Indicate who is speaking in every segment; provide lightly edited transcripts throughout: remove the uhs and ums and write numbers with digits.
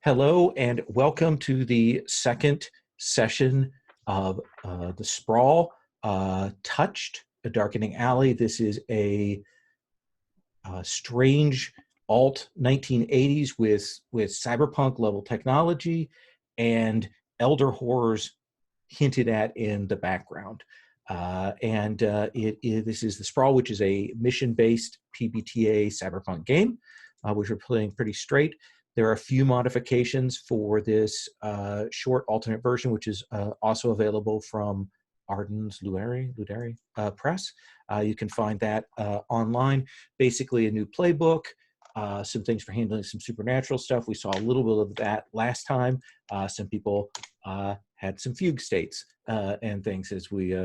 Speaker 1: Hello and welcome to the second session of the Sprawl Touched, a Darkening Alley. This is a strange alt 1980s with cyberpunk level technology and elder horrors hinted at in the background. This is the Sprawl, which is a mission-based PBTA cyberpunk game, which we're playing pretty straight. There are a few modifications for this short alternate version, which is also available from Arden's Luderi Press. You can find that online. Basically, a new playbook, some things for handling some supernatural stuff. We saw a little bit of that last time. Some people had some fugue states and things as we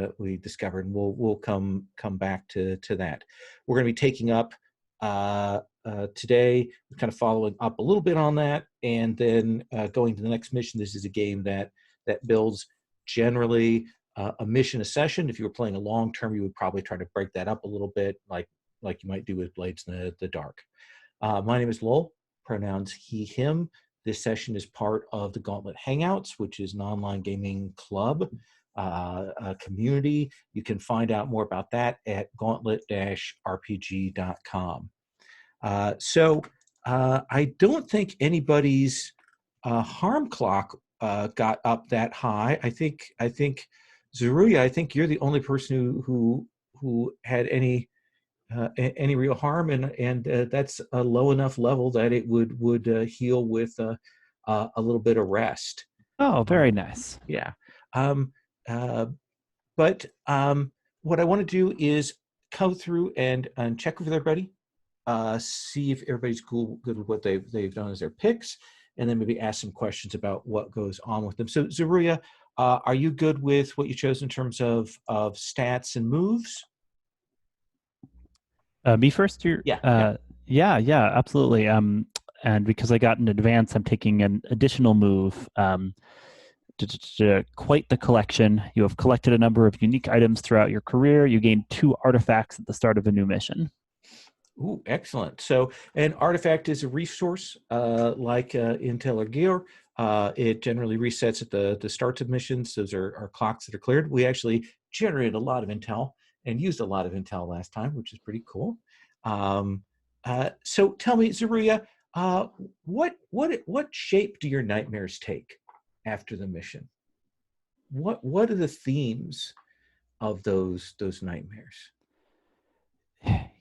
Speaker 1: discovered. And we'll come back to that. We're going to be taking up today, kind of following up a little bit on that, and then going to the next mission. This is a game that builds generally a mission a session. If you were playing a long term, you would probably try to break that up a little bit, like you might do with Blades in the Dark. My name is Lowell, pronouns he, him. This session is part of the Gauntlet Hangouts, which is an online gaming club, a community. You can find out more about that at gauntlet-rpg.com. So I don't think anybody's harm clock got up that high. I think Zeruiah, I think you're the only person who had any real harm, and that's a low enough level that it would heal with a little bit of rest.
Speaker 2: Oh, very nice.
Speaker 1: Yeah. But what I want to do is go through and check with everybody, see if everybody's good with what they've done as their picks, and then maybe ask some questions about what goes on with them. So Zeruiah, are you good with what you chose in terms of stats and moves?
Speaker 2: Me first? Yeah, absolutely. And because I got in advance, I'm taking an additional move. Quite the collection. You have collected a number of unique items throughout your career. You gain 2 artifacts at the start of a new mission.
Speaker 1: Ooh, excellent. So an artifact is a resource like Intel or Gear. It generally resets at the start of missions. Those are clocks that are cleared. We actually generated a lot of Intel and used a lot of Intel last time, which is pretty cool. So tell me, Zeruiah, what shape do your nightmares take after the mission? What are the themes of those nightmares?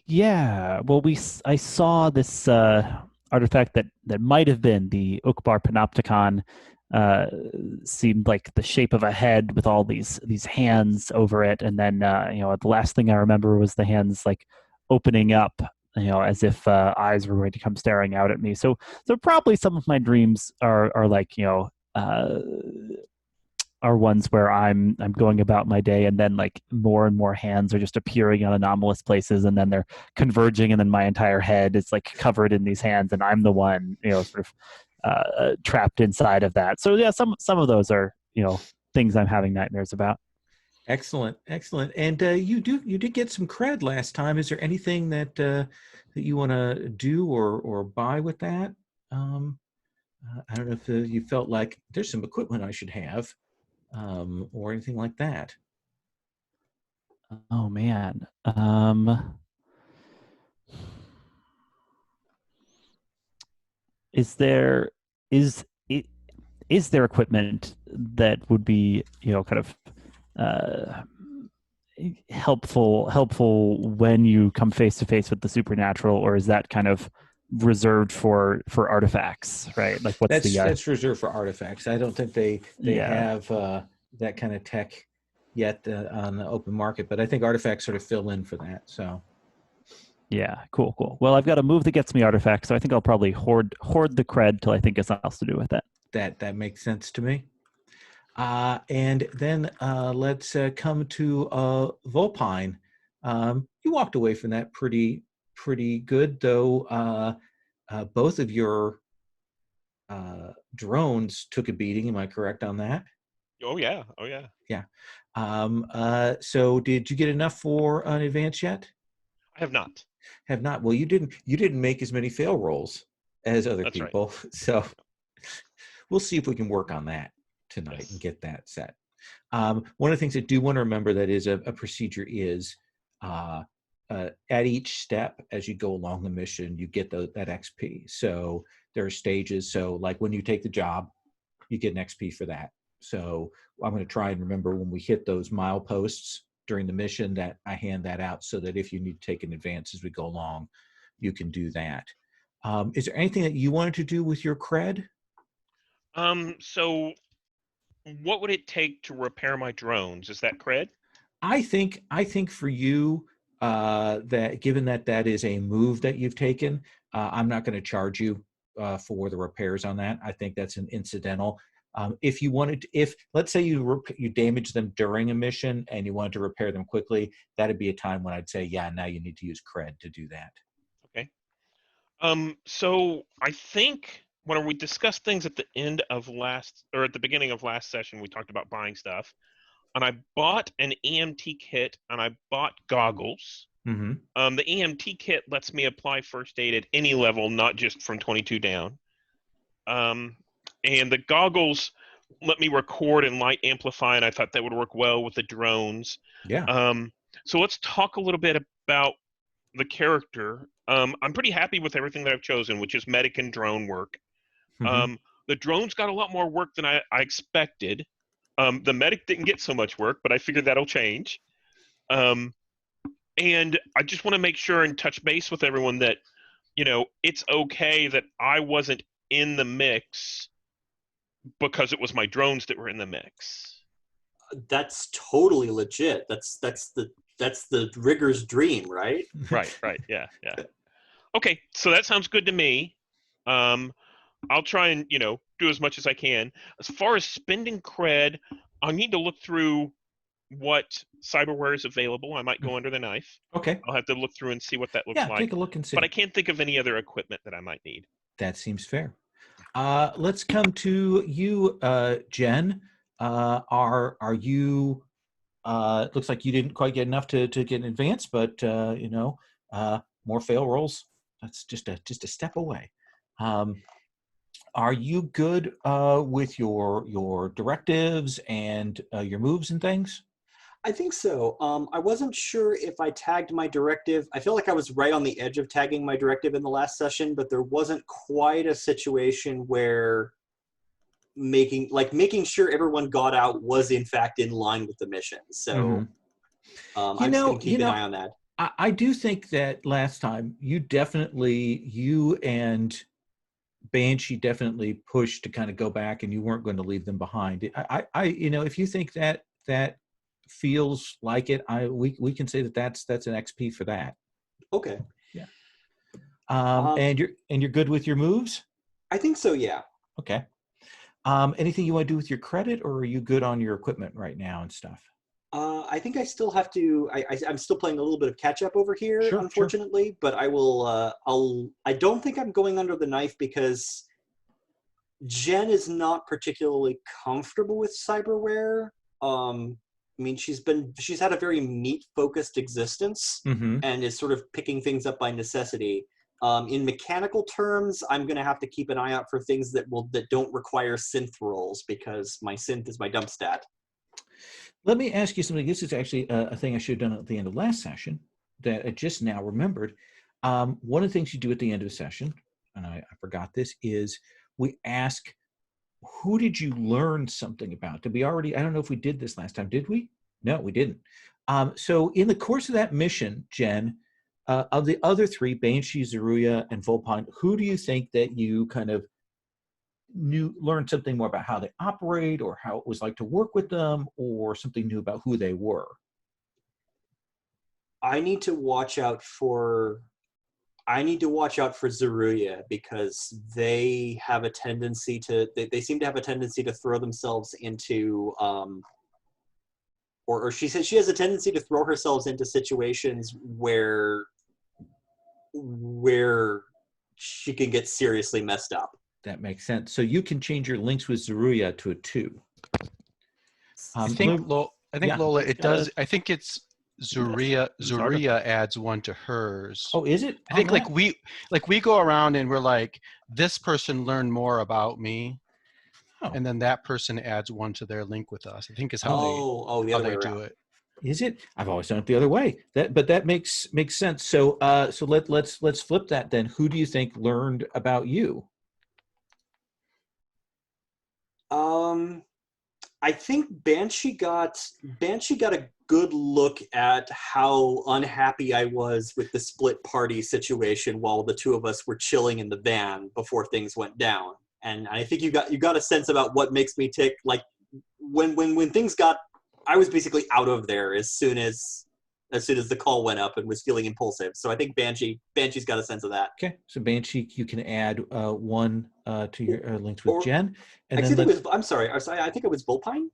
Speaker 2: Yeah, well, I saw this artifact that might have been the Ukbar Panopticon. Seemed like the shape of a head with all these hands over it, and then the last thing I remember was the hands like opening up, as if eyes were going to come staring out at me. So probably some of my dreams are like are ones where I'm going about my day, and then like more and more hands are just appearing in anomalous places, and then they're converging, and then my entire head is like covered in these hands, and I'm the one sort of trapped inside of that. So yeah, some of those are things I'm having nightmares about.
Speaker 1: Excellent. And you did get some cred last time. Is there anything that you want to do or buy with that? I don't know if you felt like there's some equipment I should have, or anything like that.
Speaker 2: Oh man. Is there equipment that would be kind of helpful when you come face to face with the supernatural, or is that kind of reserved for artifacts, right? Like
Speaker 1: that's reserved for artifacts. I don't think they have that kind of tech yet on the open market, but I think artifacts sort of fill in for that. So
Speaker 2: yeah, cool. Well, I've got a move that gets me artifacts, so I think I'll probably hoard the cred till I think it's something else to do with it.
Speaker 1: That makes sense to me. And then let's come to Vulpine. You walked away from that pretty good, though. Both of your drones took a beating. Am I correct on that?
Speaker 3: Oh yeah.
Speaker 1: Yeah. So did you get enough for an advance yet?
Speaker 3: I have not.
Speaker 1: Well, you didn't make as many fail rolls as other
Speaker 3: That's
Speaker 1: people.
Speaker 3: Right.
Speaker 1: So We'll see if we can work on that tonight
Speaker 3: Yes.
Speaker 1: and get that set. One of the things I do want to remember that is a procedure is at each step as you go along the mission, you get that XP. So there are stages. So like when you take the job, you get an XP for that. So I'm going to try and remember when we hit those mileposts during the mission that I hand that out so that if you need to take an advance as we go along, you can do that. Is there anything that you wanted to do with your cred?
Speaker 3: So what would it take to repair my drones? Is that cred?
Speaker 1: I think for you, that given that is a move that you've taken, I'm not going to charge you for the repairs on that. I think that's an incidental. If you wanted, if let's say you damage them during a mission and you wanted to repair them quickly, that'd be a time when I'd say, yeah, now you need to use cred to do that.
Speaker 3: Okay. So I think when we discussed things at the end of at the beginning of last session, we talked about buying stuff, and I bought an EMT kit and I bought goggles.
Speaker 1: Mm-hmm.
Speaker 3: The EMT kit lets me apply first aid at any level, not just from 22 down. And the goggles let me record and light amplify, and I thought that would work well with the drones.
Speaker 1: Yeah.
Speaker 3: So let's talk a little bit about the character. I'm pretty happy with everything that I've chosen, which is medic and drone work.
Speaker 1: Mm-hmm.
Speaker 3: The drones got a lot more work than I expected. The medic didn't get so much work, but I figured that'll change. And I just want to make sure and touch base with everyone that, it's okay that I wasn't in the mix because it was my drones that were in the mix.
Speaker 4: That's totally legit. That's the rigger's dream, right?
Speaker 3: Right. Yeah. Okay, so that sounds good to me. I'll try and, do as much as I can. As far as spending cred, I'll need to look through what cyberware is available. I might go under the knife.
Speaker 1: Okay.
Speaker 3: I'll have to look through and see what that looks
Speaker 1: Yeah,
Speaker 3: like.
Speaker 1: take a look and see.
Speaker 3: But I can't think of any other equipment that I might need.
Speaker 1: That seems fair. Let's come to you, Jen. Are you? It looks like you didn't quite get enough to get in advance, but more fail rolls. That's just a step away. Are you good with your directives and your moves and things?
Speaker 4: I think so. I wasn't sure if I tagged my directive. I feel like I was right on the edge of tagging my directive in the last session, but there wasn't quite a situation where making sure everyone got out was in fact in line with the mission. So I'm just going to keep an eye on that.
Speaker 1: I do think that last time you and Banshee definitely pushed to kind of go back and you weren't going to leave them behind. If you think that feels like it, we can say that's an XP for that.
Speaker 4: Okay.
Speaker 1: Yeah. And you're good with your moves?
Speaker 4: I think so, yeah.
Speaker 1: Okay. Anything you want to do with your credit, or are you good on your equipment right now and stuff?
Speaker 4: I think I still have to. I'm still playing a little bit of catch up over here,
Speaker 1: Sure,
Speaker 4: unfortunately. But I will. I don't think I'm going under the knife because Jen is not particularly comfortable with cyberware. She's had a very meat focused existence and is sort of picking things up by necessity. In mechanical terms, I'm going to have to keep an eye out for things that don't require synth rolls because my synth is my dump stat.
Speaker 1: Let me ask you something. This is actually a thing I should have done at the end of last session that I just now remembered. One of the things you do at the end of a session, and I forgot this, is we ask, who did you learn something about? Did we already, I don't know if we did this last time. Did we? No, we didn't. So in the course of that mission, Jen, of the other three, Banshee, Zeruya, and Volpine, who do you think that you kind of learned something more about how they operate or how it was like to work with them or something new about who they were?
Speaker 4: I need to watch out for Zeruya because they have a tendency to they seem to have a tendency to throw themselves into or she says she has a tendency to throw herself into situations where she can get seriously messed up.
Speaker 1: That makes sense. So you can change your links with Zeruya to a 2.
Speaker 5: I think Lola, it does. I think it's Zuria adds one to hers.
Speaker 1: Oh, is it?
Speaker 5: I think
Speaker 1: On that?
Speaker 5: we go around and we're like, this person learned more about me,
Speaker 1: Oh.
Speaker 5: and then that person adds one to their link with us. I think is how
Speaker 4: the other way
Speaker 5: they do
Speaker 4: around.
Speaker 5: it.
Speaker 1: Is it? I've always done it the other way. But that makes sense. So let's flip that then. Who do you think learned about you?
Speaker 4: I think Banshee got a good look at how unhappy I was with the split party situation while the two of us were chilling in the van before things went down. And I think you got a sense about what makes me tick. Like when things got, I was basically out of there as soon as the call went up and was feeling impulsive. So I think Banshee's got a sense of that.
Speaker 1: Okay, so Banshee, you can add one to your links with Jen, and then
Speaker 4: I'm sorry. I think it was Volpine.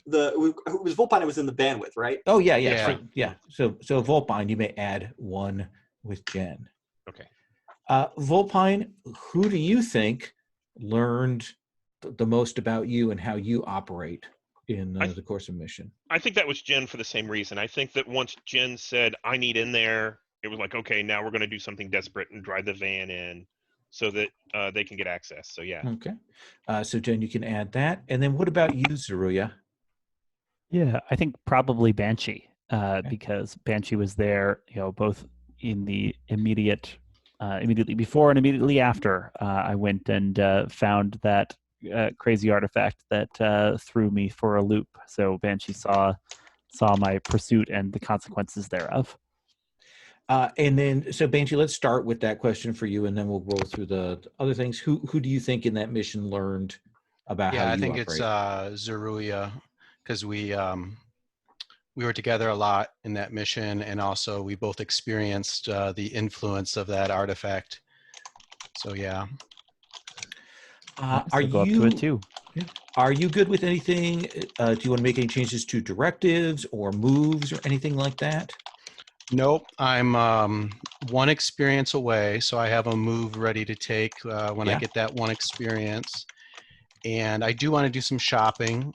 Speaker 4: It was Volpine I was in the van with, right?
Speaker 1: Oh yeah. So Volpine, you may add one with Jen.
Speaker 3: Okay.
Speaker 1: Volpine, who do you think learned the most about you and how you operate in the course of mission?
Speaker 3: I think that was Jen for the same reason. I think that once Jen said, I need in there, it was like, okay, now we're going to do something desperate and drive the van in so that they can get access. So, yeah.
Speaker 1: Okay. So, Jen, you can add that. And then what about you, Zeruya?
Speaker 2: Yeah, I think probably Banshee, because Banshee was there, both in the immediately before and immediately after I went and found that crazy artifact that threw me for a loop. So Banshee saw my pursuit and the consequences thereof.
Speaker 1: And then, so Banshee, let's start with that question for you, and then we'll roll through the other things. Who do you think in that mission learned about how you operate?
Speaker 5: Yeah, I think it's Zeruya, because we were together a lot in that mission, and also we both experienced the influence of that artifact. So yeah.
Speaker 1: Are
Speaker 2: go
Speaker 1: you
Speaker 2: up to it too?
Speaker 1: Are you good with anything? Do you want to make any changes to directives or moves or anything like that?
Speaker 5: Nope, I'm one experience away, so I have a move ready to take when I get that one experience. And I do want to do some shopping.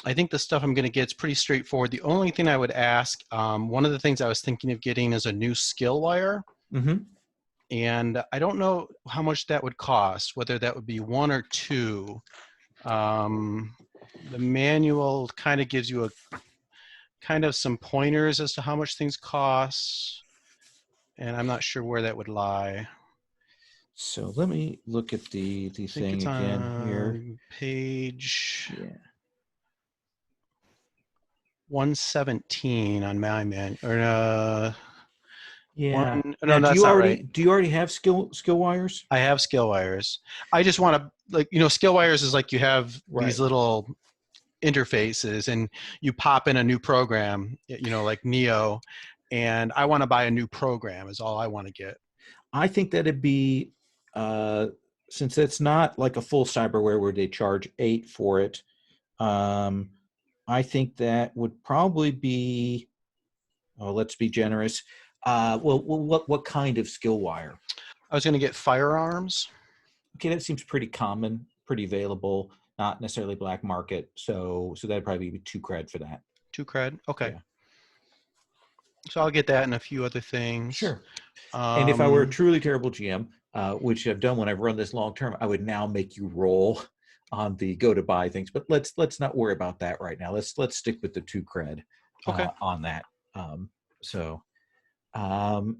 Speaker 5: I think the stuff I'm going to get is pretty straightforward. The only thing I would ask, one of the things I was thinking of getting is a new skill wire.
Speaker 1: Mm-hmm.
Speaker 5: And I don't know how much that would cost, whether that would be one or two. The manual kind of gives you some pointers as to how much things cost. And I'm not sure where that would lie.
Speaker 1: So let me look at the thing again here.
Speaker 5: Page 117 on my man. Or
Speaker 1: yeah.
Speaker 5: No, that's not right.
Speaker 1: Do you already have skill wires?
Speaker 5: I have skill wires. I just want to skill wires is like you have these little interfaces and you pop in a new program, like Neo, and I want to buy a new program is all I want to get.
Speaker 1: I think that'd be since it's not like a full cyberware where they charge $8 for it. I think that would probably be, let's be generous. What kind of skill wire?
Speaker 5: I was going to get firearms.
Speaker 1: Okay, that seems pretty common, pretty available, not necessarily black market. So that'd probably be 2 cred for that.
Speaker 5: 2 cred, okay.
Speaker 1: Yeah.
Speaker 5: So I'll get that and a few other things.
Speaker 1: Sure. And if I were a truly terrible GM, which I've done when I've run this long term, I would now make you roll on the go to buy things. But let's not worry about that right now. Let's stick with the 2 cred on that.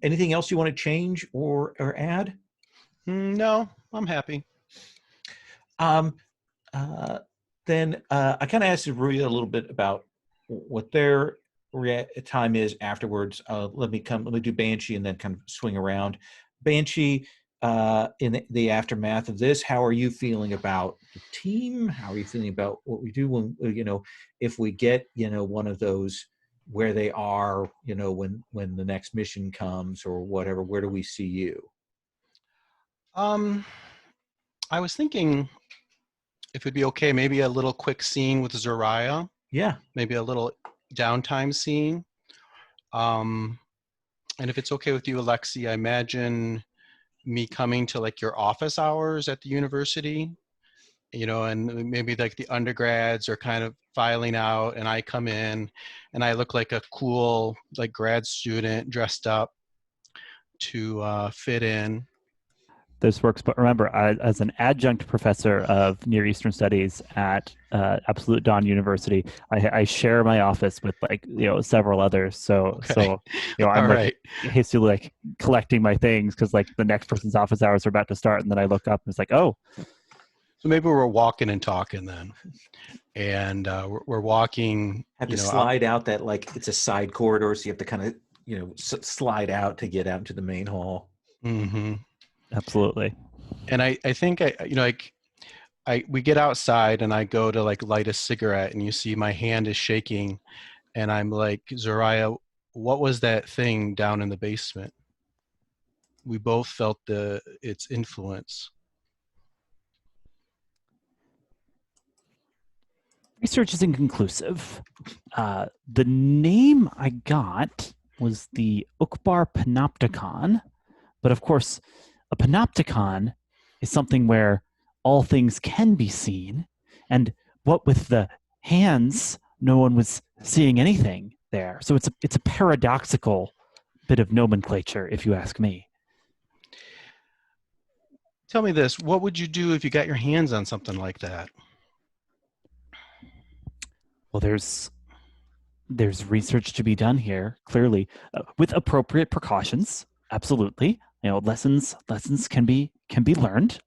Speaker 1: Anything else you want to change or add?
Speaker 5: No, I'm happy.
Speaker 1: Then I kind of asked Ruya a little bit about what their time is afterwards. Let me do Banshee and then kind of swing around. Banshee, in the aftermath of this, how are you feeling about the team? How are you feeling about what we do when, if we get, one of those where they are, when the next mission comes or whatever, where do we see you?
Speaker 5: I was thinking if it'd be okay, maybe a little quick scene with Zariah.
Speaker 1: Yeah.
Speaker 5: Maybe a little downtime scene. And if it's okay with you, Alexi, I imagine me coming to like your office hours at the university and maybe like the undergrads are kind of filing out, and I come in and I look like a cool like grad student dressed up to fit in.
Speaker 2: This works, but remember, as an adjunct professor of Near Eastern Studies at Absolute Dawn University, I share my office with several others. So I'm
Speaker 5: All right.
Speaker 2: hastily like collecting my things because like the next person's office hours are about to start, and then I look up and it's like, oh.
Speaker 5: So maybe we're walking and talking then, and we're walking.
Speaker 1: Have to slide out that like it's a side corridor, so you have to kind of slide out to get out into the main hall.
Speaker 5: Mm-hmm.
Speaker 2: Absolutely.
Speaker 5: And I think we get outside and I go to like light a cigarette, and you see my hand is shaking, and I'm like, Zariah, what was that thing down in the basement? We both felt its influence.
Speaker 2: Research is inconclusive. The name I got was the Ukhbar Panopticon, but of course, a panopticon is something where all things can be seen, and what with the hands, no one was seeing anything there. So it's a paradoxical bit of nomenclature, if you ask me.
Speaker 5: Tell me this: what would you do if you got your hands on something like that?
Speaker 2: Well, there's research to be done here, clearly, with appropriate precautions. Absolutely. Lessons can be learned,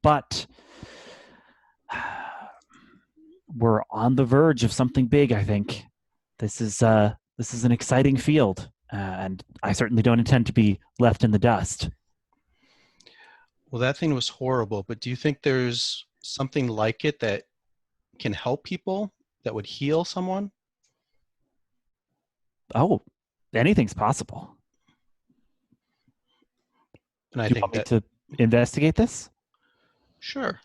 Speaker 2: but we're on the verge of something big. I think this is an exciting field, and I certainly don't intend to be left in the dust.
Speaker 5: Well, that thing was horrible, but do you think there's something like it that can help people, that would heal someone?
Speaker 2: Oh, anything's possible.
Speaker 5: And I
Speaker 2: Do you
Speaker 5: think
Speaker 2: want me to investigate this?
Speaker 5: Sure.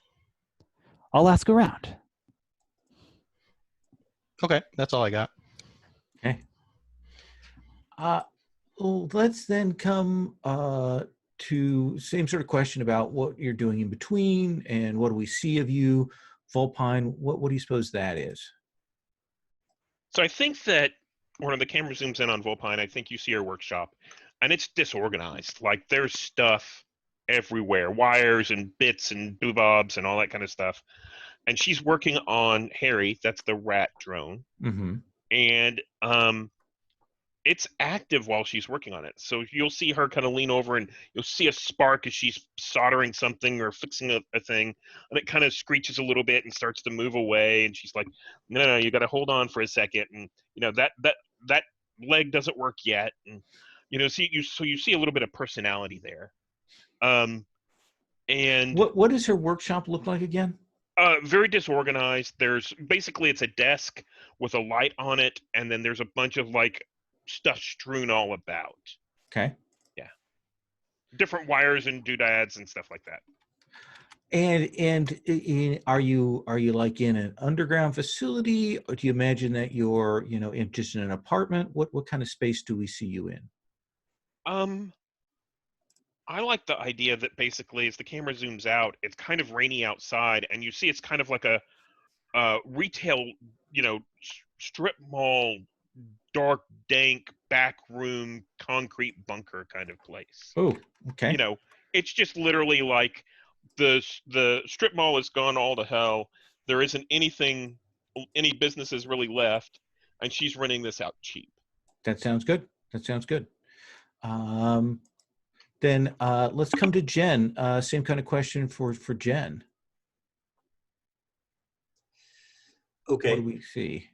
Speaker 2: I'll ask around.
Speaker 5: Okay, that's all I got.
Speaker 1: Okay. Let's then come to same sort of question about what you're doing in between and what do we see of you. Vulpine, what do you suppose that is?
Speaker 3: So I think that when the camera zooms in on Vulpine, I think you see her workshop, and it's disorganized. Like there's stuff everywhere, wires and bits and boobobs and all that kind of stuff. And she's working on Harry, that's the rat drone.
Speaker 1: Mm-hmm.
Speaker 3: And it's active while she's working on it. So you'll see her kind of lean over and you'll see a spark as she's soldering something or fixing a thing, and it kind of screeches a little bit and starts to move away. And she's like, no, you got to hold on for a second. And that leg doesn't work yet. And so you see a little bit of personality there. And
Speaker 1: what does her workshop look like again?
Speaker 3: Very disorganized. It's a desk with a light on it, and then there's a bunch of like stuff strewn all about.
Speaker 1: Okay.
Speaker 3: Yeah. Different wires and doodads and stuff like that.
Speaker 1: And are you like in an underground facility, or do you imagine that you're just in an apartment? What kind of space do we see you in?
Speaker 3: I like the idea that basically as the camera zooms out, it's kind of rainy outside, and you see it's kind of like a retail, strip mall, dark, dank, back room, concrete bunker kind of place.
Speaker 1: Oh, okay.
Speaker 3: It's just literally like the strip mall has gone all to hell. There isn't any businesses really left, and she's renting this out cheap.
Speaker 1: That sounds good. Then let's come to Jen. Same kind of question for Jen.
Speaker 4: Okay.
Speaker 1: What do we see?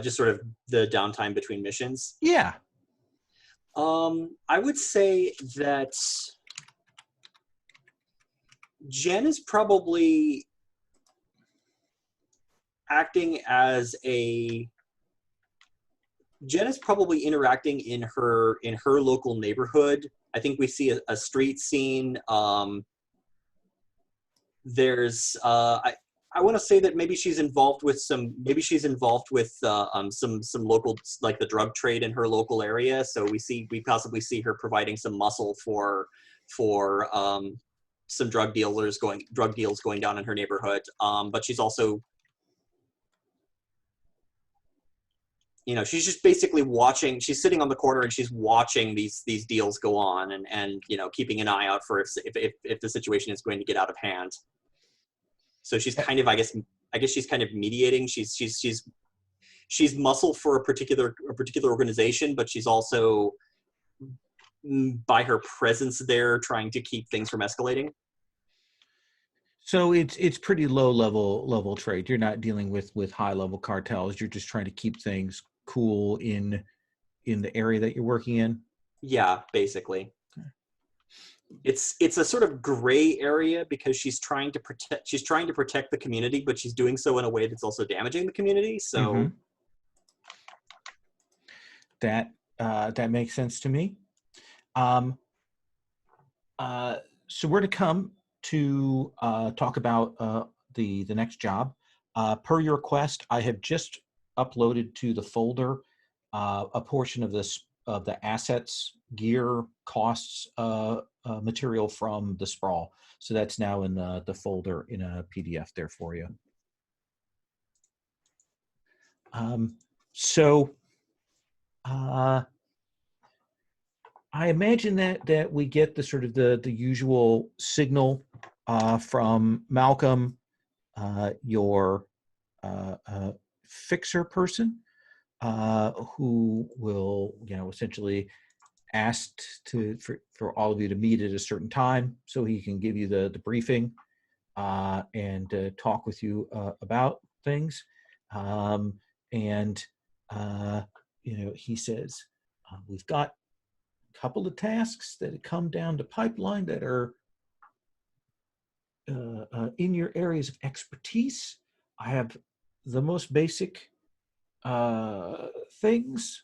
Speaker 4: Just sort of the downtime between missions.
Speaker 1: Yeah.
Speaker 4: I would say that Jen is probably interacting in her local neighborhood. I think we see a street scene. I want to say that maybe she's involved with some local, like the drug trade in her local area. So we possibly see her providing some muscle for some drug deals going down in her neighborhood. But she's also, she's just basically watching. She's sitting on the corner and she's watching these deals go on, and keeping an eye out for if the situation is going to get out of hand. So she's kind of, I guess she's kind of mediating. She's muscle for a particular organization, but she's also, by her presence there, trying to keep things from escalating.
Speaker 1: So it's pretty low level trade. You're not dealing with high level cartels. You're just trying to keep things cool in the area that you're working in.
Speaker 4: Yeah, basically. It's a sort of gray area because she's trying to protect the community, but she's doing so in a way that's also damaging the community. So
Speaker 1: that makes sense to me. So we're to come to talk about the next job. Per your request, I have just uploaded to the folder a portion of the assets, gear, costs material from the Sprawl. So that's now in the folder in a PDF there for you. I imagine that we get the sort of the usual signal from Malcolm, your fixer person, who will essentially asked for all of you to meet at a certain time so he can give you the briefing and talk with you about things. He says, we've got a couple of tasks that have come down to pipeline that are in your areas of expertise. I have the most basic things,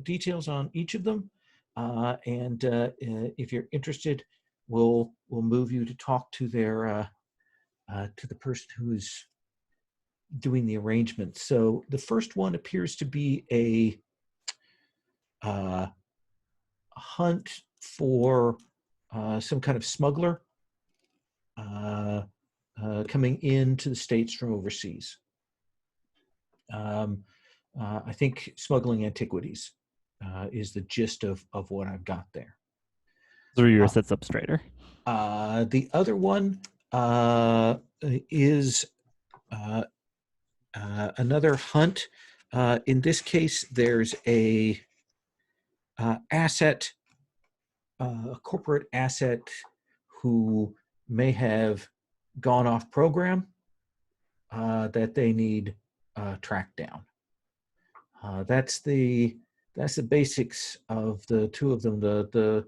Speaker 1: details on each of them. If you're interested, we'll move you to talk to their to the person who's doing the arrangements. So the first one appears to be a hunt for some kind of smuggler coming into the States from overseas. I think smuggling antiquities is the gist of what I've got there.
Speaker 2: Through your sets up straighter.
Speaker 1: The other one is another hunt. In this case, there's a corporate asset who may have gone off program that they need tracked down. That's the basics of the two of them. The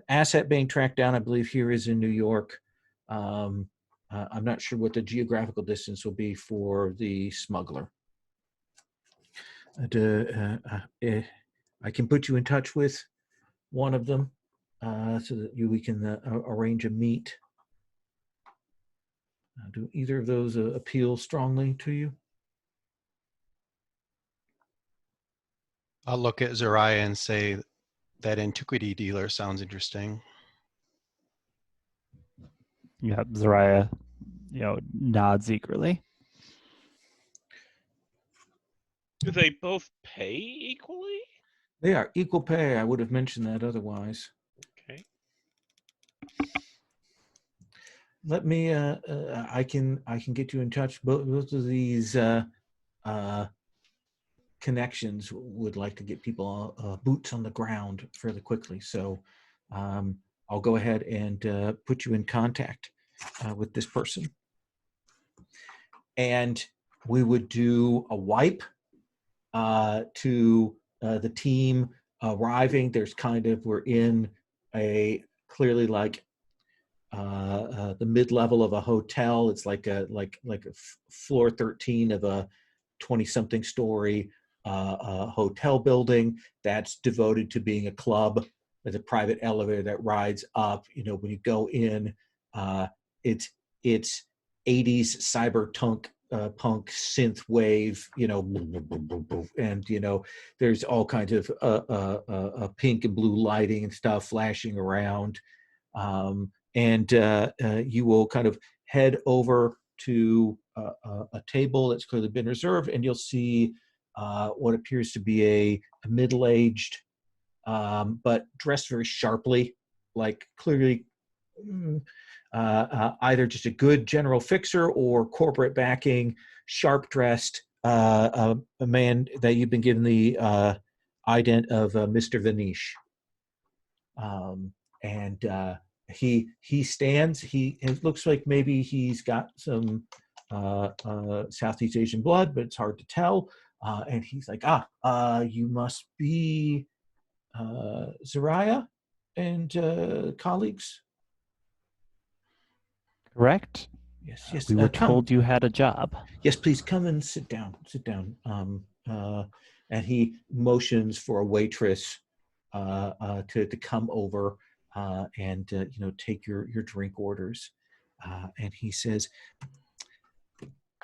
Speaker 1: asset being tracked down, I believe, here is in New York. I'm not sure what the geographical distance will be for the smuggler. I can put you in touch with one of them so that we can arrange a meet. Do either of those appeal strongly to you?
Speaker 5: I'll look at Zariah and say that antiquity dealer sounds interesting.
Speaker 2: Yeah, Zariah, nods eagerly.
Speaker 3: Do they both pay equally?
Speaker 1: They are equal pay. I would have mentioned that otherwise.
Speaker 3: Okay.
Speaker 1: Let me. I can get you in touch. Both of these connections would like to get people boots on the ground fairly quickly. So I'll go ahead and put you in contact with this person. And we would do a wipe to the team arriving. We're in a clearly like the mid-level of a hotel. It's like a floor 13 of a 20-something story hotel building that's devoted to being a club. There's a private elevator that rides up. When you go in, it's 80s cyberpunk punk synth wave, and there's all kinds of pink and blue lighting and stuff flashing around. and you will kind of head over to a table that's clearly been reserved, and you'll see what appears to be a middle-aged, but dressed very sharply, like clearly either just a good general fixer or corporate backing, sharp-dressed, a man that you've been given the ident of Mr. Vanish. And he stands. It looks like maybe he's got some Southeast Asian blood, but it's hard to tell. And he's like, you must be Zariah and colleagues.
Speaker 2: Correct.
Speaker 1: Yes.
Speaker 2: We were
Speaker 1: Come.
Speaker 2: told you had a job.
Speaker 1: Yes, please come and sit down. And he motions for a waitress to come over and take your drink orders. And he says,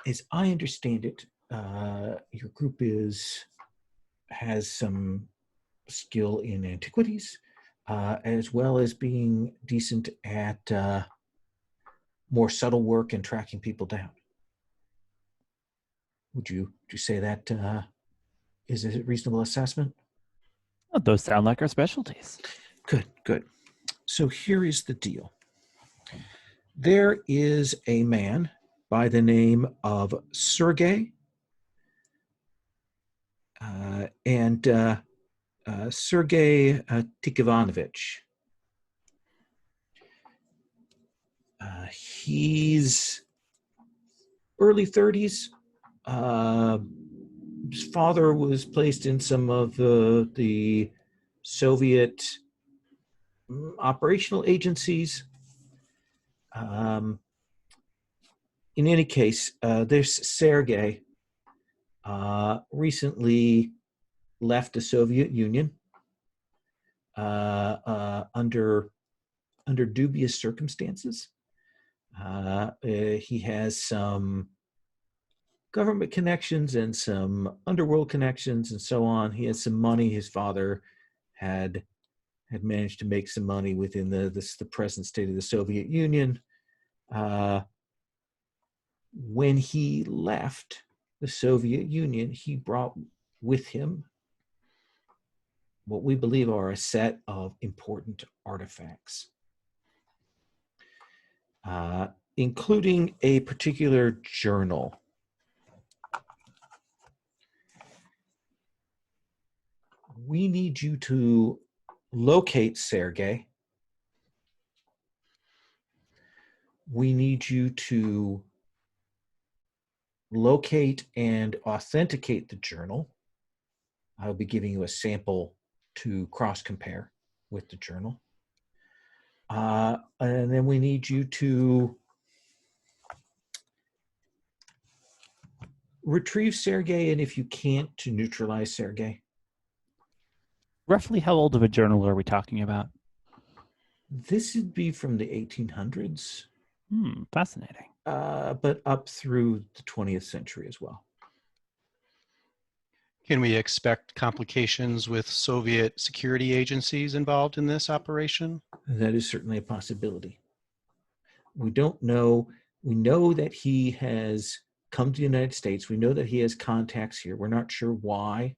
Speaker 1: as I understand it, your group has some skill in antiquities, as well as being decent at more subtle work and tracking people down. Would you say that is a reasonable assessment?
Speaker 2: Oh, those sound like our specialties.
Speaker 1: Good. So here is the deal. There is a man by the name of Sergei, and Sergei Tikhovanovich. He's early 30s. His father was placed in some of the Soviet operational agencies. In any case, there's Sergei. Recently left the Soviet Union under dubious circumstances. He has some government connections and some underworld connections and so on. He has some money. His father had managed to make some money within the present state of the Soviet Union. When he left the Soviet Union, he brought with him what we believe are a set of important artifacts, including a particular journal. We need you to locate Sergei. We need you to locate and authenticate the journal. I'll be giving you a sample to cross-compare with the journal. And then we need you to retrieve Sergei, and if you can't, to neutralize Sergei.
Speaker 2: Roughly how old of a journal are we talking about?
Speaker 1: This would be from the 1800s.
Speaker 2: Fascinating.
Speaker 1: But up through the 20th century as well.
Speaker 5: Can we expect complications with Soviet security agencies involved in this operation?
Speaker 1: That is certainly a possibility. We don't know. We know that he has come to the United States. We know that he has contacts here. We're not sure why,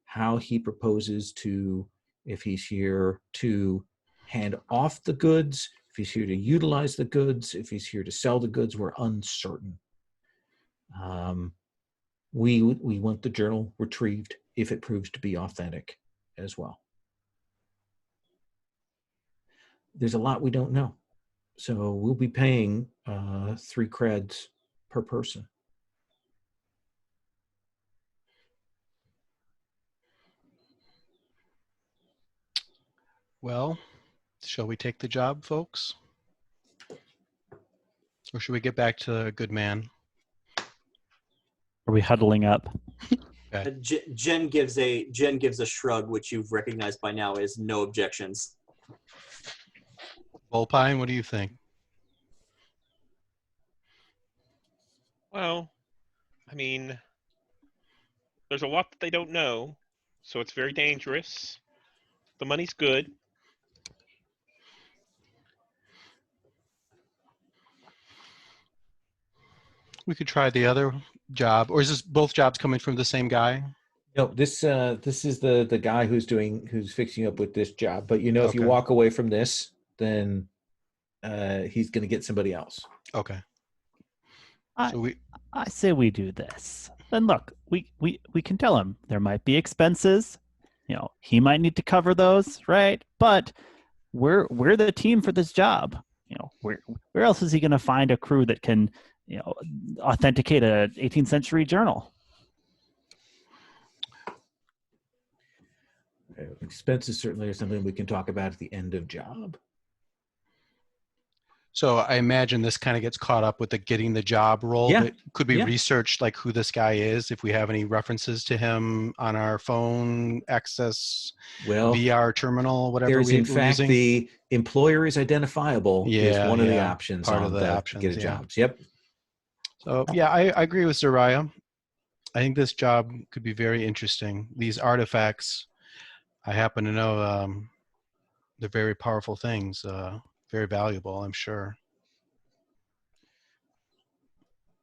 Speaker 1: how he proposes to, if he's here to hand off the goods, if he's here to utilize the goods, if he's here to sell the goods, we're uncertain. We want the journal retrieved if it proves to be authentic as well. There's a lot we don't know. So we'll be paying 3 creds per person.
Speaker 5: Well, shall we take the job, folks? Or should we get back to Good Man?
Speaker 2: Are we huddling up?
Speaker 4: Jen gives a shrug, which you've recognized by now as no objections.
Speaker 5: Volpine, what do you think?
Speaker 3: Well, I mean, there's a lot that they don't know, so it's very dangerous. The money's good.
Speaker 5: We could try the other job, or is this both jobs coming from the same guy?
Speaker 1: No, this is the guy who's fixing up with this job. But if you
Speaker 5: Okay.
Speaker 1: walk away from this, then he's going to get somebody else.
Speaker 5: Okay.
Speaker 2: I,
Speaker 5: So we
Speaker 2: I say we do this. Then look, we can tell him there might be expenses. He might need to cover those, right? But we're the team for this job. Where else is he going to find a crew that can, authenticate a 18th century journal?
Speaker 1: Expenses certainly are something we can talk about at the end of job.
Speaker 5: So I imagine this kind of gets caught up with the getting the job role.
Speaker 1: Yeah.
Speaker 5: But could we
Speaker 1: Yeah.
Speaker 5: research like who this guy is, if we have any references to him on our phone access
Speaker 1: Well,
Speaker 5: VR terminal, whatever
Speaker 1: there's
Speaker 5: we're
Speaker 1: in fact
Speaker 5: using?
Speaker 1: the employer is identifiable is
Speaker 5: Yeah,
Speaker 1: one of the
Speaker 5: yeah.
Speaker 1: options
Speaker 5: Part
Speaker 1: on
Speaker 5: of the
Speaker 1: the
Speaker 5: options,
Speaker 1: get a
Speaker 5: yeah.
Speaker 1: jobs. Yep.
Speaker 5: So yeah, I agree with Zariah. I think this job could be very interesting. These artifacts, I happen to know they're very powerful things, very valuable, I'm sure.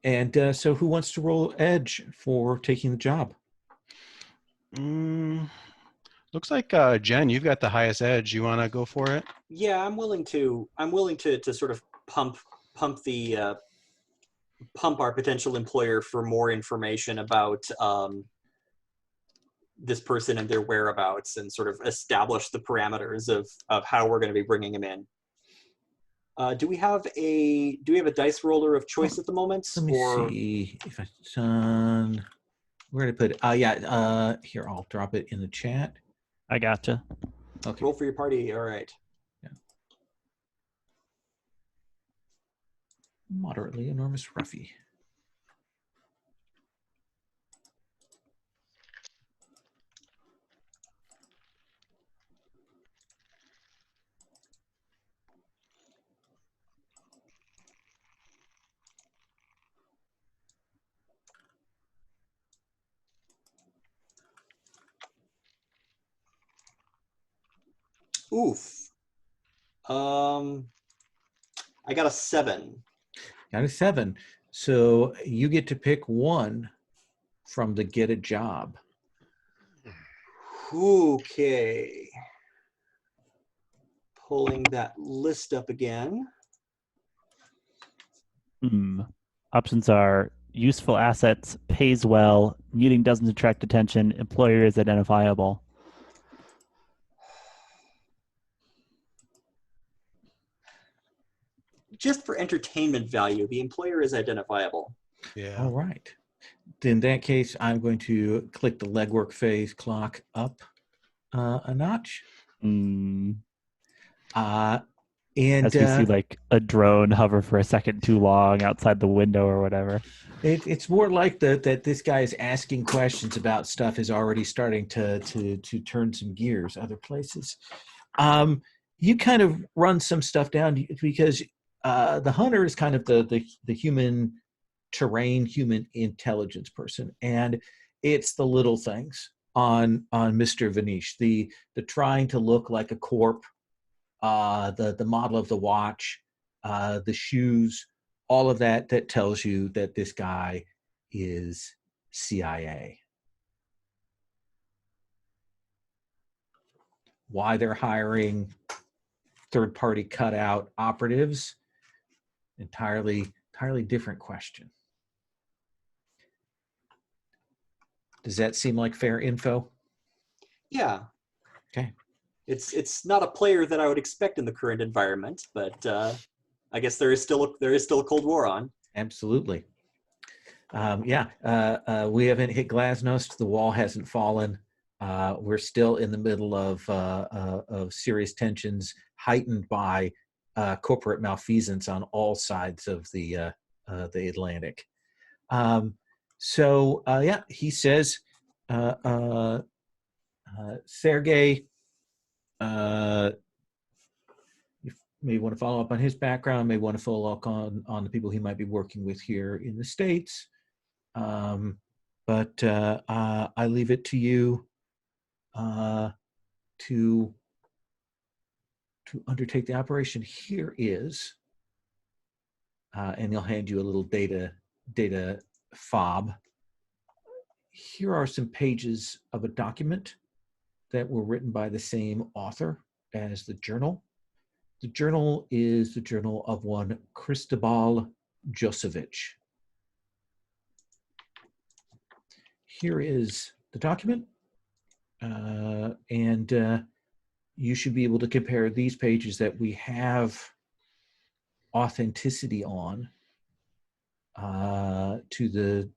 Speaker 1: And so who wants to roll edge for taking the job?
Speaker 5: Looks like Jen, you've got the highest edge. You want to go for it?
Speaker 4: Yeah, I'm willing to sort of pump our potential employer for more information about this person and their whereabouts, and sort of establish the parameters of how we're going to be bringing him in. Do we have a dice roller of choice at the moment?
Speaker 1: Let me see if I done. Where did I put it? Here, I'll drop it in the chat.
Speaker 2: I gotcha.
Speaker 1: Okay.
Speaker 4: Roll for your party. All right.
Speaker 1: Yeah. Moderately enormous roughie.
Speaker 4: Oof. I got a 7.
Speaker 1: Got a 7. So you get to pick one from the get a job.
Speaker 4: Okay. Pulling that list up again.
Speaker 2: Options are useful assets, pays well, meeting doesn't attract attention, employer is identifiable.
Speaker 4: Just for entertainment value, the employer is identifiable.
Speaker 5: Yeah.
Speaker 1: All right. In that case, I'm going to click the legwork phase clock up a notch.
Speaker 2: And
Speaker 1: And
Speaker 2: as we see like a drone hover for a second too long outside the window or whatever.
Speaker 1: it's more like that this guy is asking questions about stuff is already starting to turn some gears other places. You kind of run some stuff down because the hunter is kind of the human terrain, human intelligence person, and it's the little things on Mr. Vanish, the trying to look like a corp, the model of the watch, the shoes, all of that tells you that this guy is CIA. Why they're hiring third-party cutout operatives, entirely different question. Does that seem like fair info?
Speaker 4: Yeah.
Speaker 1: Okay.
Speaker 4: It's not a player that I would expect in the current environment, but I guess there is still a Cold War on.
Speaker 1: Absolutely. We haven't hit Glasnost. The wall hasn't fallen. We're still in the middle of serious tensions, heightened by corporate malfeasance on all sides of the Atlantic. He says, Sergei, you may want to follow up on his background, may want to follow up on the people he might be working with here in the States. But I leave it to you to undertake the operation. Here is, and he'll hand you a little data data fob. Here are some pages of a document that were written by the same author as the journal. The journal is the journal of one Cristobal Josevich. Here is the document, and you should be able to compare these pages that we have authenticity on to the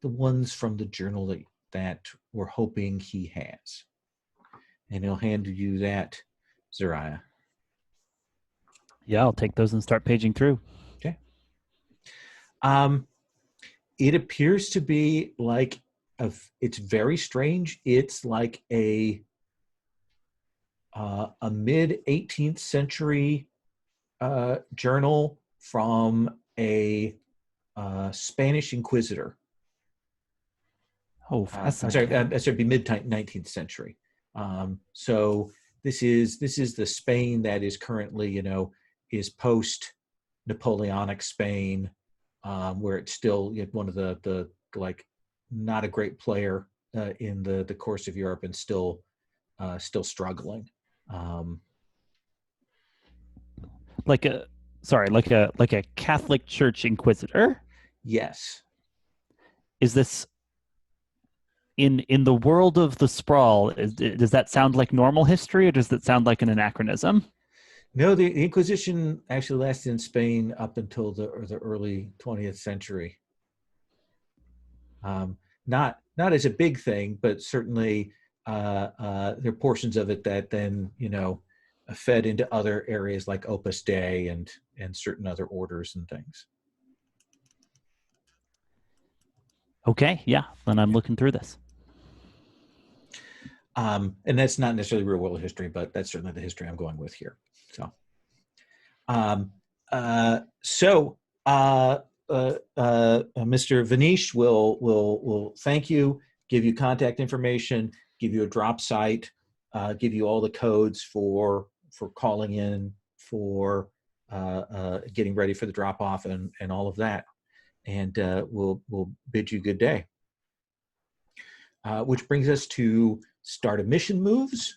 Speaker 1: ones from the journal that we're hoping he has. And he'll hand you that, Zariah.
Speaker 2: Yeah, I'll take those and start paging through.
Speaker 1: Okay. It appears to be like it's very strange. It's like a mid 18th century journal from a Spanish inquisitor.
Speaker 2: Oh, fascinating.
Speaker 1: It'd be mid 19th century. So this is the Spain that is currently, is post Napoleonic Spain, where it's still one of the like not a great player in the course of Europe and still struggling.
Speaker 2: Like a Catholic Church inquisitor?
Speaker 1: Yes.
Speaker 2: Is this in the world of the Sprawl? Does that sound like normal history, or does that sound like an anachronism?
Speaker 1: No, the Inquisition actually lasted in Spain up until the early 20th century. Not as a big thing, but certainly there are portions of it that then fed into other areas like Opus Dei and certain other orders and things.
Speaker 2: Okay, yeah, then I'm looking through this.
Speaker 1: And that's not necessarily real world history, but that's certainly the history I'm going with here. So, Mr. Vanish will thank you, give you contact information, give you a drop site, give you all the codes for calling in, for getting ready for the drop off, and all of that, and we'll bid you good day. Which brings us to start a mission moves.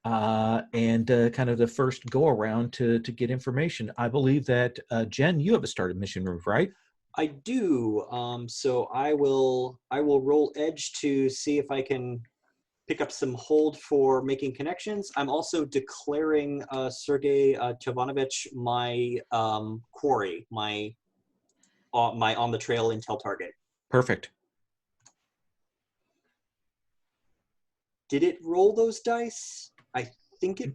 Speaker 1: And kind of the first go around to get information. I believe that Jen, you have a started mission move, right?
Speaker 4: I do. So I will roll edge to see if I can pick up some hold for making connections. I'm also declaring Sergei Chovanovich my quarry, my on the trail intel target.
Speaker 1: Perfect.
Speaker 4: Did it roll those dice? I think it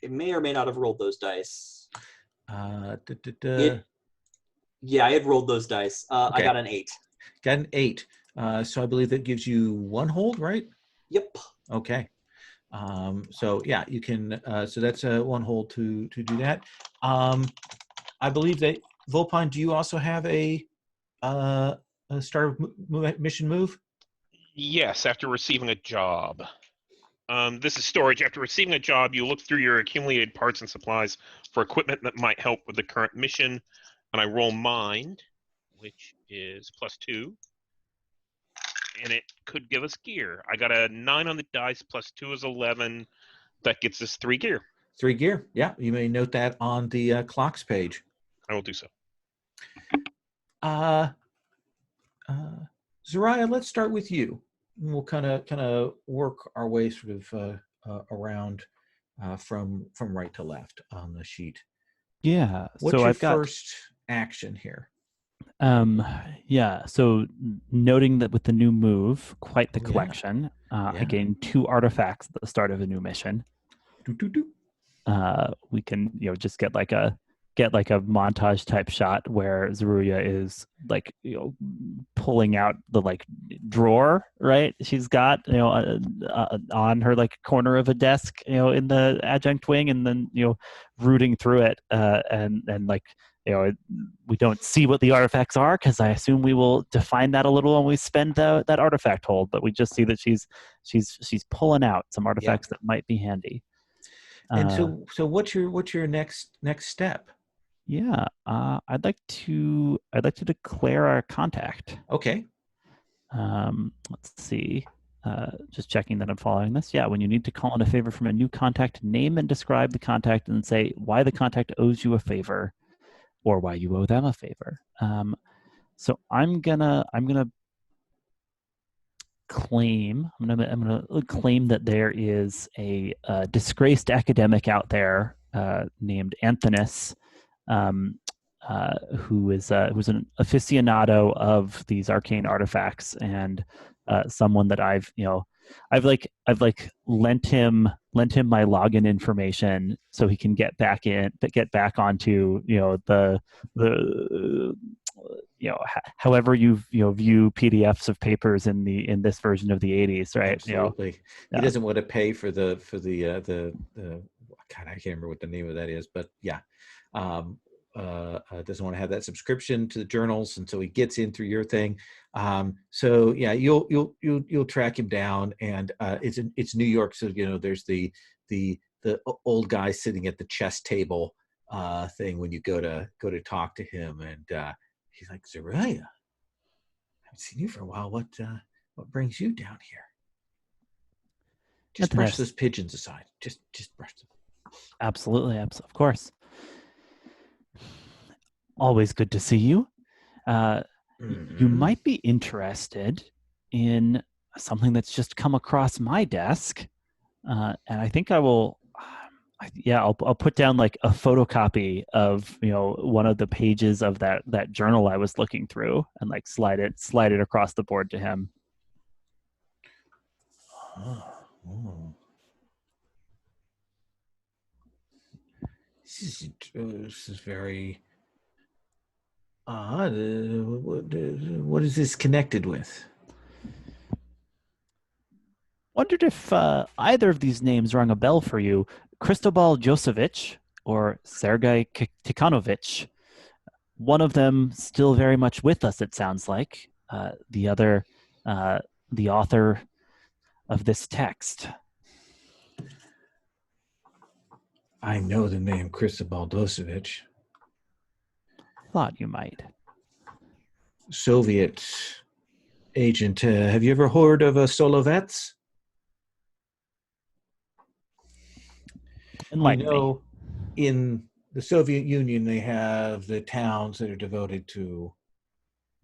Speaker 4: may or may not have rolled those dice. Yeah, I had rolled those dice. Okay. I got an 8.
Speaker 1: Got an 8. So I believe that gives you 1 hold, right?
Speaker 4: Yep.
Speaker 1: Okay. So yeah, you can. So that's a 1 hold to do that. I believe that Volpine. Do you also have a start of mission move?
Speaker 3: Yes, after receiving a job. This is storage. After receiving a job, you look through your accumulated parts and supplies for equipment that might help with the current mission. And I roll mind, which is +2. And it could give us gear. I got a 9 on the dice, +2 is 11. That gets us 3 gear.
Speaker 1: 3 gear. Yeah, you may note that on the clocks page.
Speaker 3: I will do so.
Speaker 1: Zariah, let's start with you. We'll kind of work our way sort of around from right to left on the sheet.
Speaker 2: Yeah.
Speaker 1: What's your first action here?
Speaker 2: Yeah. So noting that with the new move, quite the collection. I gained 2 artifacts at the start of a new mission. We can just get like a montage type shot where Zeruiah is pulling out the drawer, right? She's got on her corner of a desk in the adjunct wing, and then rooting through it and we don't see what the artifacts are, because I assume we will define that a little when we spend that artifact hold, but we just see that she's pulling out some artifacts that might be handy.
Speaker 1: And so what's your next step?
Speaker 2: Yeah, I'd like to declare our contact.
Speaker 1: Okay.
Speaker 2: Let's see. Just checking that I'm following this. Yeah, when you need to call in a favor from a new contact, name and describe the contact and say why the contact owes you a favor or why you owe them a favor. So I'm gonna claim that there is a disgraced academic out there named Anthonus, who's an aficionado of these arcane artifacts and someone that I've lent him my login information so he can get back onto the however you view PDFs of papers in this version of the 80s, right?
Speaker 1: Absolutely. He doesn't want to pay for the God, I can't remember what the name of that is, but yeah. Doesn't want to have that subscription to the journals, and so he gets in through your thing. So yeah, you'll track him down, and it's New York, so there's the old guy sitting at the chess table thing when you go to talk to him, and he's like, Zariah, I haven't seen you for a while. What brings you down here? Just brush those pigeons aside. Just brush them.
Speaker 2: Absolutely, of course. Always good to see you. You might be interested in something that's just come across my desk, and I think I will. I'll put down like a photocopy of one of the pages of that journal I was looking through, and like slide it across the board to him.
Speaker 1: Oh. This is very odd. What is this connected with?
Speaker 2: Wondered if either of these names rang a bell for you. Cristobal Josevich or Sergei Tikhanovich. One of them still very much with us, it sounds like. The other, the author of this text.
Speaker 1: I know the name Cristobal Josevich.
Speaker 2: Thought you might.
Speaker 1: Soviet agent. Have you ever heard of Solovets?
Speaker 2: Enlighten me.
Speaker 1: In the Soviet Union, they have the towns that are devoted to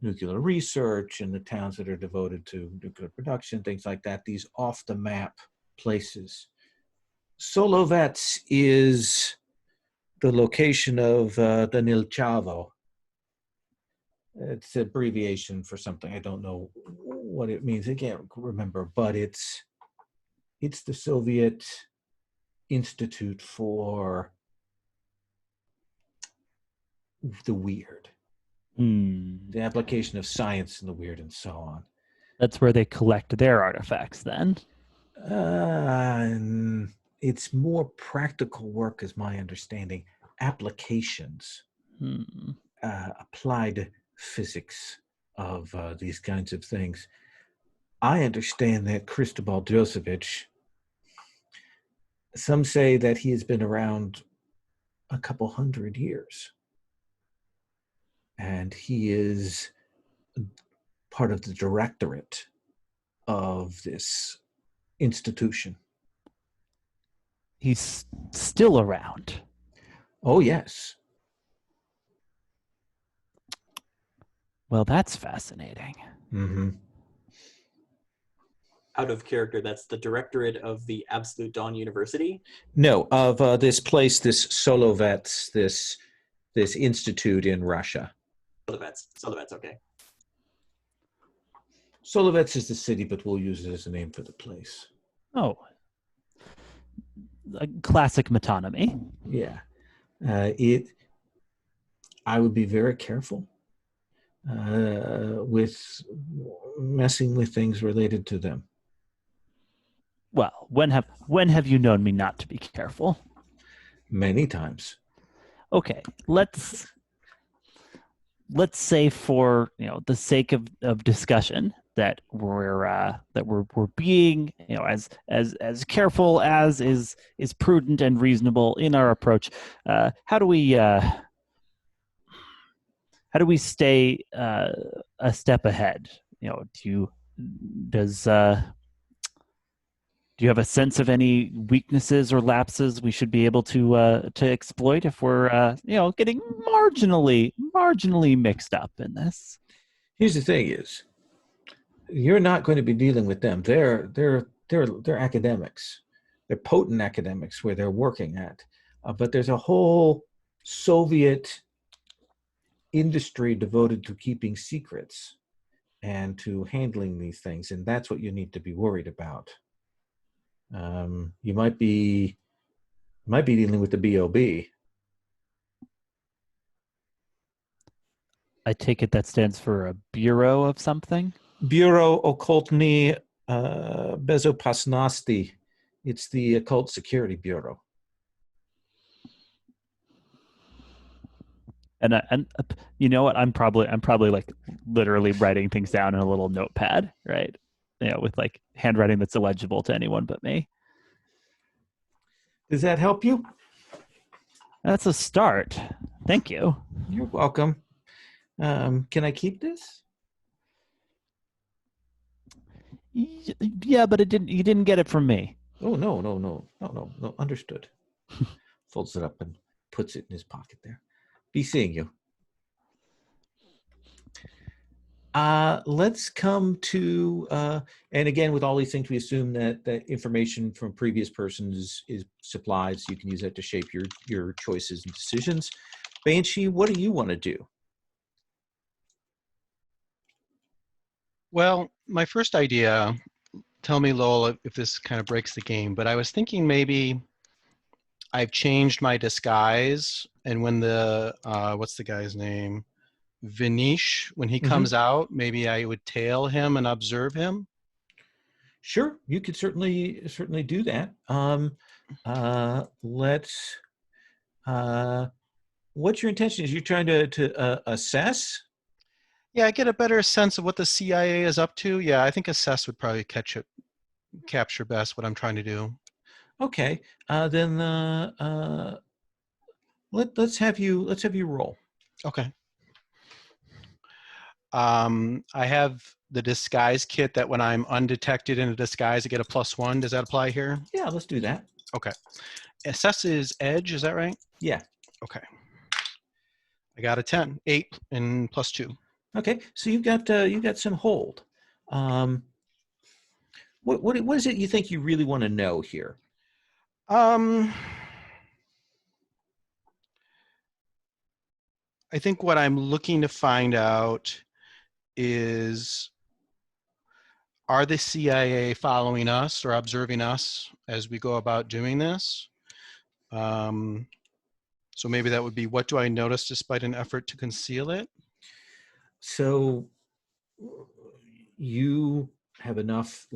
Speaker 1: nuclear research and the towns that are devoted to nuclear production, things like that, these off-the-map places. Solovets is the location of Danil Chavo. It's an abbreviation for something. I don't know what it means. I can't remember, but it's the Soviet Institute for the Weird. The application of science and the weird and so on.
Speaker 2: That's where they collect their artifacts then?
Speaker 1: It's more practical work, is my understanding. Applications, applied physics of these kinds of things. I understand that Cristobal Josevich, some say that he has been around a couple hundred years. And he is part of the directorate of this institution.
Speaker 2: He's still around.
Speaker 1: Oh, yes.
Speaker 2: Well, that's fascinating.
Speaker 1: Mm-hmm.
Speaker 4: Out of character, that's the directorate of the Absolute Dawn University?
Speaker 1: No, of this place, this Solovets, this institute in Russia.
Speaker 4: Solovets, okay.
Speaker 1: Solovets is the city, but we'll use it as a name for the place.
Speaker 2: Oh. A classic metonymy.
Speaker 1: Yeah. I would be very careful with messing with things related to them.
Speaker 2: Well, when have you known me not to be careful?
Speaker 1: Many times.
Speaker 2: Okay, let's say for the sake of discussion that we're being as careful as is prudent and reasonable in our approach. How do we how do we stay a step ahead? You know, does do you have a sense of any weaknesses or lapses we should be able to exploit if we're getting marginally mixed up in this?
Speaker 1: Here's the thing: is you're not going to be dealing with them. They're academics. They're potent academics where they're working at, but there's a whole Soviet industry devoted to keeping secrets and to handling these things, and that's what you need to be worried about. You might be dealing with the BOB.
Speaker 2: I take it that stands for a bureau of something.
Speaker 1: Bureau Okultny Bezopasnosti. It's the Occult Security Bureau.
Speaker 2: And you know what? I'm probably like literally writing things down in a little notepad, right? With like handwriting that's illegible to anyone but me.
Speaker 1: Does that help you?
Speaker 2: That's a start. Thank you.
Speaker 1: You're welcome. Can I keep this?
Speaker 2: Yeah, but you didn't get it from me.
Speaker 1: Oh, no. Understood. Folds it up and puts it in his pocket there. Be seeing you. Let's come to, and again, with all these things, we assume that information from previous persons is supplied, so you can use that to shape your choices and decisions. Banshee, what do you want to do?
Speaker 5: Well, my first idea, tell me, Lowell, if this kind of breaks the game, but I was thinking maybe I've changed my disguise, and when the, what's the guy's name? Vinish, when he comes out, maybe I would tail him and observe him.
Speaker 1: Sure, you could certainly do that. What's your intention? Is you trying to assess?
Speaker 5: Yeah, I get a better sense of what the CIA is up to. Yeah, I think assess would probably capture best what I'm trying to do.
Speaker 1: Okay, then let's have you roll.
Speaker 5: Okay. I have the disguise kit that when I'm undetected in a disguise, I get a +1. Does that apply here?
Speaker 1: Yeah, let's do that.
Speaker 5: Okay. Assess is edge, is that right?
Speaker 1: Yeah.
Speaker 5: Okay. I got a 10, 8 and +2.
Speaker 1: Okay, so you got some hold. What is it you think you really want to know here?
Speaker 5: I think what I'm looking to find out is, are the CIA following us or observing us as we go about doing this? So maybe that would be, what do I notice despite an effort to conceal it?
Speaker 1: So you have enough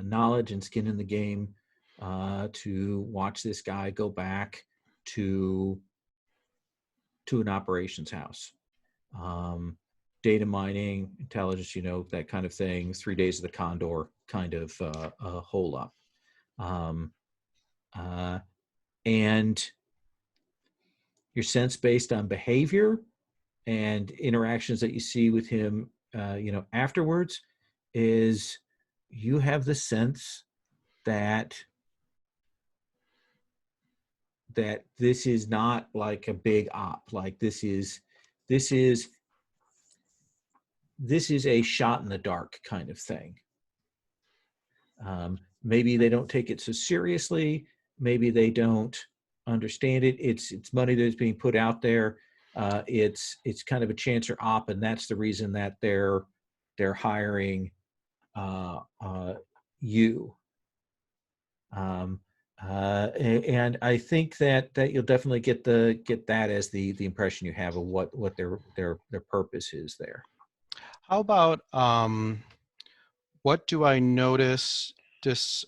Speaker 1: knowledge and skin in the game to watch this guy go back to an operations house. Data mining, intelligence, that kind of thing, 3 days of the Condor kind of hole up. And your sense based on behavior and interactions that you see with him, afterwards, is you have the sense that this is not like a big op. Like this is a shot in the dark kind of thing. Maybe they don't take it so seriously. Maybe they don't understand it. It's money that's being put out there. It's kind of a chancer op, and that's the reason that they're hiring you. And I think that you'll definitely get that as the impression you have of what their purpose is there.
Speaker 5: How about what do I notice?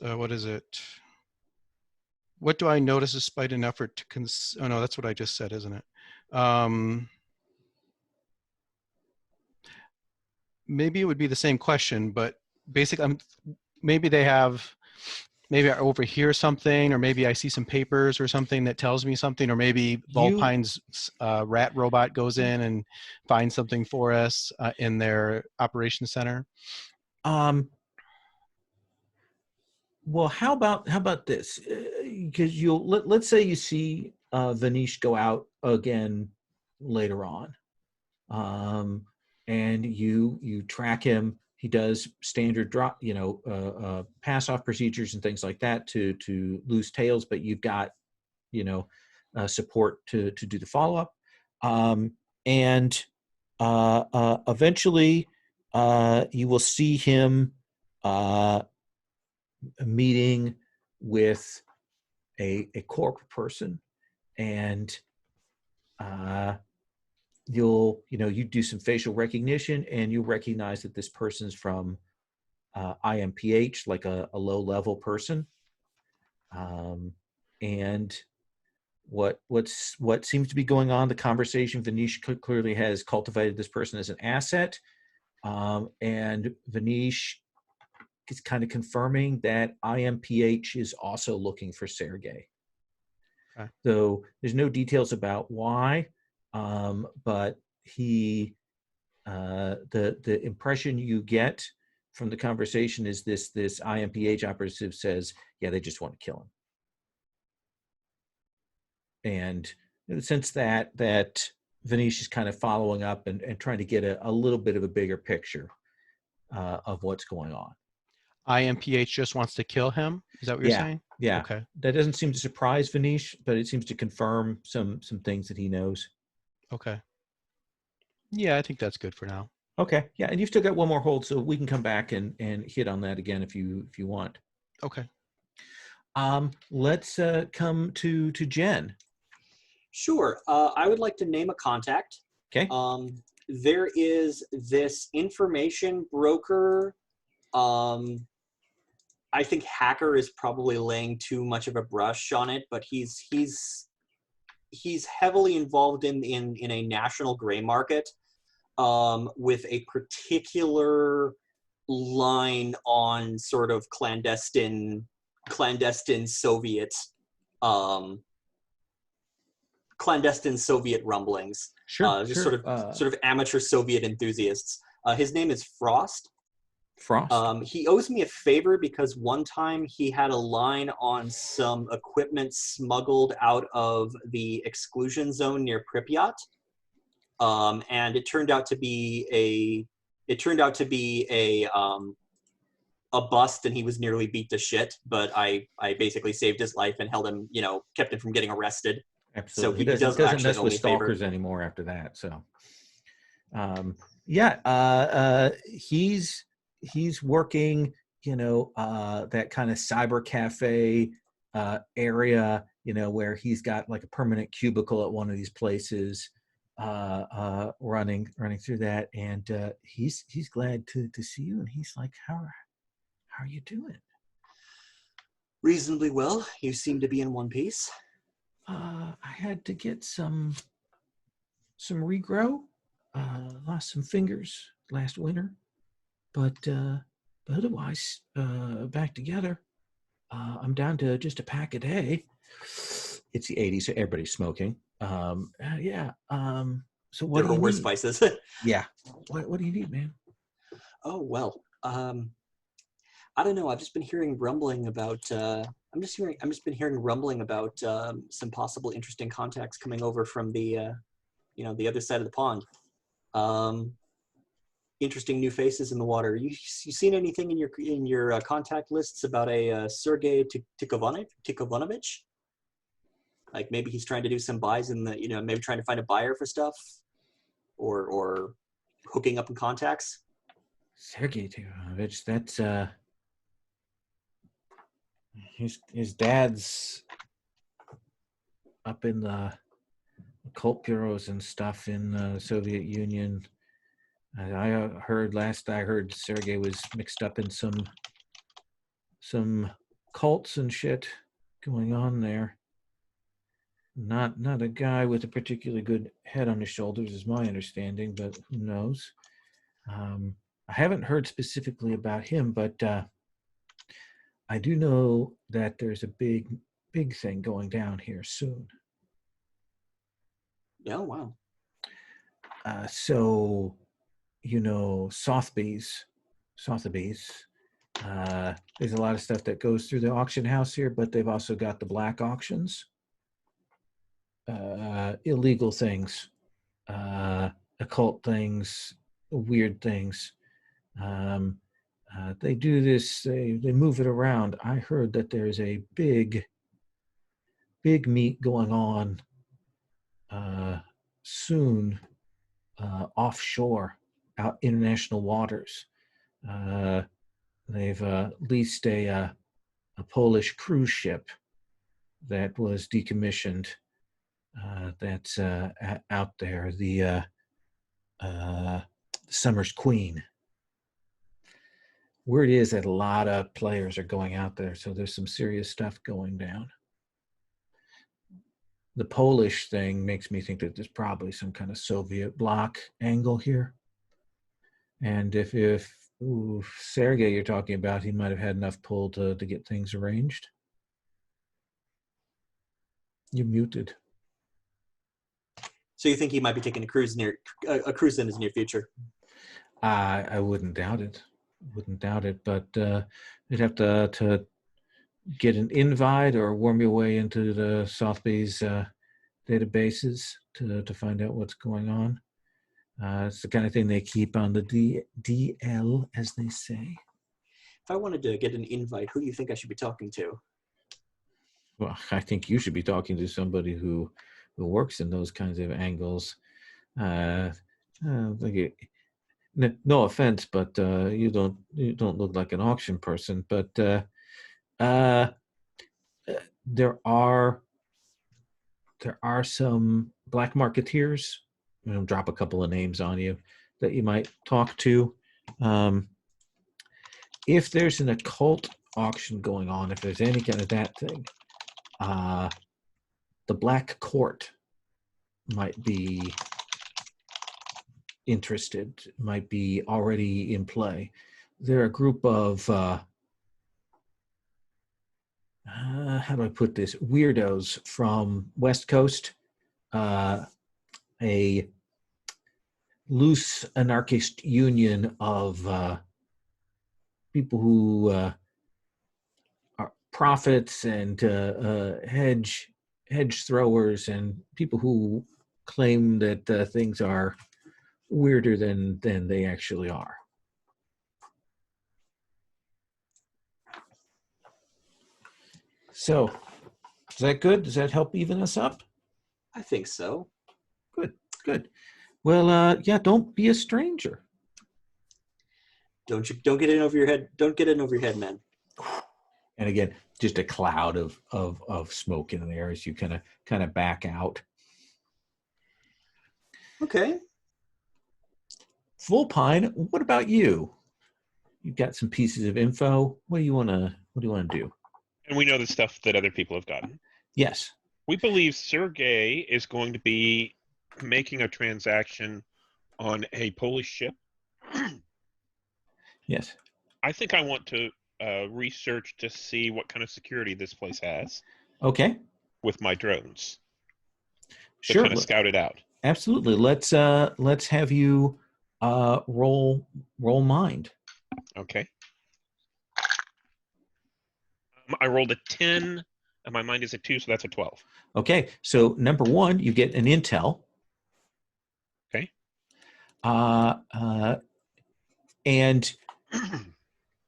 Speaker 5: What is it? What do I notice despite an effort to oh no, that's what I just said, isn't it? Maybe it would be the same question, but basically, maybe they have maybe I overhear something, or maybe I see some papers or something that tells me something, or maybe Volpine's rat robot goes in and finds something for us in their operations center.
Speaker 1: Well, how about this? Because let's say you see Vanish go out again later on, and you track him. He does standard drop, pass off procedures and things like that to lose tails, but you've got support to do the follow up, and eventually you will see him meeting with a corporate person, and you do some facial recognition, and you recognize that this person's from IMPH, like a low level person, and what seems to be going on, the conversation, Vanish clearly has cultivated this person as an asset, and Vanish is kind of confirming that IMPH is also looking for Sergey.
Speaker 5: Okay.
Speaker 1: So there's no details about why, but he, the impression you get from the conversation is this IMPH operative says, yeah, they just want to kill him. And in the sense that Vanish is kind of following up and trying to get a little bit of a bigger picture of what's going on.
Speaker 5: IMPH just wants to kill him? Is that what you're saying?
Speaker 1: Yeah.
Speaker 5: Okay.
Speaker 1: That doesn't seem to surprise Vanish, but it seems to confirm some things that he knows.
Speaker 5: Okay. Yeah, I think that's good for now.
Speaker 1: Okay. Yeah, and you've still got one more hold, so we can come back and hit on that again if you want.
Speaker 5: Okay.
Speaker 1: Let's come to Jen.
Speaker 4: Sure. I would like to name a contact.
Speaker 1: Okay.
Speaker 4: There is this information broker. I think hacker is probably laying too much of a brush on it, but he's heavily involved in a national gray market, with a particular line on sort of clandestine Soviet rumblings.
Speaker 1: Sure.
Speaker 4: Just sort of amateur Soviet enthusiasts. His name is Frost. He owes me a favor because one time he had a line on some equipment smuggled out of the exclusion zone near Pripyat, and it turned out to be a bust, and he was nearly beat to shit. But I basically saved his life and held him, kept him from getting arrested.
Speaker 1: Absolutely.
Speaker 4: So he doesn't
Speaker 1: doesn't mess with
Speaker 4: favor.
Speaker 1: stalkers anymore after that. So, he's working, that kind of cyber cafe area, where he's got like a permanent cubicle at one of these places, running through that, and he's glad to see you, and he's like, how are you doing?
Speaker 4: Reasonably well. You seem to be in one piece.
Speaker 1: I had to get some regrow. Lost some fingers last winter, but otherwise back together. I'm down to just a pack a day. It's the 80s, so everybody's smoking. Yeah. So what do you
Speaker 4: worse
Speaker 1: need?
Speaker 4: spices.
Speaker 1: Yeah. What do you need, man?
Speaker 4: Oh well. I don't know. I've just been hearing rumbling about. I'm just been hearing rumbling about some possible interesting contacts coming over from the other side of the pond. Interesting new faces in the water. You seen anything in your contact lists about a Sergey Tikovanovich? Like maybe he's trying to do some buys in the, maybe trying to find a buyer for stuff, or hooking up in contacts.
Speaker 1: Sergey Tikovanovich, that's his dad's up in the occult bureaus and stuff in the Soviet Union. Last I heard Sergey was mixed up in some cults and shit going on there. Not a guy with a particularly good head on his shoulders is my understanding, but who knows? I haven't heard specifically about him, but I do know that there's a big thing going down here soon.
Speaker 4: Oh, wow.
Speaker 1: So, Sotheby's. There's a lot of stuff that goes through the auction house here, but they've also got the black auctions, illegal things, occult things, weird things. They do this. They move it around. I heard that there's a big meet going on soon offshore, out international waters. They've leased a Polish cruise ship that was decommissioned. That's out there. The Summer's Queen. Word is that a lot of players are going out there, so there's some serious stuff going down. The Polish thing makes me think that there's probably some kind of Soviet bloc angle here. And if Sergei you're talking about, he might have had enough pull to get things arranged. You're muted.
Speaker 4: So you think he might be taking a cruise in his near future?
Speaker 1: I wouldn't doubt it. But you'd have to get an invite or worm your way into the Sotheby's databases to find out what's going on. It's the kind of thing they keep on the DL, as they say.
Speaker 4: If I wanted to get an invite, who do you think I should be talking to?
Speaker 1: Well, I think you should be talking to somebody who works in those kinds of angles. No offense, but you don't look like an auction person. But there are some black marketeers. I'll drop a couple of names on you that you might talk to. If there's an occult auction going on, if there's any kind of that thing, the Black Court might be interested, might be already in play. They're a group of, how do I put this, weirdos from West Coast, a loose anarchist union of people who are prophets and hedge throwers and people who claim that things are weirder than they actually are. So, is that good? Does that help even us up?
Speaker 4: I think so.
Speaker 1: Good. Well, yeah, don't be a stranger.
Speaker 4: Don't get in over your head. Don't get in over your head, man.
Speaker 1: And again, just a cloud of smoke in there as you kind of back out.
Speaker 4: Okay.
Speaker 1: Full Pine, what about you? You've got some pieces of info. What do you want to do?
Speaker 3: And we know the stuff that other people have gotten.
Speaker 1: Yes.
Speaker 3: We believe Sergei is going to be making a transaction on a Polish ship.
Speaker 1: Yes.
Speaker 3: I think I want to research to see what kind of security this place has.
Speaker 1: Okay.
Speaker 3: With my drones.
Speaker 1: Sure.
Speaker 3: Kind of scout it out.
Speaker 1: Absolutely. Let's have you roll mind.
Speaker 3: Okay. I rolled a 10, and my mind is a 2, so that's a 12.
Speaker 1: Okay. So number 1, you get an intel.
Speaker 3: Okay.
Speaker 1: And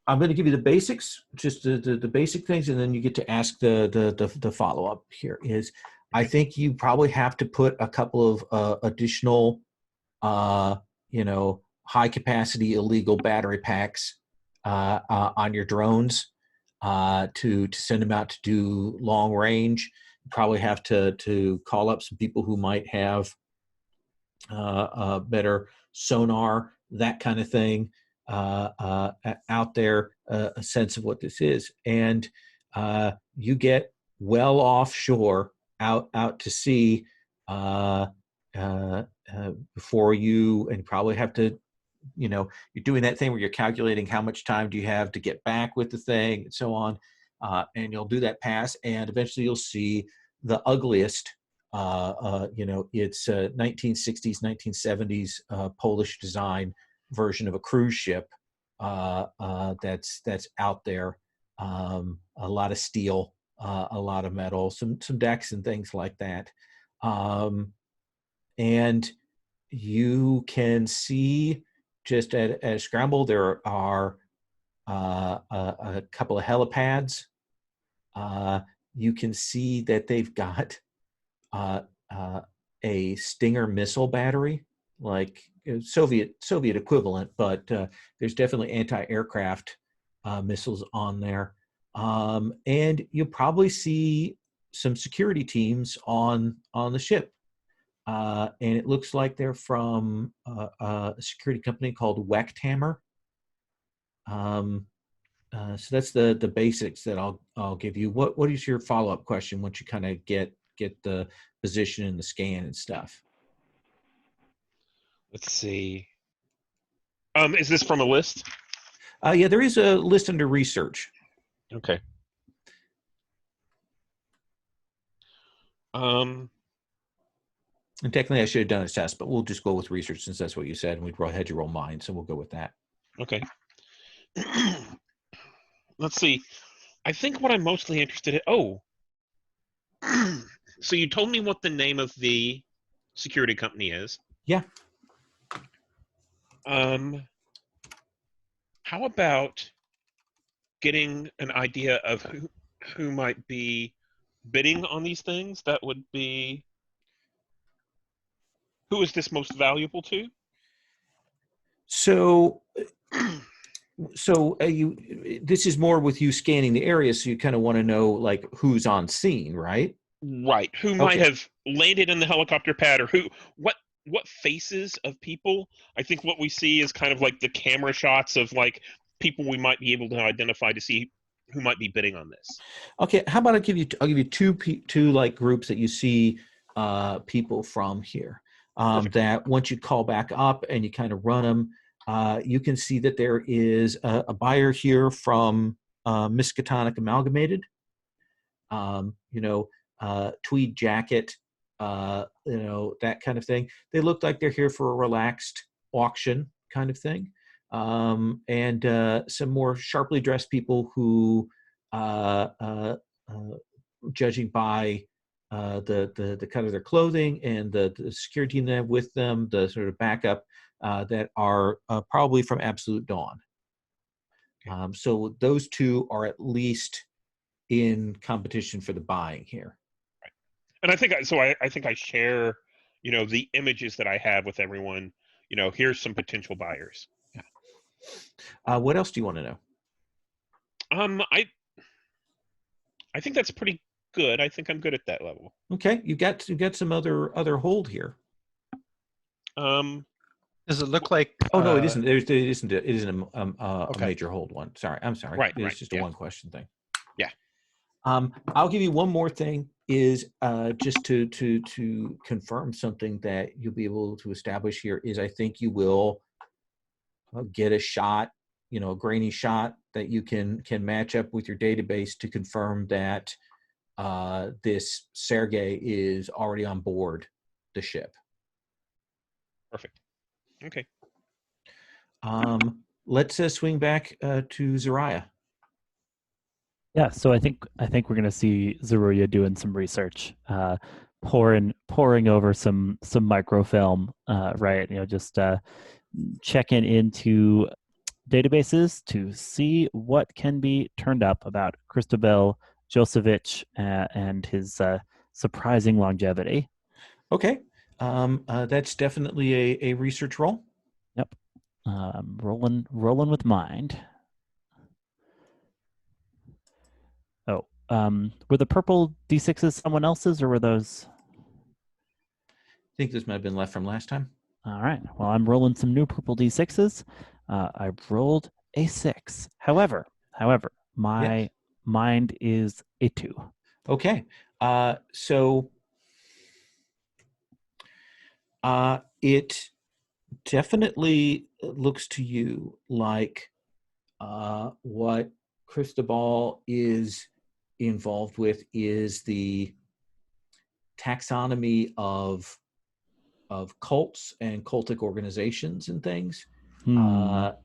Speaker 1: I'm going to give you the basics, just the basic things, and then you get to ask the follow up. Here is, I think you probably have to put a couple of additional, high capacity illegal battery packs on your drones to send them out to do long range. You probably have to call up some people who might have better sonar, that kind of thing. Out there, a sense of what this is, and you get well offshore, out to sea, before you, and you probably have to you're doing that thing where you're calculating how much time do you have to get back with the thing and so on. And you'll do that pass, and eventually you'll see the ugliest. It's 1960s, 1970s Polish design version of a cruise ship that's out there. A lot of steel, a lot of metal, some decks and things like that. And you can see just at Scramble there are a couple of helipads. You can see that they've got a Stinger missile battery, like Soviet equivalent, but there's definitely anti-aircraft missiles on there. And you'll probably see some security teams on the ship. And it looks like they're from a security company called Wechthammer. So that's the basics that I'll give you. What is your follow-up question once you kind of get the position and the scan and stuff?
Speaker 3: Let's see. Is this from a list?
Speaker 1: Yeah, there is a list under research.
Speaker 3: Okay.
Speaker 1: And technically I should have done a test, but we'll just go with research since that's what you said, and we had you roll mine, so we'll go with that.
Speaker 3: Okay. Let's see. I think what I'm mostly interested in. Oh. So you told me what the name of the security company is.
Speaker 1: Yeah.
Speaker 3: How about getting an idea of who might be bidding on these things? That would be. Who is this most valuable to?
Speaker 1: So this is more with you scanning the area, so you kind of want to know like who's on scene, right?
Speaker 3: Right. Who might have landed in the helicopter pad, or what faces of people? I think what we see is kind of like the camera shots of like people we might be able to identify to see who might be bidding on this.
Speaker 1: Okay, how about I'll give you two like groups that you see people from here. That once you call back up and you kind of run them, you can see that there is a buyer here from Miskatonic Amalgamated. Tweed jacket, that kind of thing. They look like they're here for a relaxed auction kind of thing. And some more sharply dressed people who, judging by the cut of their clothing and the security team they have with them, the sort of backup, that are probably from Absolute Dawn. So those two are at least in competition for the buying here.
Speaker 3: Right. And I think I think I share, the images that I have with everyone. Here's some potential buyers.
Speaker 1: Yeah. What else do you want to know?
Speaker 3: I think that's pretty good. I think I'm good at that level.
Speaker 1: Okay, you got some other hold here.
Speaker 5: Does it look like?
Speaker 1: Oh no, it isn't. It isn't a major hold one. Sorry, I'm sorry.
Speaker 3: Right,
Speaker 1: it's just a one question thing.
Speaker 3: Yeah.
Speaker 1: I'll give you one more thing. Is just to confirm something that you'll be able to establish here. Is I think you will get a shot, a grainy shot that you can match up with your database to confirm that this Sergei is already on board the ship.
Speaker 3: Perfect. Okay.
Speaker 1: Let's swing back to Zariah.
Speaker 2: Yeah, so I think we're gonna see Zeruya doing some research, pouring over some microfilm, right? Just checking into databases to see what can be turned up about Christobel Josevich and his surprising longevity.
Speaker 1: Okay, that's definitely a research roll.
Speaker 2: Yep, rolling with mind. Oh, were the purple D6s someone else's, or were those?
Speaker 1: I think this might have been left from last time.
Speaker 2: All right. Well, I'm rolling some new purple D6s. I've rolled a 6. However, my mind is a 2.
Speaker 1: Okay. So it definitely looks to you like what Cristobal is involved with is the taxonomy of cults and cultic organizations and things, and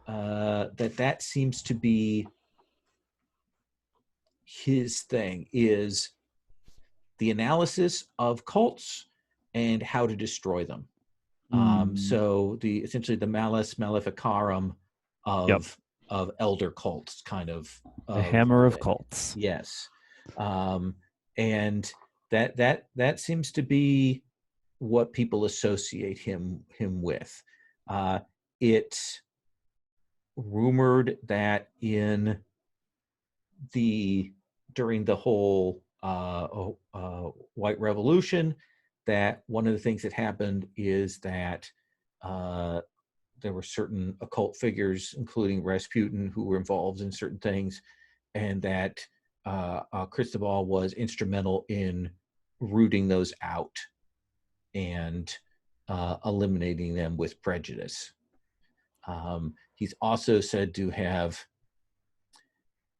Speaker 1: that seems to be his thing, is the analysis of cults and how to destroy them. So essentially the malus maleficarum of elder cults, kind of
Speaker 2: the hammer of cults.
Speaker 1: Yes, and that seems to be what people associate him with. It's rumored that during the whole White Revolution, that one of the things that happened is that there were certain occult figures, including Rasputin, who were involved in certain things, and that Cristobal was instrumental in rooting those out and eliminating them with prejudice. He's also said to have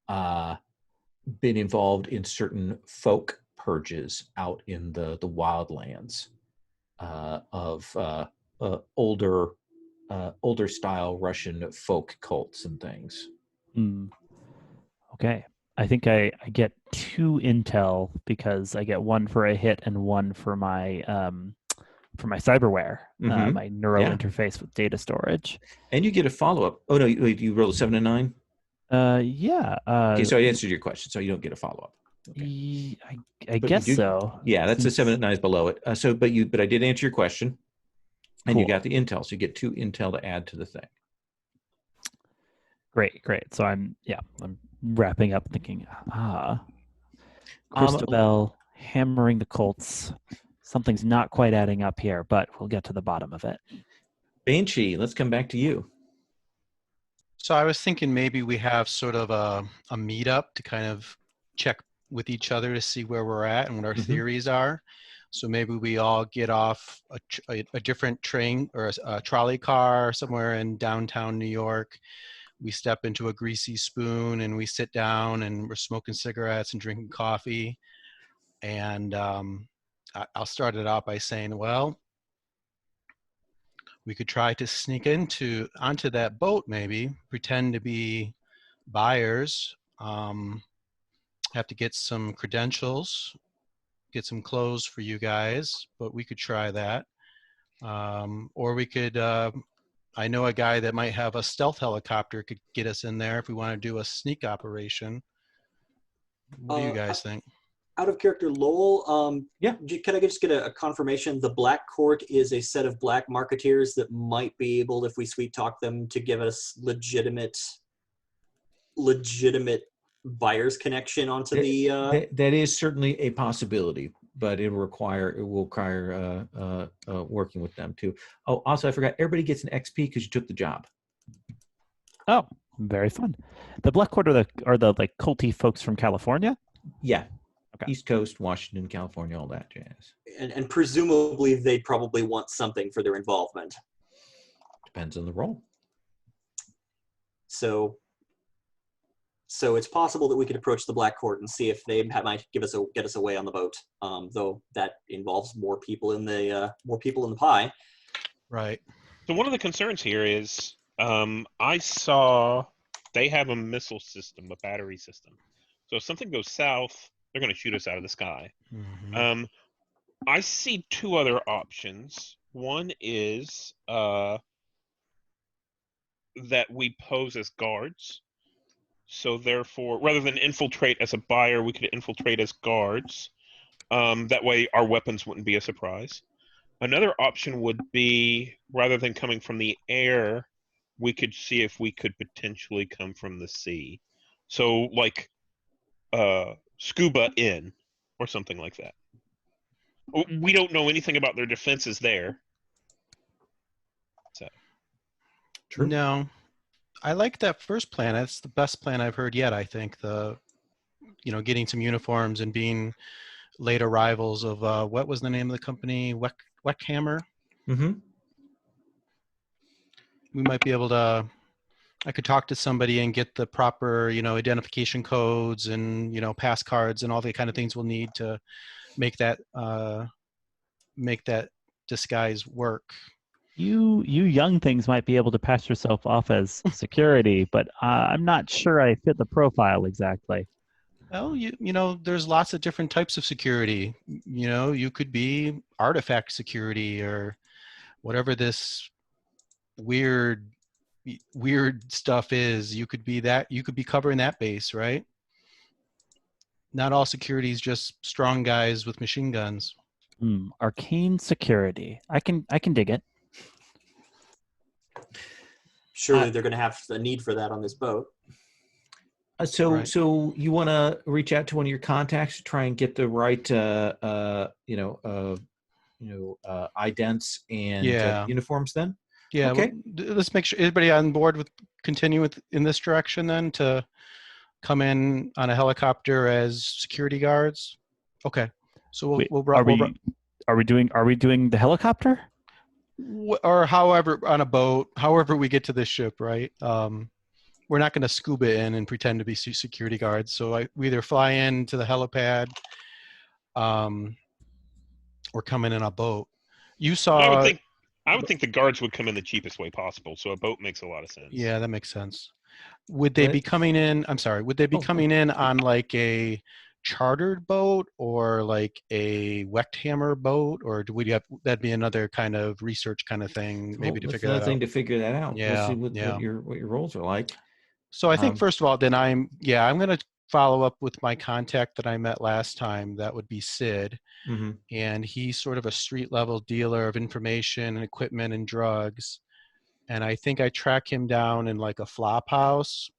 Speaker 1: been involved in certain folk purges out in the wildlands of older style Russian folk cults and things.
Speaker 2: Okay. I think I get 2 intel because I get 1 for a hit and 1 for my cyberware, my neural interface with data storage.
Speaker 1: And you get a follow-up. Oh no, you rolled a 7 and 9?
Speaker 2: Yeah.
Speaker 1: Okay, so I answered your question, so you don't get a follow-up.
Speaker 2: Okay. I guess so.
Speaker 1: Yeah, that's a 7 and 9 is below it. But I did answer your question, and
Speaker 2: cool.
Speaker 1: You got the intel, so you get 2 intel to add to the thing.
Speaker 2: Great. So I'm wrapping up thinking, Cristobal hammering the cults. Something's not quite adding up here, but we'll get to the bottom of it.
Speaker 1: Banshee, let's come back to you.
Speaker 5: So I was thinking maybe we have sort of a meetup to kind of check with each other to see where we're at and what our theories are. So maybe we all get off a different train or a trolley car somewhere in downtown New York. We step into a greasy spoon and we sit down and we're smoking cigarettes and drinking coffee. And I'll start it out by saying, well, we could try to sneak onto that boat, maybe pretend to be buyers, have to get some credentials, get some clothes for you guys, but we could try that. Or we could, I know a guy that might have a stealth helicopter could get us in there if we want to do a sneak operation. What do you guys think?
Speaker 4: Out of character, Lowell,
Speaker 1: Yeah.
Speaker 4: Can I just get a confirmation? The Black Court is a set of black marketeers that might be able, if we sweet talk them, to give us legitimate buyer's connection onto
Speaker 1: that is certainly a possibility, but it will require working with them too. Oh, also I forgot, everybody gets an XP because you took the job.
Speaker 2: Oh, very fun. The Black Court are the like culty folks from California?
Speaker 1: Yeah.
Speaker 2: Okay.
Speaker 1: East Coast, Washington, California, all that jazz.
Speaker 4: and presumably they'd probably want something for their involvement.
Speaker 1: Depends on the role.
Speaker 4: So it's possible that we could approach the Black Court and see if they might get us away on the boat. Though that involves more people in the pie.
Speaker 5: Right.
Speaker 3: So one of the concerns here is I saw they have a missile system, a battery system. So if something goes south, they're going to shoot us out of the sky.
Speaker 5: Mm-hmm.
Speaker 3: I see 2 other options. One is that we pose as guards. So therefore, rather than infiltrate as a buyer, we could infiltrate as guards. That way our weapons wouldn't be a surprise. Another option would be, rather than coming from the air, we could see if we could potentially come from the sea. So like scuba in or something like that. We don't know anything about their defenses there. So.
Speaker 1: True.
Speaker 5: No, I like that first plan. That's the best plan I've heard yet. I think getting some uniforms and being late arrivals of what was the name of the company? Weckhammer.
Speaker 1: Mm-hmm.
Speaker 5: we might be able to. I could talk to somebody and get the proper, identification codes and pass cards and all the kind of things we'll need to make that disguise work.
Speaker 2: You young things might be able to pass yourself off as security, but I'm not sure I fit the profile exactly.
Speaker 5: Well, there's lots of different types of security. You could be artifact security or whatever this weird stuff is. You could be that. You could be covering that base, right? Not all security is just strong guys with machine guns.
Speaker 2: Arcane security. I can dig it.
Speaker 4: Surely they're going to have a need for that on this boat.
Speaker 1: So you want to reach out to one of your contacts to try and get the right, idents and uniforms. Then,
Speaker 5: yeah.
Speaker 1: Okay.
Speaker 5: Well, let's make sure everybody on board with continue in this direction. Then to come in on a helicopter as security guards. Okay. So
Speaker 2: are we doing the helicopter?
Speaker 5: Or however on a boat, however we get to this ship, right? We're not going to scuba in and pretend to be security guards. So we either fly into the helipad, or come in a boat. You saw.
Speaker 3: I would think the guards would come in the cheapest way possible. So a boat makes a lot of sense.
Speaker 5: Yeah, that makes sense. Would they be coming in? I'm sorry. Would they be coming in on like a chartered boat or like a Wechthammer boat, or do we have that'd be another kind of research kind of thing, maybe to figure that out?
Speaker 1: Thing to figure that out.
Speaker 5: Yeah,
Speaker 1: we'll see what your roles are like.
Speaker 5: So I think first of all, then I'm going to follow up with my contact that I met last time. That would be Sid.
Speaker 1: Mm-hmm.
Speaker 5: And he's sort of a street level dealer of information and equipment and drugs. And I think I track him down in like a flop house,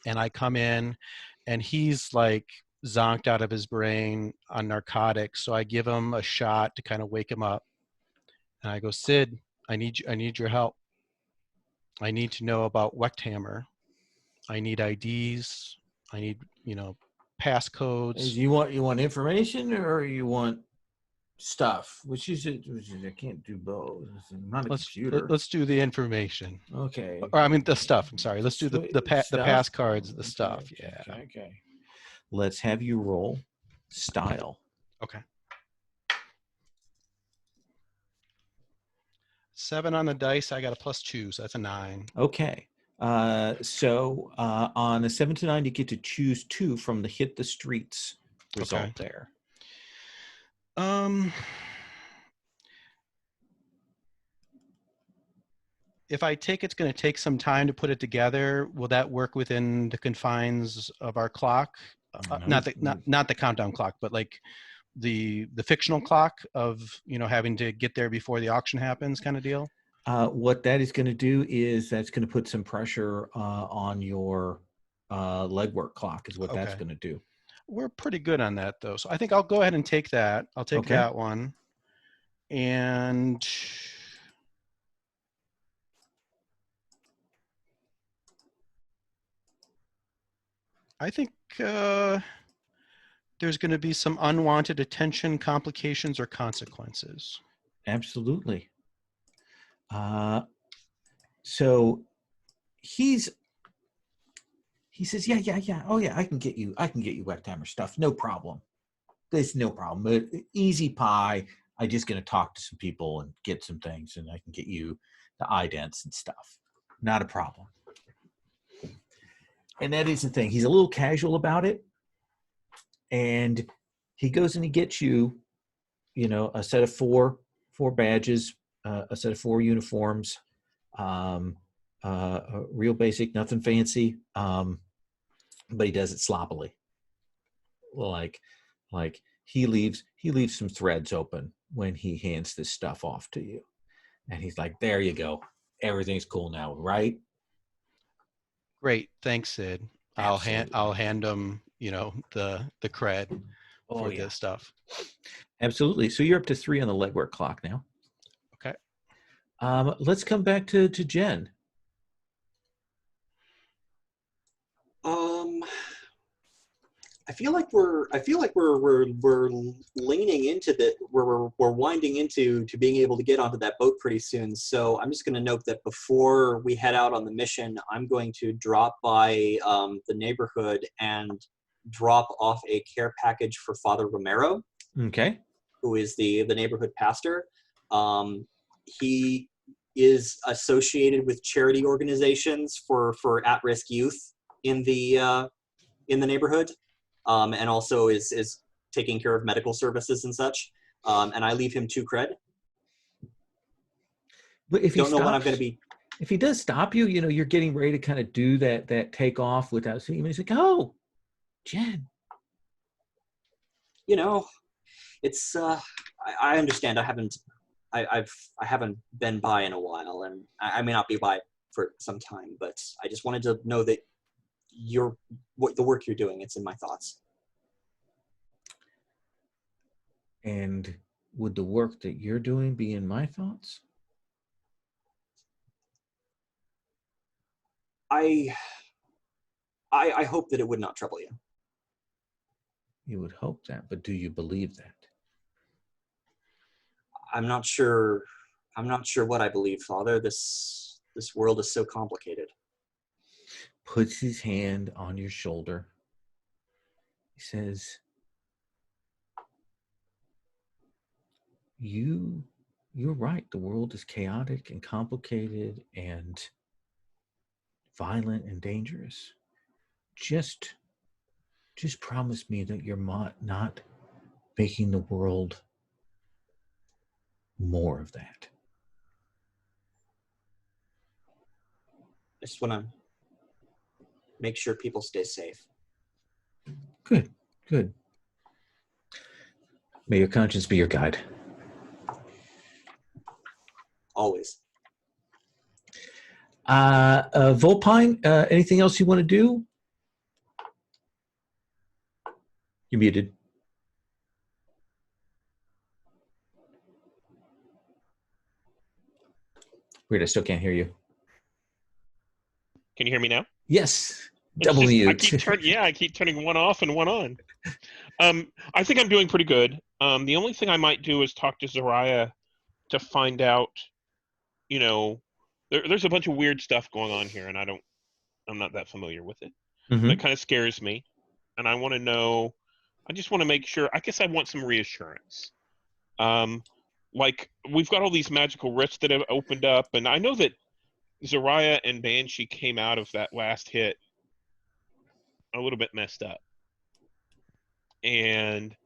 Speaker 5: and I come in and he's like zonked out of his brain on narcotics. So I give him a shot to kind of wake him up. And I go, Sid, I need your help. I need to know about Wechthammer. I need IDs. I need, passcodes.
Speaker 1: You want information or you want stuff? Which is I can't do both. I'm not a computer.
Speaker 5: Let's do the information.
Speaker 1: Okay.
Speaker 5: Or I mean the stuff. I'm sorry. Let's do the pass cards. The stuff. Yeah.
Speaker 1: Okay. Let's have you roll style.
Speaker 5: Okay. 7 on the dice. I got a +2, so that's a 9.
Speaker 1: Okay. So on a 7 to 9, you get to choose 2 from the hit the streets result there.
Speaker 5: If I take it's going to take some time to put it together, will that work within the confines of our clock? Not the countdown clock, but like the fictional clock of having to get there before the auction happens, kind of deal.
Speaker 1: What that is going to do is that's going to put some pressure on your legwork clock is what that's going to do.
Speaker 5: We're pretty good on that, though. So I think I'll go ahead and take that. I'll take that one. And I think there's going to be some unwanted attention, complications, or consequences.
Speaker 1: Absolutely. So he says, yeah. Oh yeah, I can get you Wechthammer stuff. No problem. There's no problem. Easy pie. I'm just going to talk to some people and get some things, and I can get you the idents and stuff. Not a problem. And that is the thing. He's a little casual about it, and he goes and he gets you, a set of four badges, a set of 4 uniforms, real basic, nothing fancy, but he does it sloppily. Like he leaves some threads open when he hands this stuff off to you, and he's like, "There you go, everything's cool now, right?"
Speaker 5: Great, thanks, Sid. I'll hand him, the cred for this stuff.
Speaker 1: Absolutely. So you're up to 3 on the legwork clock now.
Speaker 5: Okay.
Speaker 1: Let's come back to Jen.
Speaker 4: feel like we're leaning into the we're winding into being able to get onto that boat pretty soon. So I'm just going to note that before we head out on the mission, I'm going to drop by the neighborhood and drop off a care package for Father Romero.
Speaker 1: Okay.
Speaker 4: Who is the neighborhood pastor. He is associated with charity organizations for at-risk youth in the neighborhood, and also is taking care of medical services and such. And I leave him 2 cred.
Speaker 1: But if
Speaker 4: Don't know when I'm going to be.
Speaker 1: If he does stop you, you're getting ready to kind of do that takeoff without seeing him. He's like, "Oh, Jen."
Speaker 4: It's I understand. I haven't been by in a while, and I may not be by for some time. But I just wanted to know that the work you're doing, it's in my thoughts.
Speaker 1: And would the work that you're doing be in my thoughts?
Speaker 4: I hope that it would not trouble you.
Speaker 1: You would hope that, but do you believe that?
Speaker 4: I'm not sure what I believe, Father. This world is so complicated.
Speaker 1: Puts his hand on your shoulder. He says, You're right. The world is chaotic and complicated and violent and dangerous. Just promise me that you're not making the world more of that.
Speaker 4: I just want to make sure people stay safe.
Speaker 1: Good. May your conscience be your guide.
Speaker 4: Always.
Speaker 1: Volpine, anything else you want to do? You're muted. Weird, I still can't hear you.
Speaker 3: Can you hear me now?
Speaker 1: Yes. Double mute.
Speaker 3: I keep turning one off and one on. I think I'm doing pretty good. The only thing I might do is talk to Zariah to find out, there's a bunch of weird stuff going on here, and I'm not that familiar with it.
Speaker 1: Mm-hmm.
Speaker 3: That kind of scares me, and I want to know. I just want to make sure. I guess I want some reassurance. Like we've got all these magical rifts that have opened up, and I know that Zariah and Banshee came out of that last hit a little bit messed up, and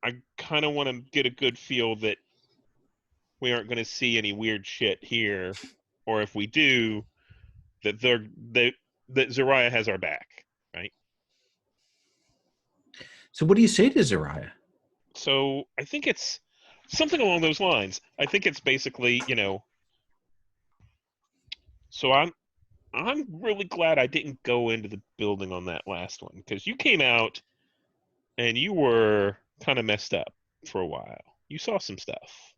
Speaker 3: I kind of want to get a good feel that we aren't going to see any weird shit here, or if we do, that that Zariah has our back, right? So
Speaker 1: what do you say to Zariah?
Speaker 3: So I think it's something along those lines. I think it's basically, So I'm really glad I didn't go into the building on that last one, because you came out and you were kind of messed up for a while. You saw some stuff.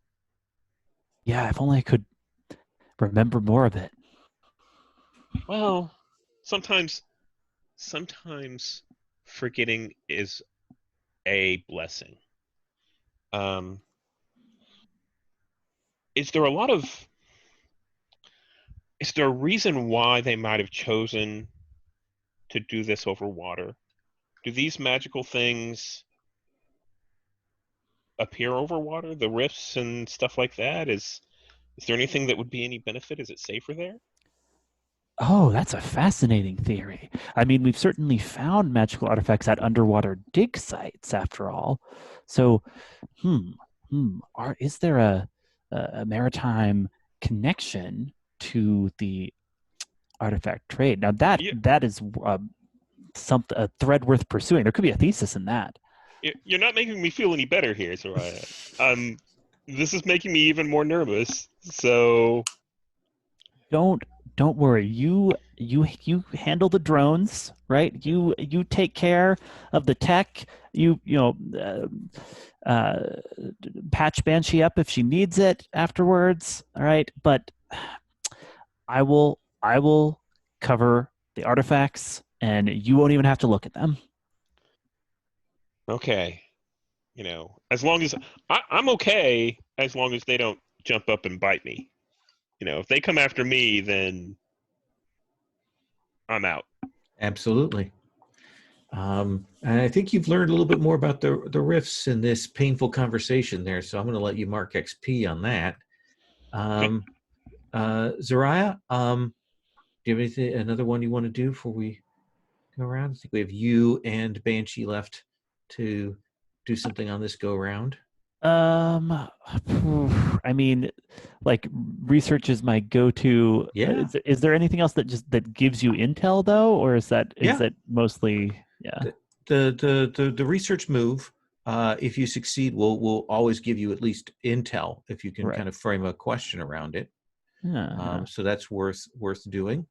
Speaker 2: Yeah, if only I could remember more of it.
Speaker 3: Well, sometimes forgetting is a blessing. Is there a reason why they might have chosen to do this over water? Do these magical things appear over water? The rifts and stuff like that? Is there anything that would be any benefit? Is it safer there?
Speaker 2: Oh, that's a fascinating theory. I mean, we've certainly found magical artifacts at underwater dig sites, after all. So, is there a maritime connection to the artifact trade? Now, that is a thread worth pursuing. There could be a thesis in that.
Speaker 3: You're not making me feel any better here, Zariah. This is making me even more nervous. So,
Speaker 2: don't worry. You handle the drones, right? You take care of the tech. Patch Banshee up if she needs it afterwards. All right, but I will cover the artifacts, and you won't even have to look at them.
Speaker 3: Okay. As long as I'm okay, as long as they don't jump up and bite me. If they come after me, then I'm out.
Speaker 1: Absolutely. And I think you've learned a little bit more about the rifts in this painful conversation there. So I'm going to let you mark XP on that. Zariah, do you have anything, another one you want to do before we go around? I think we have you and Banshee left to do something on this go round.
Speaker 2: I mean, like research is my go-to.
Speaker 1: Yeah.
Speaker 2: Is there anything else that gives you intel though, or is that mostly
Speaker 1: The research move? If you succeed, will always give you at least intel if you can kind of frame a question around it. So that's worth doing.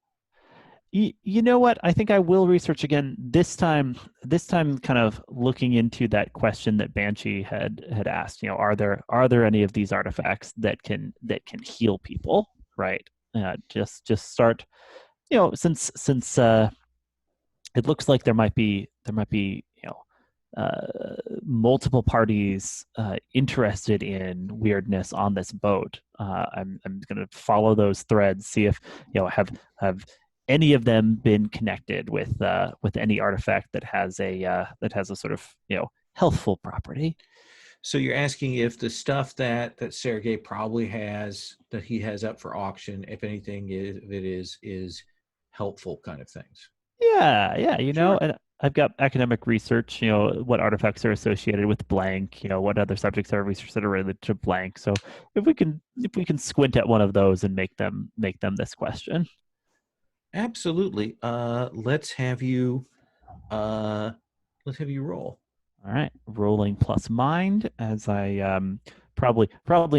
Speaker 2: You know what? I think I will research again this time. Kind of looking into that question that Banshee had asked. Are there any of these artifacts that can heal people? Right. Just start. Since it looks like there might be multiple parties interested in weirdness on this boat. I'm going to follow those threads, see if have any of them been connected with any artifact that has a sort of healthful property.
Speaker 1: So you're asking if the stuff that Sergei probably has, that he has up for auction, if anything, is helpful kind of things.
Speaker 2: Yeah, and I've got academic research, what artifacts are associated with blank, what other subjects are research that are related to blank. So if we can squint at one of those and make them this question.
Speaker 1: Absolutely. Let's have you roll.
Speaker 2: All right, rolling plus mind as I probably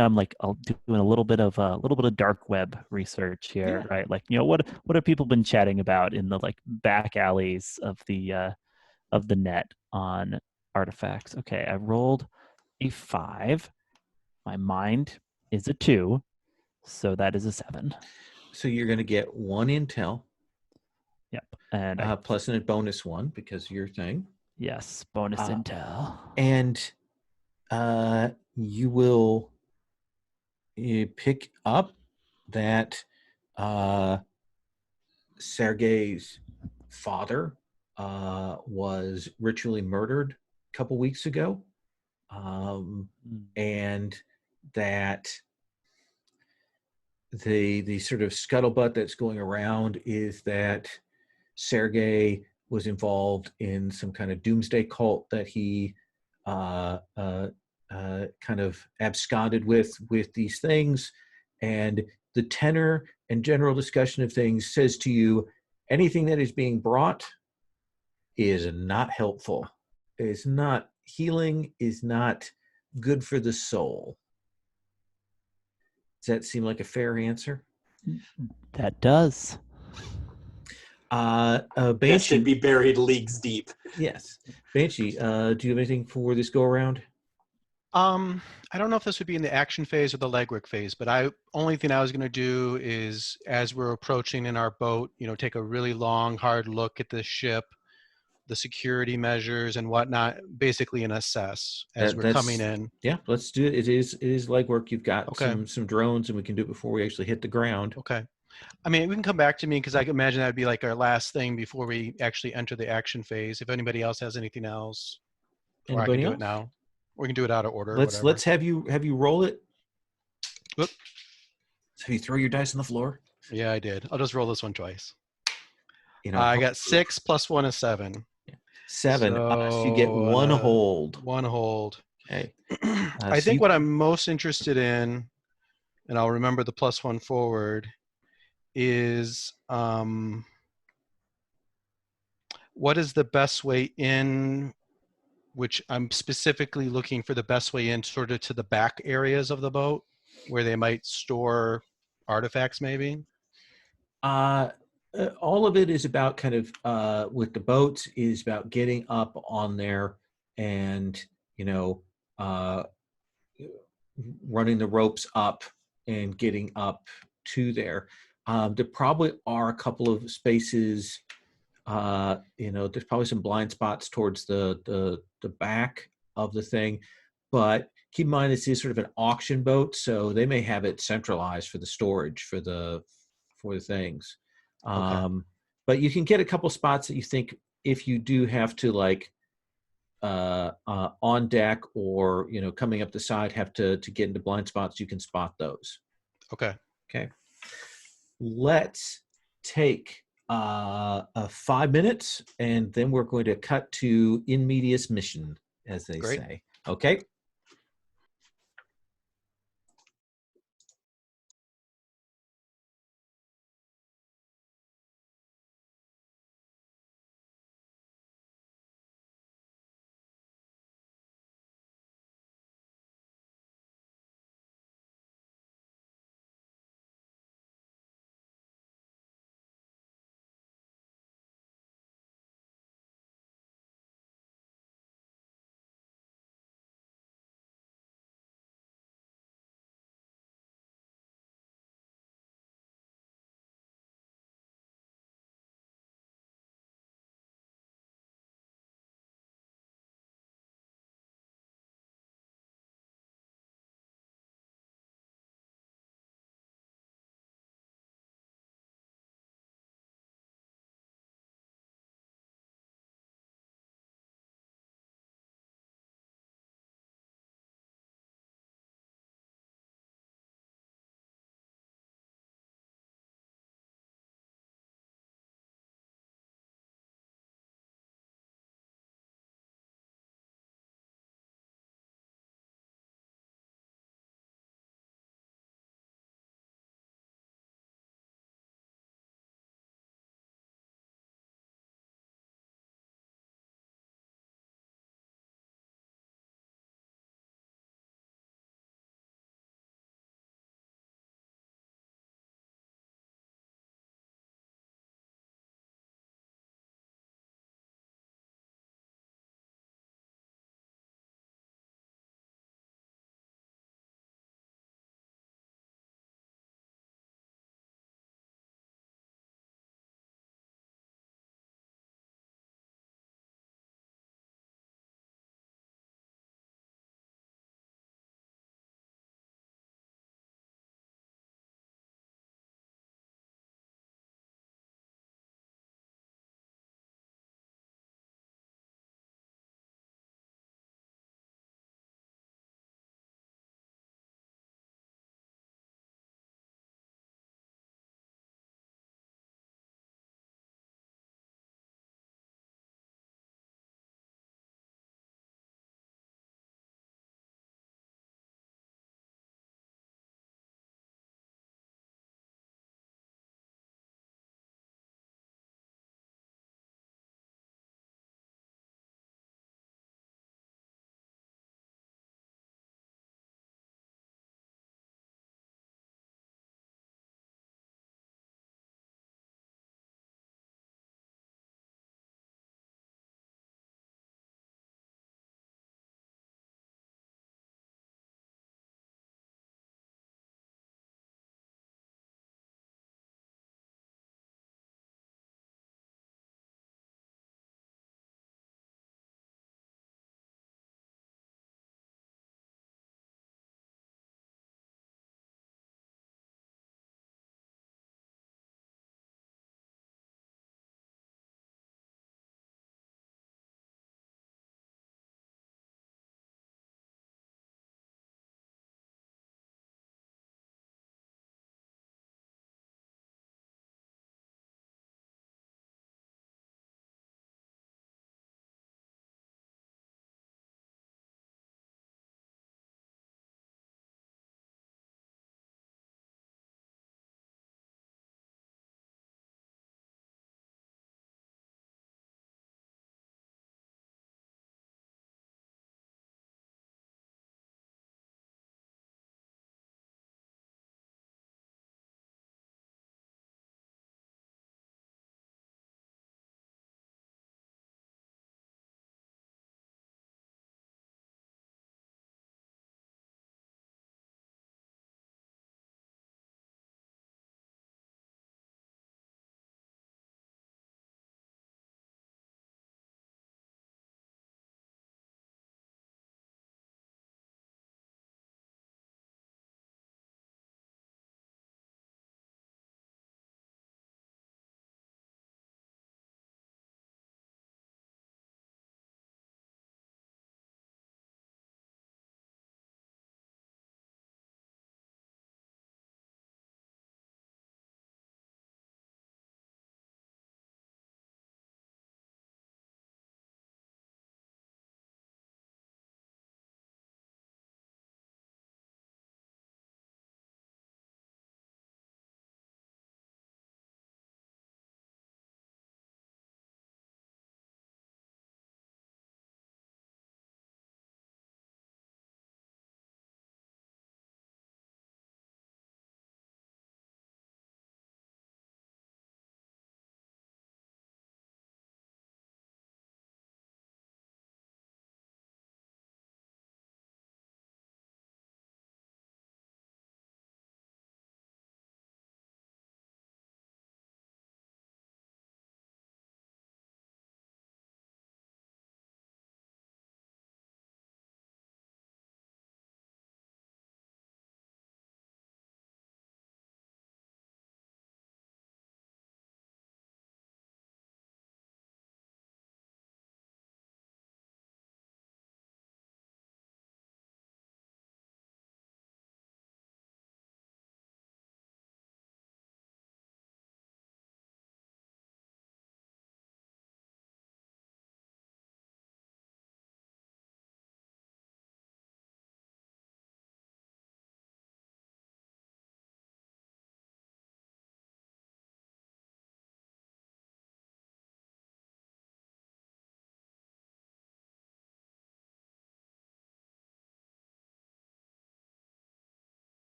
Speaker 2: I'm like doing a little bit of dark web research here, right? Like what have people been chatting about in the like back alleys of the net on artifacts? Okay, I rolled a 5. My mind is a 2, so that is a 7.
Speaker 1: So you're going to get 1 intel.
Speaker 2: Yep, and
Speaker 1: plus a bonus 1 because of your thing.
Speaker 2: Yes, bonus intel.
Speaker 1: And you will pick up that Sergei's father was ritually murdered a couple weeks ago, and that the sort of scuttlebutt that's going around is that Sergei was involved in some kind of doomsday cult that he kind of absconded with these things. And the tenor and general discussion of things says to you, anything that is being brought is not helpful, is not healing, is not good for the soul. Does that seem like a fair answer?
Speaker 2: That does.
Speaker 1: Banshee,
Speaker 4: that should be buried leagues deep.
Speaker 1: Yes. Banshee, do you have anything for this go-around?
Speaker 5: I don't know if this would be in the action phase or the legwork phase, but only thing I was going to do is, as we're approaching in our boat, take a really long, hard look at the ship, the security measures and whatnot, basically, and assess as we're coming in.
Speaker 1: Yeah, let's do it. It is legwork. You've got some drones, and we can do it before we actually hit the ground.
Speaker 5: Okay. I mean, we can come back to me because I can imagine that'd be like our last thing before we actually enter the action phase. If anybody else has anything else, or I can do it now. We can do it out of order.
Speaker 1: Let's have you roll it.
Speaker 5: Whoop.
Speaker 1: So you throw your dice on the floor.
Speaker 5: Yeah, I did. I'll just roll this one twice. I got 6 plus 1 is 7.
Speaker 1: 7. So you get 1 hold.
Speaker 5: 1 hold.
Speaker 1: Okay.
Speaker 5: I think what I'm most interested in, and I'll remember the plus 1 forward, is what is the best way in, which I'm specifically looking for the best way in sort of to the back areas of the boat where they might store artifacts maybe?
Speaker 1: All of it is about kind of, with the boats, is about getting up on there and, running the ropes up and getting up to there. There probably are a couple of spaces There's probably some blind spots towards the back of the thing, but keep in mind this is sort of an auction boat, so they may have it centralized for the storage for the things.
Speaker 5: Okay.
Speaker 1: But you can get a couple spots that you think if you do have to like on deck or coming up the side have to get into blind spots, you can spot those.
Speaker 5: Okay.
Speaker 1: Okay. Let's take 5 minutes, and then we're going to cut to in medias mission, as they
Speaker 5: Great.
Speaker 1: say. Okay.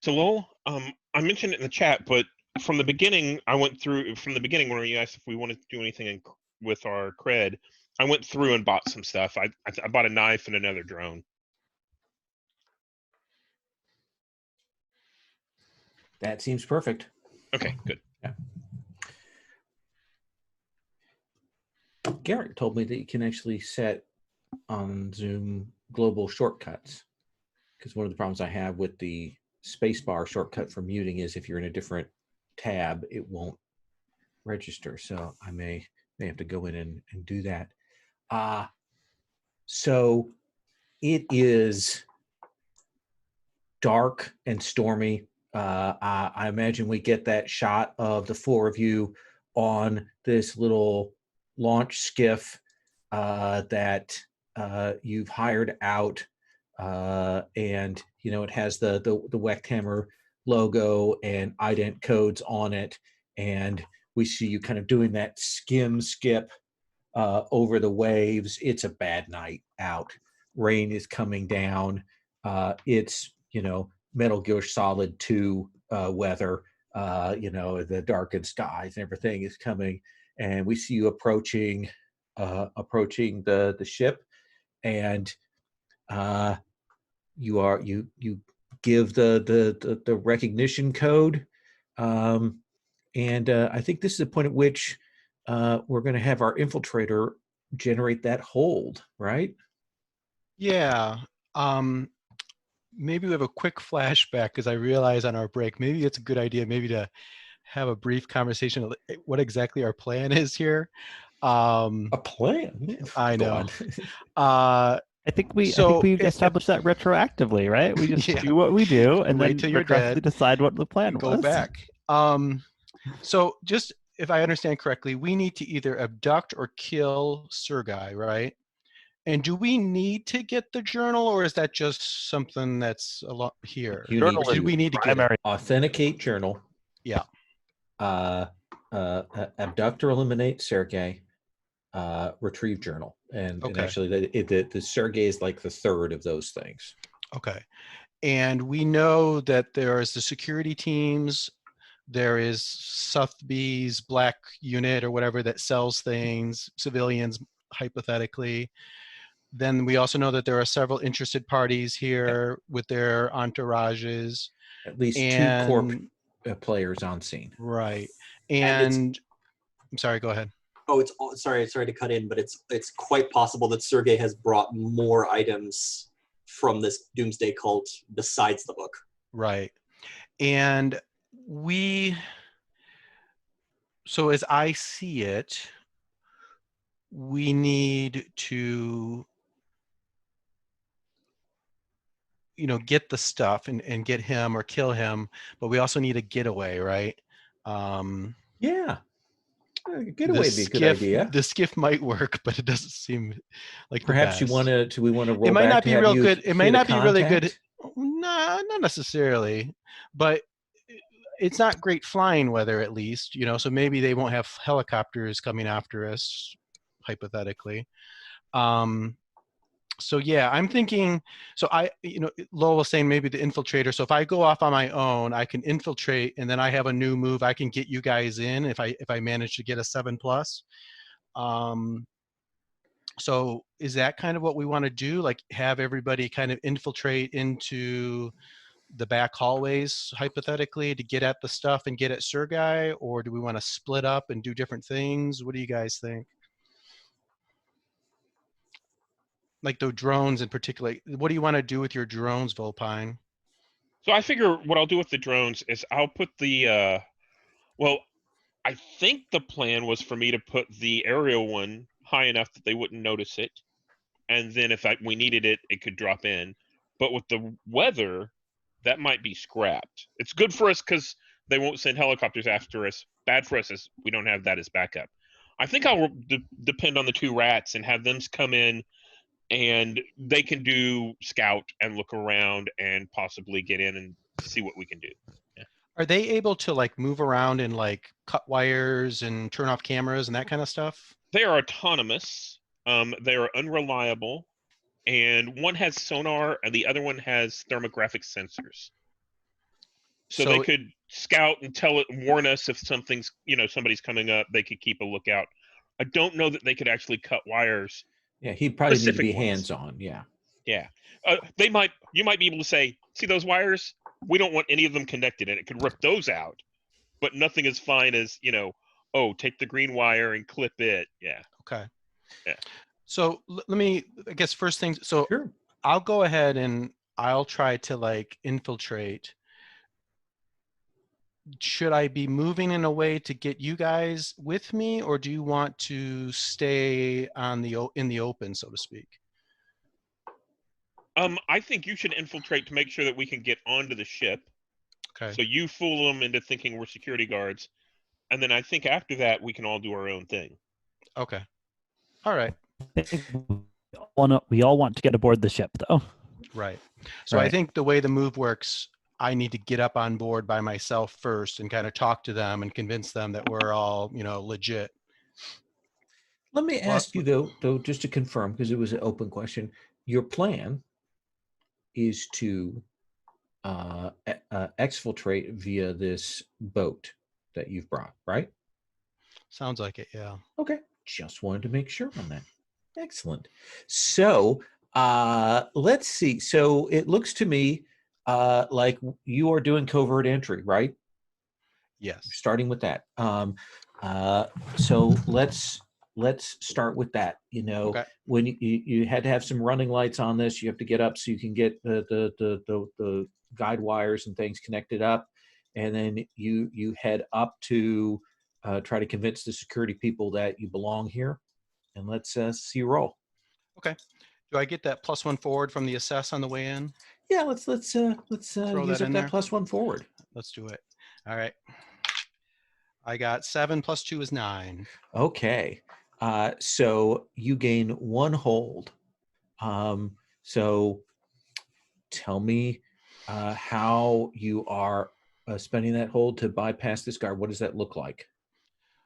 Speaker 3: So Lowell, I mentioned it in the chat, but from the beginning when you asked if we wanted to do anything with our cred, I went through and bought some stuff. I bought a knife and another drone.
Speaker 1: That seems perfect.
Speaker 3: Okay, good.
Speaker 1: Yeah. Garrett told me that you can actually set on Zoom global shortcuts, because one of the problems I have with the spacebar shortcut for muting is if you're in a different tab, it won't register. So I may have to go in and do that. So it is dark and stormy. I imagine we get that shot of the four of you on this little launch skiff that you've hired out, and it has the Wechthammer logo and ident codes on it, and we see you kind of doing that skip over the waves. It's a bad night out. Rain is coming down. It's Metal Gear Solid 2 weather. The darkened skies and everything is coming, and we see you approaching the ship, and you give the recognition code, and I think this is the point at which we're going to have our infiltrator generate that hold, right?
Speaker 5: Yeah. Maybe we have a quick flashback, because I realize on our break, maybe it's a good idea maybe to have a brief conversation of what exactly our plan is here.
Speaker 1: A plan?
Speaker 5: I
Speaker 1: Go
Speaker 5: know.
Speaker 1: on.
Speaker 2: I think we established that retroactively, right? We just
Speaker 5: Yeah.
Speaker 2: do what we do and
Speaker 5: Wait
Speaker 2: then
Speaker 5: till you're
Speaker 2: retroactively
Speaker 5: dead
Speaker 2: decide what the plan
Speaker 5: and
Speaker 2: was.
Speaker 5: go back. So just if I understand correctly, we need to either abduct or kill Sergei, right? And do we need to get the journal, or is that just something that's a lot here?
Speaker 1: You
Speaker 2: Journal
Speaker 1: need
Speaker 2: is
Speaker 5: Do we need to get it?
Speaker 2: primary.
Speaker 1: authenticate journal.
Speaker 5: Yeah.
Speaker 1: Abduct or eliminate Sergei. Retrieve journal, and
Speaker 5: Okay.
Speaker 1: actually the Sergei is like the third of those things.
Speaker 5: Okay. And we know that there is the security teams, there is Sotheby's black unit or whatever that sells things, civilians hypothetically. Then we also know that there are several interested parties here with their entourages.
Speaker 1: At least
Speaker 5: And,
Speaker 1: 2 corp players on scene.
Speaker 5: Right.
Speaker 4: And
Speaker 5: I'm sorry, go ahead.
Speaker 4: Oh, sorry to cut in, but it's quite possible that Sergei has brought more items from this doomsday cult besides the book.
Speaker 5: Right. And so as I see it, we need to get the stuff and get him or kill him, but we also need a getaway, right?
Speaker 1: Yeah. Getaway would be a good idea.
Speaker 5: The skiff might work, but it doesn't seem like
Speaker 1: Perhaps
Speaker 5: the best.
Speaker 1: do we want to roll
Speaker 5: It might
Speaker 1: back
Speaker 5: not
Speaker 1: to
Speaker 5: be
Speaker 1: have
Speaker 5: real
Speaker 1: you
Speaker 5: good. It may
Speaker 1: hit a
Speaker 5: not be really good.
Speaker 1: contact?
Speaker 5: No, not necessarily, but it's not great flying weather, at least, so maybe they won't have helicopters coming after us, hypothetically. So yeah, I'm thinking, so Lowell was saying maybe the infiltrator. So if I go off on my own, I can infiltrate, and then I have a new move. I can get you guys in if I manage to get a 7+. So is that kind of what we want to do? Like have everybody kind of infiltrate into the back hallways, hypothetically, to get at the stuff and get at Sergei, or do we want to split up and do different things? What do you guys think? Like the drones in particular, what do you want to do with your drones, Volpine?
Speaker 3: So I figure what I'll do with the drones is I'll put the well, I think the plan was for me to put the aerial one high enough that they wouldn't notice it, and then if we needed it, it could drop in. But with the weather, that might be scrapped. It's good for us because they won't send helicopters after us. Bad for us is we don't have that as backup. I think I'll depend on the 2 rats and have them come in, and they can do scout and look around and possibly get in and see what we can do. Yeah.
Speaker 5: Are they able to like move around and like cut wires and turn off cameras and that kind of stuff?
Speaker 3: They are autonomous. They are unreliable, and one has sonar and the other one has thermographic sensors. So they could scout and warn us if something's, somebody's coming up. They could keep a lookout. I don't know that they could actually cut wires.
Speaker 1: Yeah, he'd probably need to be
Speaker 3: Specific ones.
Speaker 1: hands-on. Yeah.
Speaker 3: Yeah. You might be able to say, see those wires? We don't want any of them connected, and it could rip those out. But nothing as fine as, take the green wire and clip it. Yeah.
Speaker 5: Okay.
Speaker 3: Yeah.
Speaker 5: So let me, I guess first things, so
Speaker 1: Sure.
Speaker 5: I'll go ahead and I'll try to like infiltrate. Should I be moving in a way to get you guys with me, or do you want to stay in the open, so to speak?
Speaker 3: I think you should infiltrate to make sure that we can get onto the ship.
Speaker 5: Okay.
Speaker 3: So you fool them into thinking we're security guards. And then I think after that, we can all do our own thing.
Speaker 5: Okay. All right.
Speaker 2: We all want to get aboard the ship, though.
Speaker 5: Right. So I think the way the move works, I need to get up on board by myself first and kind of talk to them and convince them that we're all, legit.
Speaker 1: Let me ask you though, just to confirm, because it was an open question. Your plan is to exfiltrate via this boat that you've brought, right?
Speaker 5: Sounds like it, yeah.
Speaker 1: Okay, just wanted to make sure on that. Excellent. So let's see. So it looks to me like you are doing covert entry, right?
Speaker 5: Yes.
Speaker 1: Starting with that. So let's start with that.
Speaker 5: Okay.
Speaker 1: When you had to have some running lights on this, you have to get up so you can get the guide wires and things connected up, and then you head up to try to convince the security people that you belong here, and let's see you roll.
Speaker 5: Okay. Do I get that +1 forward from the assess on the way in?
Speaker 1: Yeah, let's use up
Speaker 5: in
Speaker 1: that
Speaker 5: there.
Speaker 1: +1 forward.
Speaker 5: Let's do it. All right. I got 7 + 2 is 9.
Speaker 1: Okay. So you gain 1 hold. So tell me how you are spending that hold to bypass this guard. What does that look like?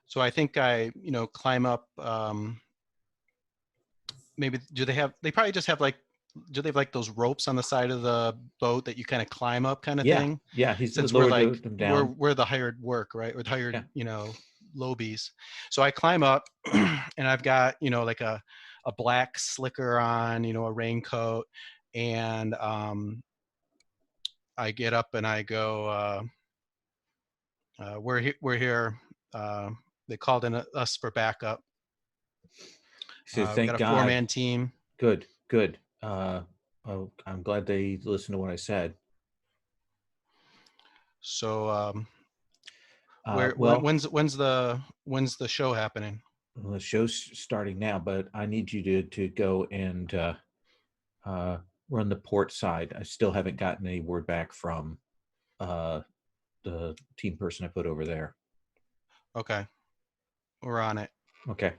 Speaker 5: So I think I, climb up. Maybe they probably just have do they have like those ropes on the side of the boat that you kind of climb up kind of thing?
Speaker 1: Yeah, he's
Speaker 5: Since we're
Speaker 1: lowered them down.
Speaker 5: we're the hired work, right? We're the hired, lobies. So I climb up and I've got, like a black slicker on, a raincoat, and I get up and I go, we're here. They called in us for backup.
Speaker 1: So
Speaker 5: we
Speaker 1: thank
Speaker 5: got a
Speaker 1: God.
Speaker 5: 4-man team.
Speaker 1: Good. I'm glad they listened to what I said.
Speaker 5: So when's the show happening?
Speaker 1: Well, the show's starting now, but I need you to go and run the port side. I still haven't gotten any word back from the team person I put over there.
Speaker 5: Okay, we're on it.
Speaker 1: Okay.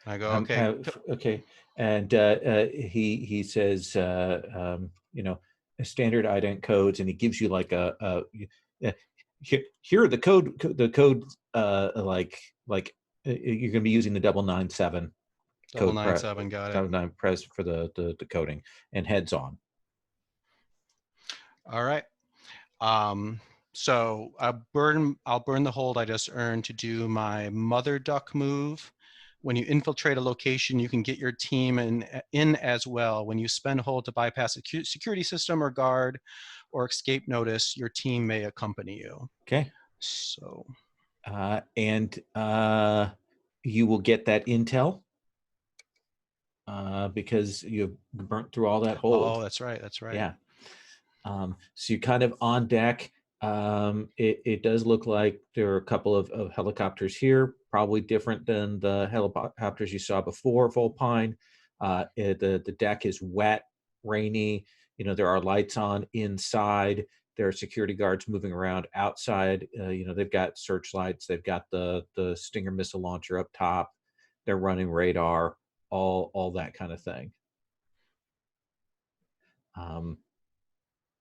Speaker 5: I go, okay.
Speaker 1: Okay. And he says, standard ident codes, and he gives you like here are the code, you're going to be using the 997 code.
Speaker 5: 997, got it.
Speaker 1: 9 press for the coding, and heads on.
Speaker 5: All right. So I'll burn the hold I just earned to do my mother duck move. When you infiltrate a location, you can get your team in as well. When you spend hold to bypass a security system or guard or escape notice, your team may accompany you.
Speaker 1: Okay.
Speaker 5: So,
Speaker 1: and you will get that intel because you've burnt through all that hold.
Speaker 5: Oh, that's right.
Speaker 1: Yeah. So you're kind of on deck. It does look like there are a couple of helicopters here, probably different than the helicopters you saw before Volpine. The deck is wet, rainy. There are lights on inside. There are security guards moving around outside. They've got searchlights. They've got the Stinger missile launcher up top. They're running radar, all that kind of thing.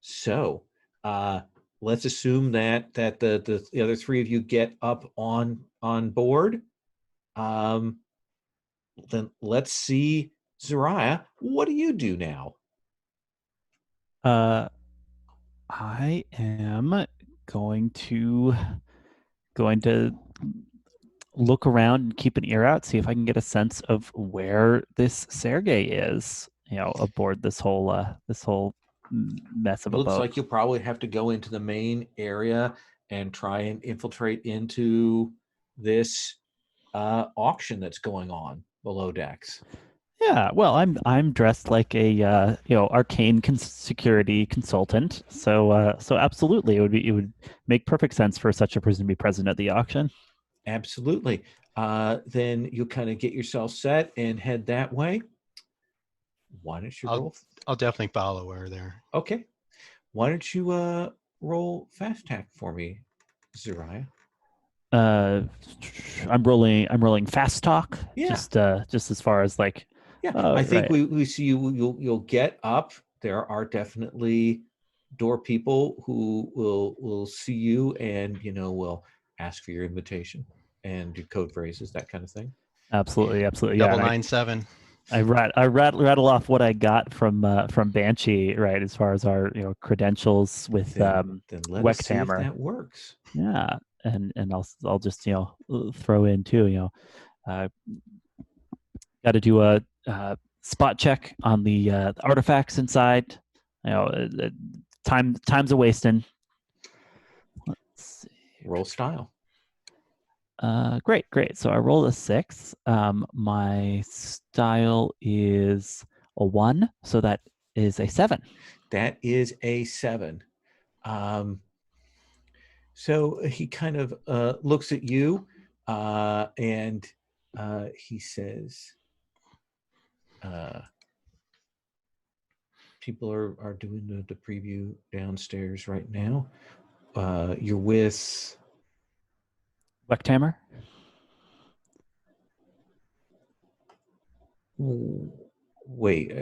Speaker 1: So let's assume that the other 3 of you get up on board. Then let's see, Zariah, what do you do now?
Speaker 2: I am going to look around and keep an ear out, see if I can get a sense of where this Sergey is, aboard this whole mess of a
Speaker 1: Looks
Speaker 2: boat.
Speaker 1: like you'll probably have to go into the main area and try and infiltrate into this auction that's going on below decks.
Speaker 2: Yeah, well, I'm dressed like a arcane security consultant, so absolutely it would make perfect sense for such a person to be present at the auction.
Speaker 1: Absolutely. Then you'll kind of get yourself set and head that way. Why don't you roll?
Speaker 5: I'll definitely follow her there.
Speaker 1: Okay. Why don't you roll fast tack for me, Zariah?
Speaker 2: I'm rolling fast talk.
Speaker 1: Yeah.
Speaker 2: Just as far as like.
Speaker 1: Yeah, I think
Speaker 2: right.
Speaker 1: we see you'll get up. There are definitely door people who will see you and will ask for your invitation and do code phrases, that kind of thing.
Speaker 2: Absolutely.
Speaker 5: Double 97.
Speaker 2: I rattle off what I got from Banshee, right? As far as our credentials with
Speaker 1: then let us see if
Speaker 2: Wechthammer.
Speaker 1: that works.
Speaker 2: Yeah, and I'll just throw in too. Got to do a spot check on the artifacts inside. Time's a wasting. Let's see.
Speaker 1: Roll style.
Speaker 2: Great. So I rolled a 6. My style is a 1, so that is a 7.
Speaker 1: That is a 7. So he kind of looks at you and he says, people are doing the preview downstairs right now. You're with
Speaker 2: Wechthammer?
Speaker 1: Wait,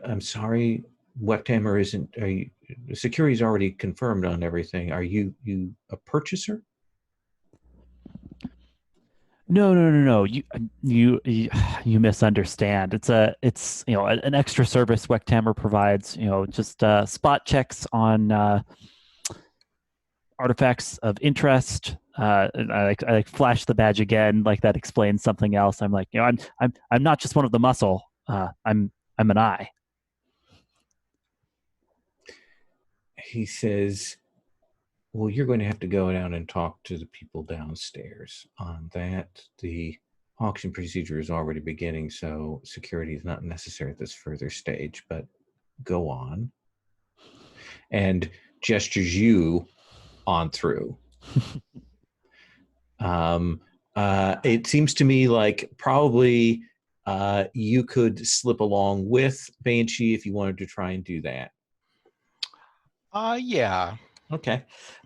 Speaker 1: I'm sorry. Wechthammer isn't. Are you? Security's already confirmed on everything. Are you a purchaser?
Speaker 2: No. You misunderstand. It's an extra service Wechthammer provides. Just spot checks on artifacts of interest. And I flash the badge again, like that explains something else. I'm like, I'm not just one of the muscle. I'm an eye.
Speaker 1: He says, well, you're going to have to go down and talk to the people downstairs on that. The auction procedure is already beginning, so security is not necessary at this further stage, but go on. And gestures you on through. It seems to me like probably you could slip along with Banshee if you wanted to try and do that.
Speaker 5: Yeah.
Speaker 1: Okay.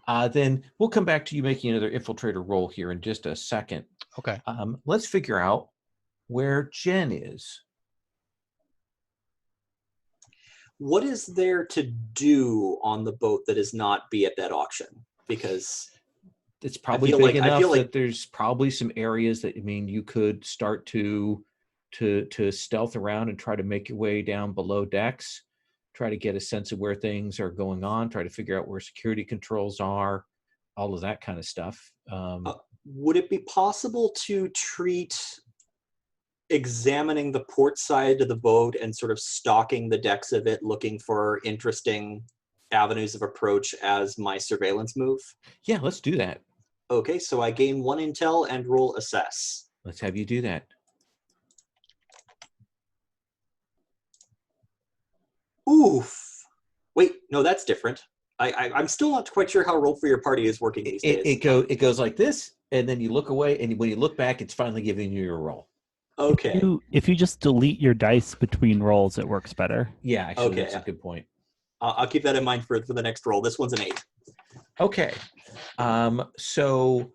Speaker 1: Then we'll come back to you making another infiltrator roll here in just a second.
Speaker 5: Okay.
Speaker 1: Let's figure out where Jen is.
Speaker 4: What is there to do on the boat that is not be at that auction? Because
Speaker 1: it's probably big enough that there's probably some areas that you could start to stealth around and try to make your way down below decks, try to get a sense of where things are going on, try to figure out where security controls are, all of that kind of stuff.
Speaker 4: Would it be possible to treat examining the port side of the boat and sort of stalking the decks of it, looking for interesting avenues of approach as my surveillance move?
Speaker 1: Yeah, let's do that.
Speaker 4: Okay, so I gain 1 intel and roll assess.
Speaker 1: Let's have you do that.
Speaker 4: Oof. Wait, no, that's different. I'm still not quite sure how roll for your party is working these days.
Speaker 1: It goes like this, and then you look away, and when you look back, it's finally giving you your roll.
Speaker 4: Okay.
Speaker 2: If you just delete your dice between rolls, it works better.
Speaker 1: Yeah, actually, that's a good point.
Speaker 4: I'll keep that in mind for the next roll. This one's an 8.
Speaker 1: Okay. So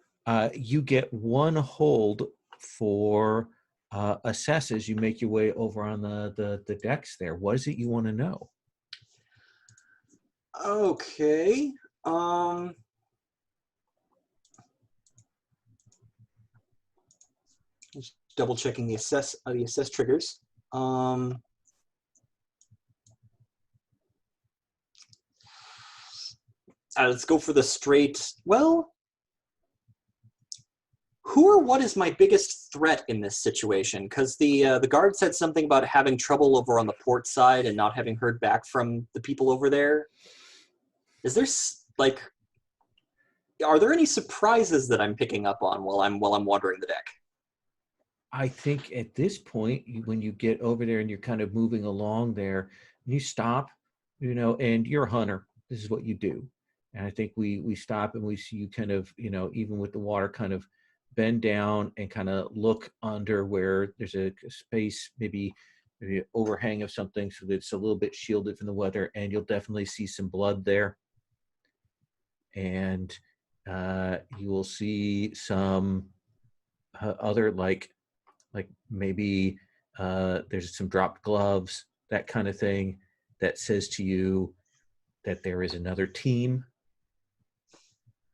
Speaker 1: you get 1 hold for assess as you make your way over on the decks there. What is it you want to know?
Speaker 4: Okay. Just double checking the assess triggers. let's go for the straight. Well, who or what is my biggest threat in this situation? Because the guard said something about having trouble over on the port side and not having heard back from the people over there. Is there like, are there any surprises that I'm picking up on while I'm wandering the deck?
Speaker 1: I think at this point, when you get over there and you're kind of moving along there, you stop, and you're a hunter. This is what you do. And I think we stop and we see you kind of, even with the water, kind of bend down and kind of look under where there's a space, maybe an overhang of something so that it's a little bit shielded from the weather, and you'll definitely see some blood there. And you will see some other like maybe there's some dropped gloves, that kind of thing, that says to you that there is another team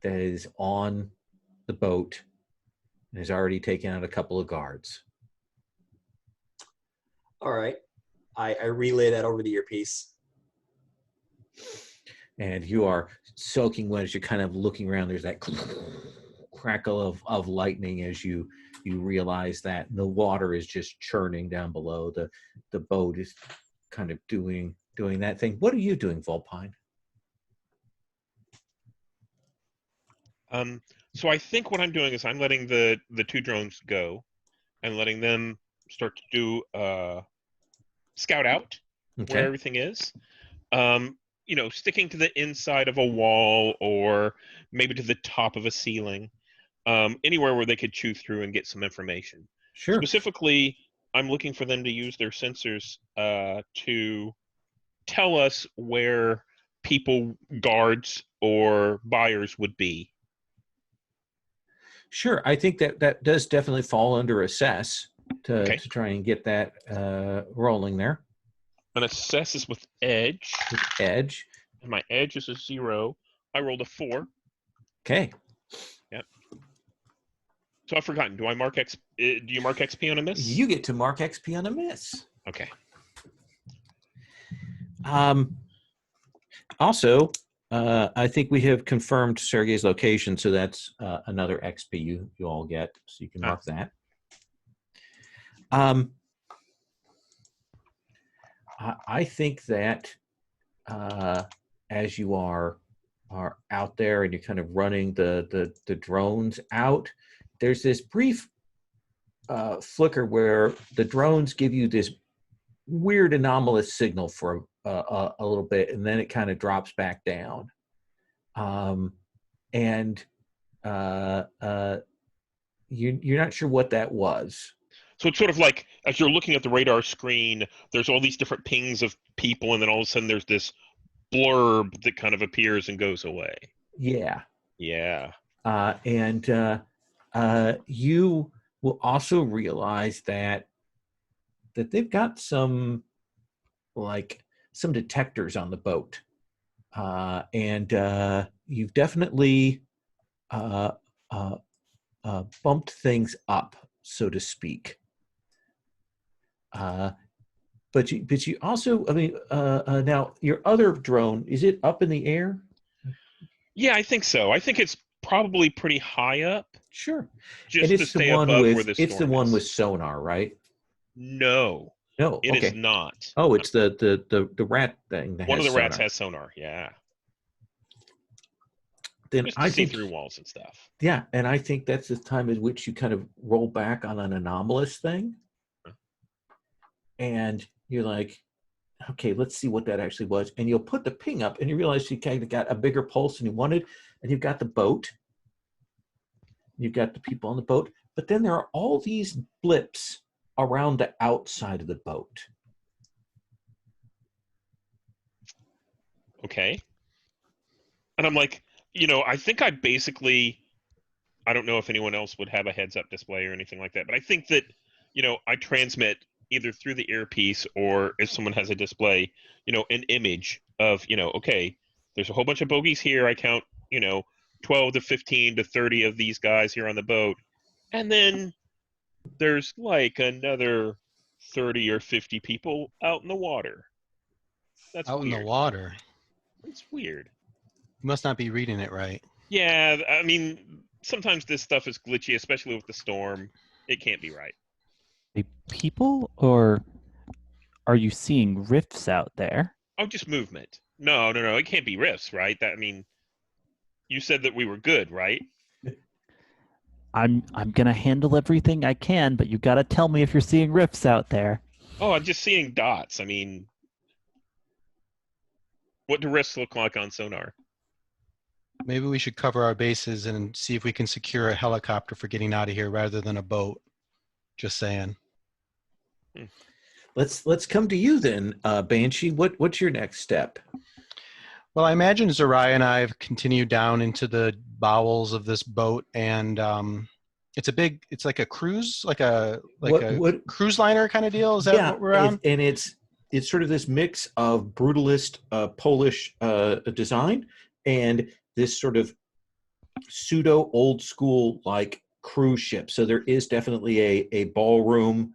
Speaker 1: that is on the boat and has already taken out a couple of guards.
Speaker 4: All right. I relay that over the earpiece.
Speaker 1: And you are soaking wet as you're kind of looking around. There's that crackle of lightning as you realize that the water is just churning down below. The boat is kind of doing that thing. What are you doing, Volpine?
Speaker 3: So I think what I'm doing is I'm letting the two drones go and letting them start to do scout out where everything is. Sticking to the inside of a wall or maybe to the top of a ceiling. Anywhere where they could chew through and get some information.
Speaker 1: Sure.
Speaker 3: Specifically, I'm looking for them to use their sensors to tell us where people, guards, or buyers would be.
Speaker 1: Sure. I think that does definitely fall under assess to try and get that rolling there.
Speaker 3: And assess is with edge.
Speaker 1: With edge.
Speaker 3: And my edge is a 0. I rolled a 4.
Speaker 1: Okay.
Speaker 3: Yep. So I've forgotten. Do I mark X? Do you mark XP on a miss?
Speaker 1: You get to mark XP on a miss.
Speaker 3: Okay.
Speaker 1: Also, I think we have confirmed Sergei's location, so that's another XP you all get, so you can mark that. I think that as you are out there and you're kind of running the drones out, there's this brief flicker where the drones give you this weird anomalous signal for a little bit, and then it kind of drops back down. You're not sure what that was.
Speaker 3: So it's sort of like, as you're looking at the radar screen, there's all these different pings of people, and then all of a sudden there's this blurb that kind of appears and goes away.
Speaker 1: Yeah.
Speaker 3: Yeah.
Speaker 1: You will also realize that they've got some detectors on the boat. And you've definitely bumped things up, so to speak. But you also, now your other drone, is it up in the air?
Speaker 3: Yeah, I think so. I think it's probably pretty high up.
Speaker 1: Sure.
Speaker 3: Just to stay above where the storm
Speaker 1: It's the one
Speaker 3: is.
Speaker 1: with sonar, right?
Speaker 3: No.
Speaker 1: No.
Speaker 3: It
Speaker 1: okay.
Speaker 3: is not.
Speaker 1: Oh, it's the rat thing that
Speaker 3: one
Speaker 1: has
Speaker 3: of the rats
Speaker 1: sonar.
Speaker 3: has sonar, yeah.
Speaker 1: Then
Speaker 3: Just
Speaker 1: I
Speaker 3: see
Speaker 1: think
Speaker 3: through walls and stuff.
Speaker 1: Yeah, and I think that's the time at which you kind of roll back on an anomalous thing. And you're like, okay, let's see what that actually was. And you'll put the ping up and you realize you kind of got a bigger pulse than you wanted. And you've got the boat. You've got the people on the boat. But then there are all these blips around the outside of the boat.
Speaker 3: Okay. And I'm like, I think I don't know if anyone else would have a heads-up display or anything like that, but I think that, I transmit either through the earpiece or if someone has a display, an image of, okay, there's a whole bunch of bogeys here. I count, 12 to 15 to 30 of these guys here on the boat. And then there's like another 30 or 50 people out in the water. That's
Speaker 5: out
Speaker 3: weird.
Speaker 5: in the water.
Speaker 3: It's weird.
Speaker 5: You must not be reading it right.
Speaker 3: Yeah, I mean, sometimes this stuff is glitchy, especially with the storm. It can't be right.
Speaker 2: People, or are you seeing rifts out there?
Speaker 3: Oh, just movement. No. It can't be rifts, right? I mean, you said that we were good, right?
Speaker 2: I'm gonna handle everything I can, but you gotta tell me if you're seeing rifts out there.
Speaker 3: Oh, I'm just seeing dots. I mean, what do rifts look like on sonar?
Speaker 5: Maybe we should cover our bases and see if we can secure a helicopter for getting out of here rather than a boat. Just saying.
Speaker 1: Let's come to you then, Banshee. What's your next step?
Speaker 5: Well, I imagine Zariah and I have continued down into the bowels of this boat, and it's like a cruise, like a cruise liner kind of deal. Is that what we're on?
Speaker 1: And it's sort of this mix of brutalist Polish design and this sort of pseudo old school like cruise ship. So there is definitely a ballroom,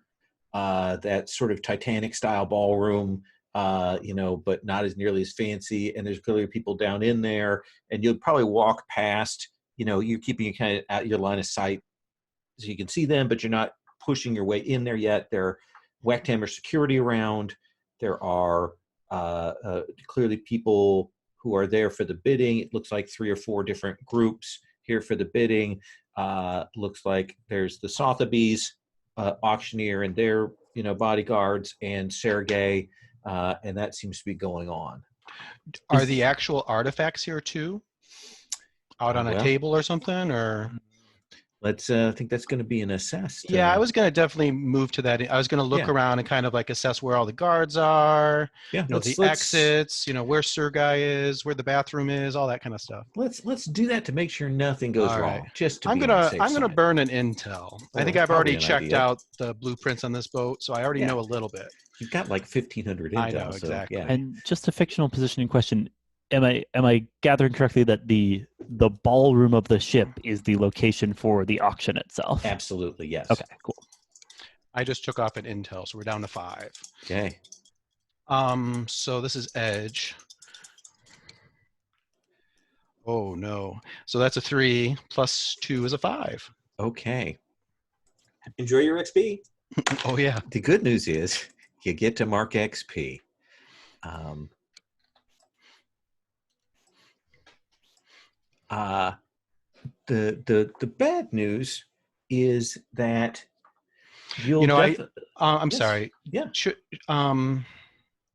Speaker 1: that sort of Titanic style ballroom, but not as nearly as fancy. And there's clearly people down in there, and you'll probably walk past, you're keeping kind of out your line of sight so you can see them, but you're not pushing your way in there yet. There are Wechthammer security around. There are clearly people who are there for the bidding. It looks like 3 or 4 different groups here for the bidding. Looks like there's the Sotheby's auctioneer and their bodyguards and Sergei, and that seems to be going on.
Speaker 5: Are the actual artifacts here too? Out on a table or something, or?
Speaker 1: Let's I think that's going to be an assess.
Speaker 5: Yeah, I was going to definitely move to that. I was going to look around and kind of like assess where all the guards are, the exits, where Sergei is, where the bathroom is, all that kind of stuff.
Speaker 1: Let's do that to make sure nothing goes wrong. Just to
Speaker 5: I'm gonna burn an intel. I think I've already checked out the blueprints on this boat, so I already know a little bit.
Speaker 1: You've got like 1,500 intel.
Speaker 5: I know, exactly.
Speaker 1: So,
Speaker 2: And just a fictional positioning question. Am I gathering correctly that the ballroom of the ship is the location for the auction itself?
Speaker 1: Absolutely, yes.
Speaker 2: Okay, cool.
Speaker 5: I just took off an intel, so we're down to 5.
Speaker 1: Okay.
Speaker 5: So this is Edge. Oh no. So that's a 3 plus 2 is a 5.
Speaker 1: Okay.
Speaker 4: Enjoy your XP.
Speaker 5: Oh yeah.
Speaker 1: The good news is you get to mark XP. The bad news is that you'll
Speaker 5: I'm sorry.
Speaker 1: Yeah.
Speaker 5: No,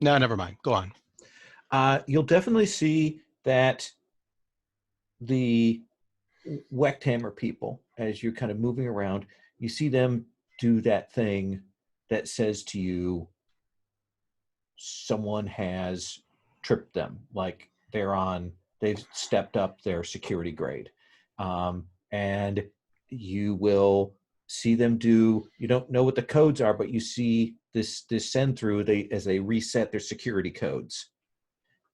Speaker 5: never mind. Go on.
Speaker 1: You'll definitely see that the Wechthammer people, as you're kind of moving around, you see them do that thing that says to you, someone has tripped them, like they've stepped up their security grade. And you will see them do, you don't know what the codes are, but you see this send through as they reset their security codes.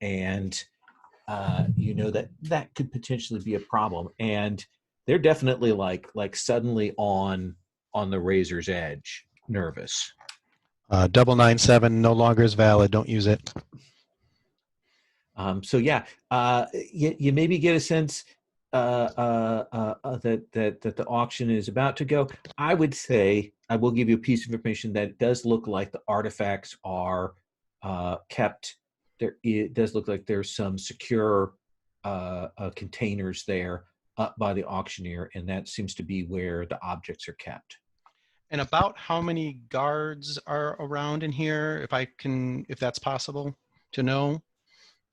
Speaker 1: And that could potentially be a problem. And they're definitely like suddenly on the razor's edge, nervous.
Speaker 5: 997 no longer is valid. Don't use it.
Speaker 1: You maybe get a sense that the auction is about to go. I would say, I will give you a piece of information that it does look like the artifacts are kept. It does look like there's some secure containers there up by the auctioneer, and that seems to be where the objects are kept.
Speaker 5: And about how many guards are around in here, if that's possible to know?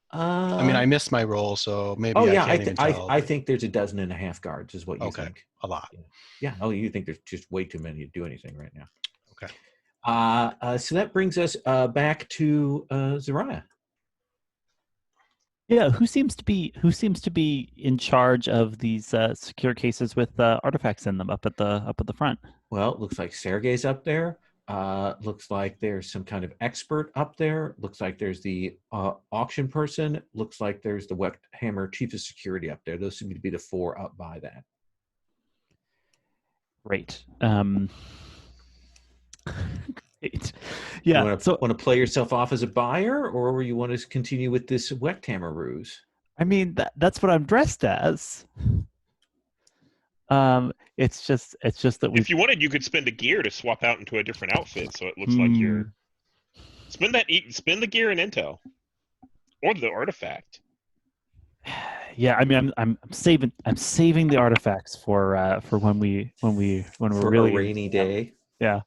Speaker 5: I mean, I missed my roll, so maybe I can't even tell.
Speaker 1: I think there's 12.5 guards is what you think.
Speaker 5: A lot.
Speaker 1: Yeah. Oh, you think there's just way too many to do anything right now.
Speaker 5: Okay.
Speaker 1: So that brings us back to Zariah.
Speaker 2: Yeah, who seems to be in charge of these secure cases with artifacts in them up at the front?
Speaker 1: Well, it looks like Sergei's up there. Looks like there's some kind of expert up there. Looks like there's the auction person. Looks like there's the Wechthammer chief of security up there. Those seem to be the 4 up by that.
Speaker 2: Great. Great. Yeah.
Speaker 1: Want to play yourself off as a buyer, or you want to continue with this Wechthammer ruse?
Speaker 2: I mean, that's what I'm dressed as. It's just that we.
Speaker 3: If you wanted, you could spend the gear to swap out into a different outfit, so it looks like
Speaker 2: Hmm.
Speaker 3: you're spend the gear in intel or the artifact.
Speaker 2: Yeah, I mean, I'm saving the artifacts for when we're
Speaker 1: For
Speaker 2: really
Speaker 1: a rainy day.
Speaker 2: yeah,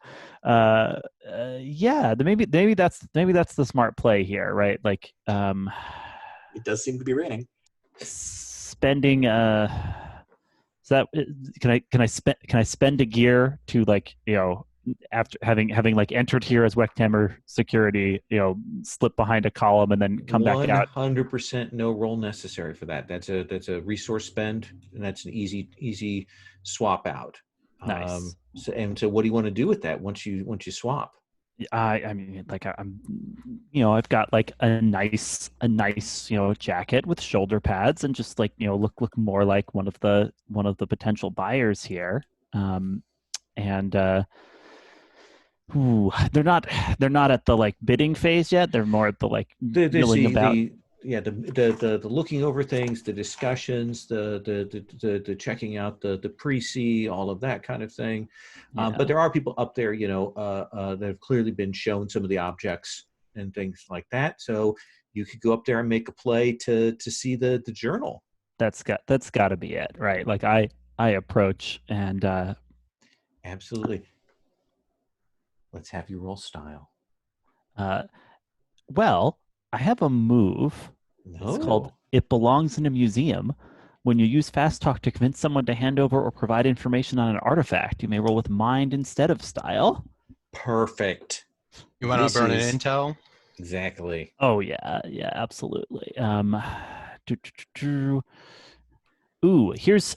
Speaker 2: yeah. Maybe that's the smart play here, right? Like,
Speaker 4: It does seem to be raining.
Speaker 2: spending is that can I spend a gear to, like, after having like entered here as Weckhammer security, slip behind a column and then come back out.
Speaker 1: 100% no roll necessary for that. That's a resource spend, and that's an easy swap out.
Speaker 2: Nice.
Speaker 1: So what do you want to do with that once you swap?
Speaker 2: I mean, like, I'm, I've got like a nice jacket with shoulder pads, and just, like, look more like one of the potential buyers here. And they're not at the, like, bidding phase yet. They're more at the, like, milling about.
Speaker 1: The looking over things, the discussions, the checking out the pre-see, all of that kind of thing.
Speaker 2: Yeah.
Speaker 1: But there are people up there, that have clearly been shown some of the objects and things like that. So you could go up there and make a play to see the journal.
Speaker 2: That's got to be it, right? Like, I approach and
Speaker 1: Absolutely. Let's have you roll style.
Speaker 2: well, I have a move.
Speaker 1: No.
Speaker 2: It's called It Belongs in a Museum. When you use fast talk to convince someone to hand over or provide information on an artifact, you may roll with mind instead of style.
Speaker 1: Perfect.
Speaker 5: You want to burn an intel?
Speaker 1: Exactly.
Speaker 2: Oh yeah, absolutely. Ooh, here's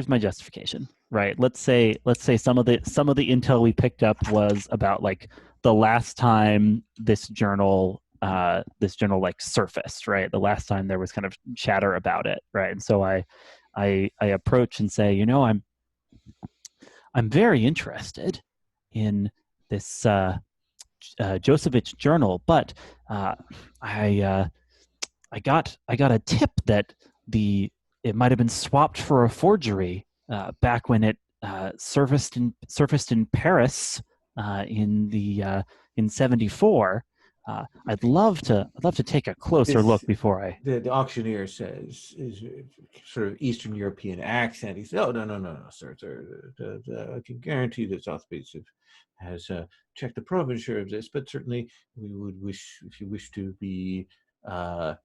Speaker 2: my justification. Right. Let's say some of the intel we picked up was about, like, the last time this journal like surfaced, right? The last time there was kind of chatter about it, right? And so I approach and say, I'm very interested in this Josephich journal, but I got a tip that it might have been swapped for a forgery back when it surfaced in Paris in '74. I'd love to take a closer look before I.
Speaker 1: The auctioneer says, is sort of Eastern European accent. He says, "Oh, no, sir. I can guarantee that Sotheby's has checked the provenance of this, but certainly we would wish, if you wish to be, have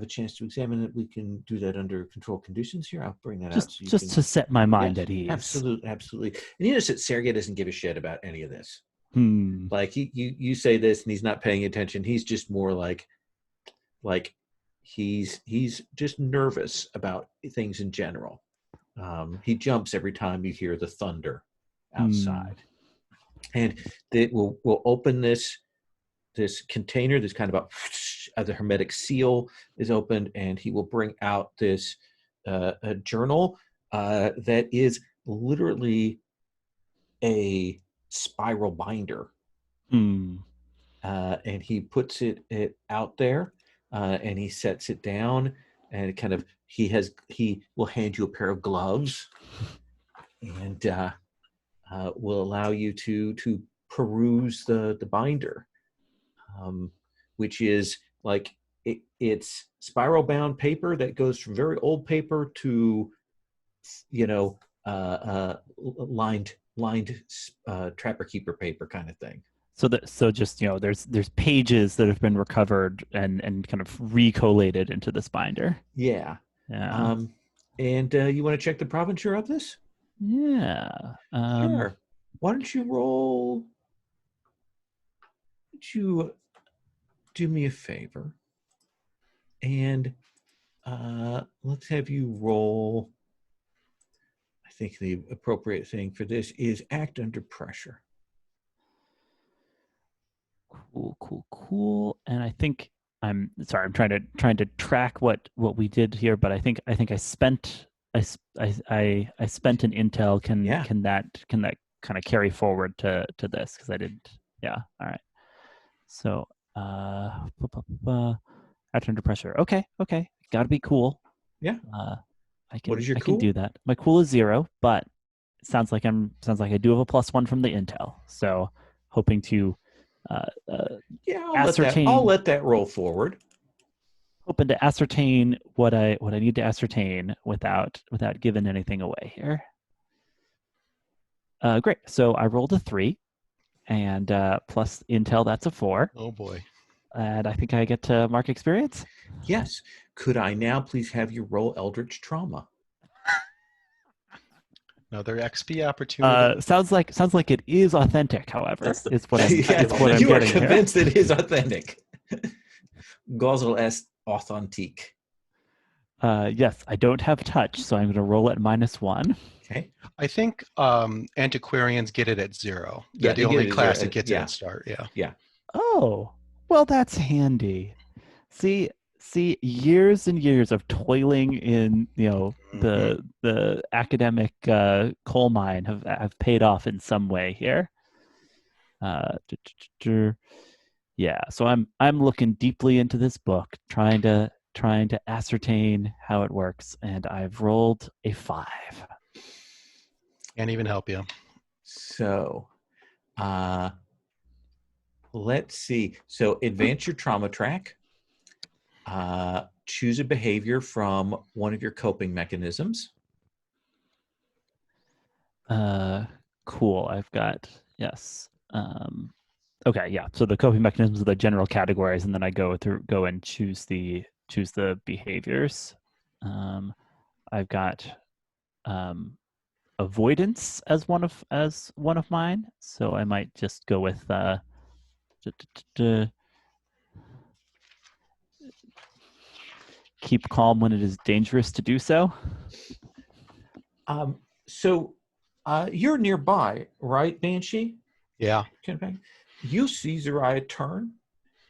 Speaker 1: a chance to examine it, we can do that under controlled conditions. Here, I'll bring that out. So
Speaker 2: just to set my mind at ease.
Speaker 1: Absolutely. And you notice that Sergei doesn't give a shit about any of this.
Speaker 2: Like,
Speaker 1: you say this and he's not paying attention. He's just more like he's just nervous about things in general. He jumps every time you hear the thunder outside. And we'll open this container. This kind of the hermetic seal is opened, and he will bring out this a journal that is literally a spiral binder. And he puts it out there, and he sets it down, and it kind of he will hand you a pair of gloves, and will allow you to peruse the binder, which is like it's spiral bound paper that goes from very old paper to lined trapper keeper paper kind of thing.
Speaker 2: So just there's pages that have been recovered and kind of recollated into this binder.
Speaker 1: Yeah. And you want to check the provenance of this?
Speaker 2: Yeah.
Speaker 1: Sure. Why don't you roll? Would you do me a favor? And let's have you roll. I think the appropriate thing for this is act under pressure.
Speaker 2: Cool. And I think I'm trying to track what we did here, but I think I spent an intel. Can that kind of carry forward to this? Because I didn't. Yeah. All right. So Act under pressure. Okay. Gotta be cool.
Speaker 1: Yeah.
Speaker 2: I
Speaker 1: What is your
Speaker 2: I can do
Speaker 1: cool?
Speaker 2: that. My cool is 0, but it sounds like I do have a +1 from the intel. So hoping to uh, uh,
Speaker 1: Yeah, I'll
Speaker 2: ascertain
Speaker 1: let that roll forward.
Speaker 2: hoping to ascertain what I need to ascertain without giving anything away here. Great. So I rolled a 3, and plus intel, that's a 4,
Speaker 5: Oh boy.
Speaker 2: and I think I get to mark experience.
Speaker 1: Yes. Could I now please have you roll Eldritch Trauma?
Speaker 5: Another XP opportunity.
Speaker 2: Sounds like it is authentic. However,
Speaker 4: That's the
Speaker 2: is what
Speaker 4: best
Speaker 2: I'm
Speaker 4: kind
Speaker 2: is
Speaker 4: of
Speaker 2: what I'm
Speaker 1: You are
Speaker 2: getting here.
Speaker 1: convinced that it is authentic. Gauzel est authentique.
Speaker 2: Yes, I don't have touch, so I'm going to roll at -1.
Speaker 1: Okay.
Speaker 5: I think antiquarians get it at 0.
Speaker 1: Yeah,
Speaker 5: They're
Speaker 1: they
Speaker 5: the
Speaker 1: get
Speaker 5: only
Speaker 1: it at
Speaker 5: class
Speaker 1: 0.
Speaker 5: that gets it
Speaker 1: Yeah.
Speaker 5: at start. Yeah.
Speaker 1: Yeah.
Speaker 2: Oh, well, that's handy. See, years and years of toiling in the academic coal mine have paid off in some way here. Yeah, so I'm looking deeply into this book, trying to ascertain how it works, and I've rolled a 5.
Speaker 5: Can't even help you.
Speaker 1: So, let's see. So, advance your trauma track. Choose a behavior from one of your coping mechanisms.
Speaker 2: Cool. I've got yes. Okay, yeah. So the coping mechanisms are the general categories, and then I go and choose the behaviors. I've got avoidance as one of mine, so I might just go with keep calm when it is dangerous to do so.
Speaker 1: So, you're nearby, right, Banshee?
Speaker 5: Yeah.
Speaker 1: You see Zariah turn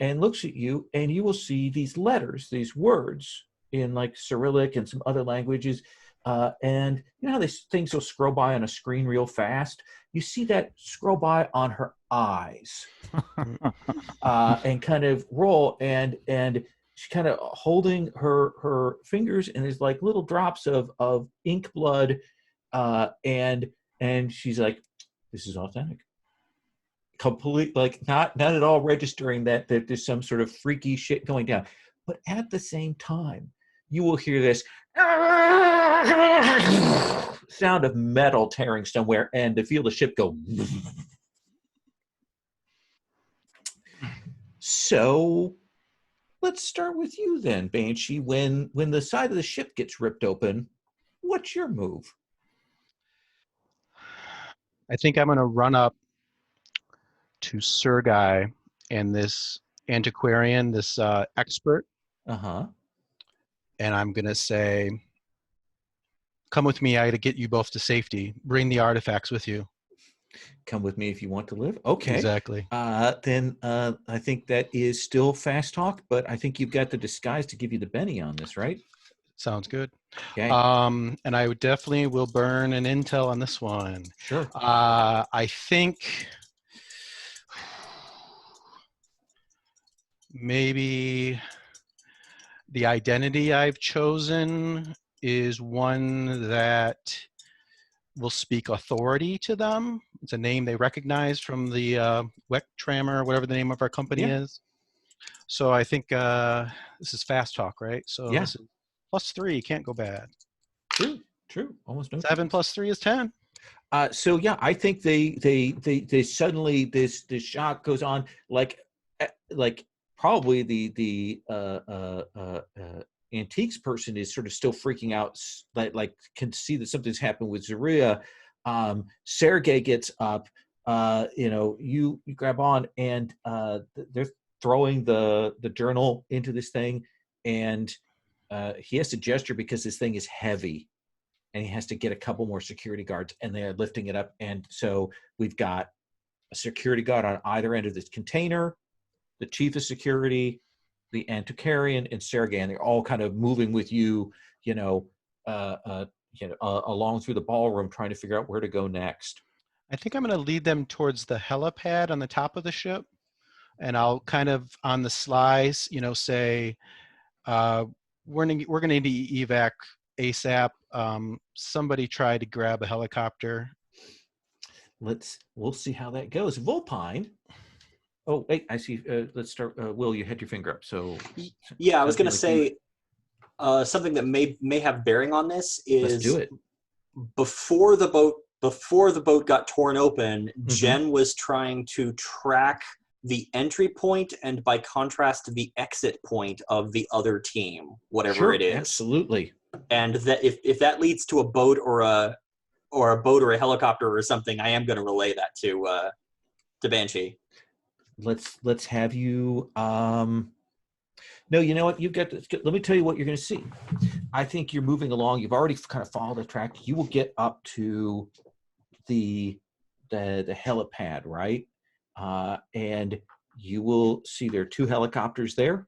Speaker 1: and looks at you, and you will see these letters, these words in like Cyrillic and some other languages. And you know how these things will scroll by on a screen real fast? You see that scroll by on her eyes and kind of roll, and she's kind of holding her fingers, and there's like little drops of ink blood, and she's like, "This is authentic." Complete, like not at all registering that there's some sort of freaky shit going down, but at the same time you will hear this sound of metal tearing somewhere, and to feel the ship go. So let's start with you then, Banshee. When the side of the ship gets ripped open, what's your move?
Speaker 5: I think I'm going to run up to Sergei and this antiquarian, this expert,
Speaker 1: Uh-huh.
Speaker 5: and I'm going to say, come with me. I got to get you both to safety. Bring the artifacts with you.
Speaker 1: Come with me if you want to live. Okay.
Speaker 5: Exactly.
Speaker 1: Then I think that is still fast talk, but I think you've got the disguise to give you the Benny on this, right?
Speaker 5: Sounds good.
Speaker 1: Okay.
Speaker 5: And I definitely will burn an intel on this one.
Speaker 1: Sure.
Speaker 5: I think maybe the identity I've chosen is one that will speak authority to them. It's a name they recognize from the Wechtrammer, or whatever the name of our company is. So I think this is fast talk, right? So this is +3, can't go bad.
Speaker 1: True. Almost no.
Speaker 5: 7 + 3 is 10.
Speaker 1: So yeah, I think they suddenly this shock goes on, like probably the antiques person is sort of still freaking out, like can see that something's happened with Zaria. Sergei gets up, you grab on, and they're throwing the journal into this thing, and he has to gesture because this thing is heavy, and he has to get a couple more security guards, and they're lifting it up. And so we've got a security guard on either end of this container, the chief of security, the antiquarian, and Sergei, and they're all kind of moving with you, along through the ballroom, trying to figure out where to go next.
Speaker 5: I think I'm going to lead them towards the helipad on the top of the ship. and I'll kind of on the slice, say, we're gonna need to evac ASAP. Somebody try to grab a helicopter.
Speaker 1: We'll see how that goes. Vulpine. Oh, wait, I see. Let's start. Will, you had your finger up. So
Speaker 4: yeah, I was going to
Speaker 1: something like
Speaker 4: say something that may have bearing on this is
Speaker 1: let's do it.
Speaker 4: Before the boat got torn open, Jen was trying to track the entry point and, by contrast, the exit point of the other team, whatever it is.
Speaker 1: Absolutely.
Speaker 4: And that if that leads to a boat or a helicopter or something, I am going to relay that to Banshee.
Speaker 1: Let's have you. No, you know what? Let me tell you what you're going to see. I think you're moving along. You've already kind of followed the track. You will get up to the helipad, right? And you will see there are 2 helicopters there.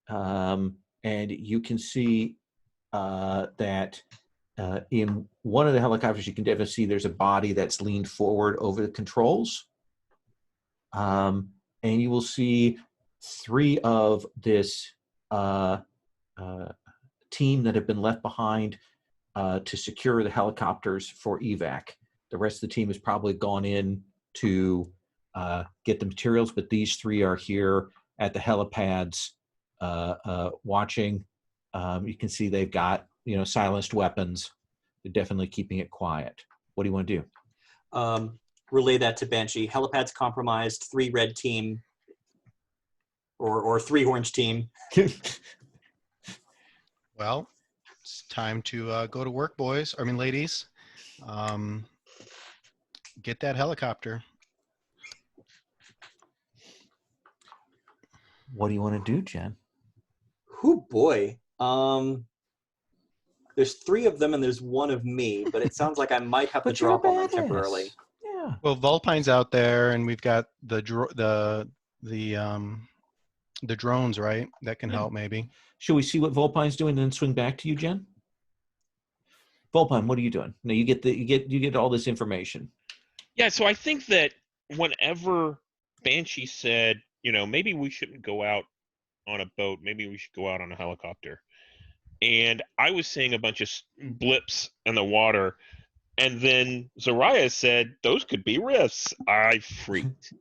Speaker 1: And you can see that in one of the helicopters, you can definitely see there's a body that's leaned forward over the controls. And you will see 3 of this team that have been left behind to secure the helicopters for evac. The rest of the team has probably gone in to get the materials, but these 3 are here at the helipads watching. You can see they've got silenced weapons. They're definitely keeping it quiet. What do you want to do?
Speaker 4: Relay that to Banshee. Helipad's compromised. 3 red team or 3 orange team.
Speaker 5: Well, it's time to go to work, ladies. Get that helicopter.
Speaker 1: What do you want to do, Jen?
Speaker 4: Oh boy. There's 3 of them and there's 1 of me, but it sounds like I might have to drop on them temporarily.
Speaker 1: Yeah.
Speaker 5: Well, Vulpine's out there, and we've got the drones, right? That can help maybe.
Speaker 1: Should we see what Vulpine's doing and then swing back to you, Jen? Vulpine, what are you doing? No, you get all this information.
Speaker 3: Yeah, so I think that whenever Banshee said, maybe we shouldn't go out on a boat, maybe we should go out on a helicopter. And I was seeing a bunch of blips in the water, and then Zariah said those could be rifts. I freaked,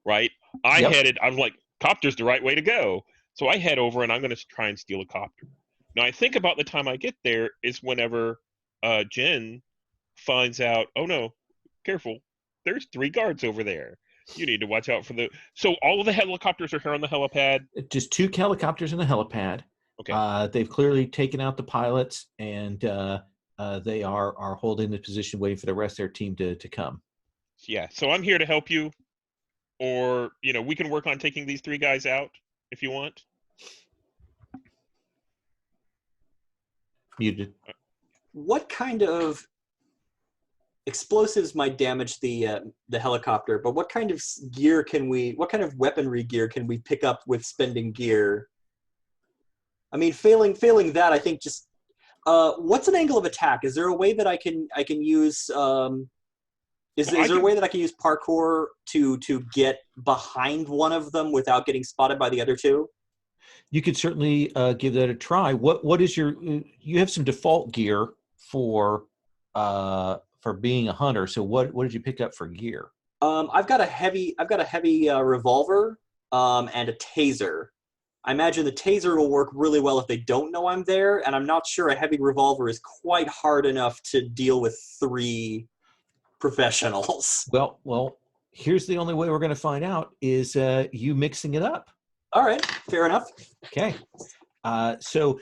Speaker 3: right? I was like, copter's the right way to go. So I head over and I'm going to try and steal a copter. Now I think about the time I get there is whenever Jen finds out, oh no, careful, there's 3 guards over there. You need to watch out for So all of the helicopters are here on the helipad?
Speaker 1: Just 2 helicopters in the helipad.
Speaker 3: Okay.
Speaker 1: They've clearly taken out the pilots, and they are holding the position, waiting for the rest of their team to come.
Speaker 3: Yeah, so I'm here to help you, or we can work on taking these 3 guys out if you want.
Speaker 1: Muted.
Speaker 4: What kind of explosives might damage the helicopter? But what kind of weaponry gear can we pick up with spending gear? I mean, failing that, I think just what's an angle of attack? Is there a way that I can use? Is there a way that I can use parkour to get behind one of them without getting spotted by the other 2?
Speaker 1: You could certainly give that a try. What is your? You have some default gear for being a hunter. So what did you pick up for gear?
Speaker 4: I've got a heavy revolver and a taser. I imagine the taser will work really well if they don't know I'm there, and I'm not sure a heavy revolver is quite hard enough to deal with 3 professionals.
Speaker 1: Well, here's the only way we're going to find out is you mixing it up.
Speaker 4: All right, fair enough.
Speaker 1: Okay. So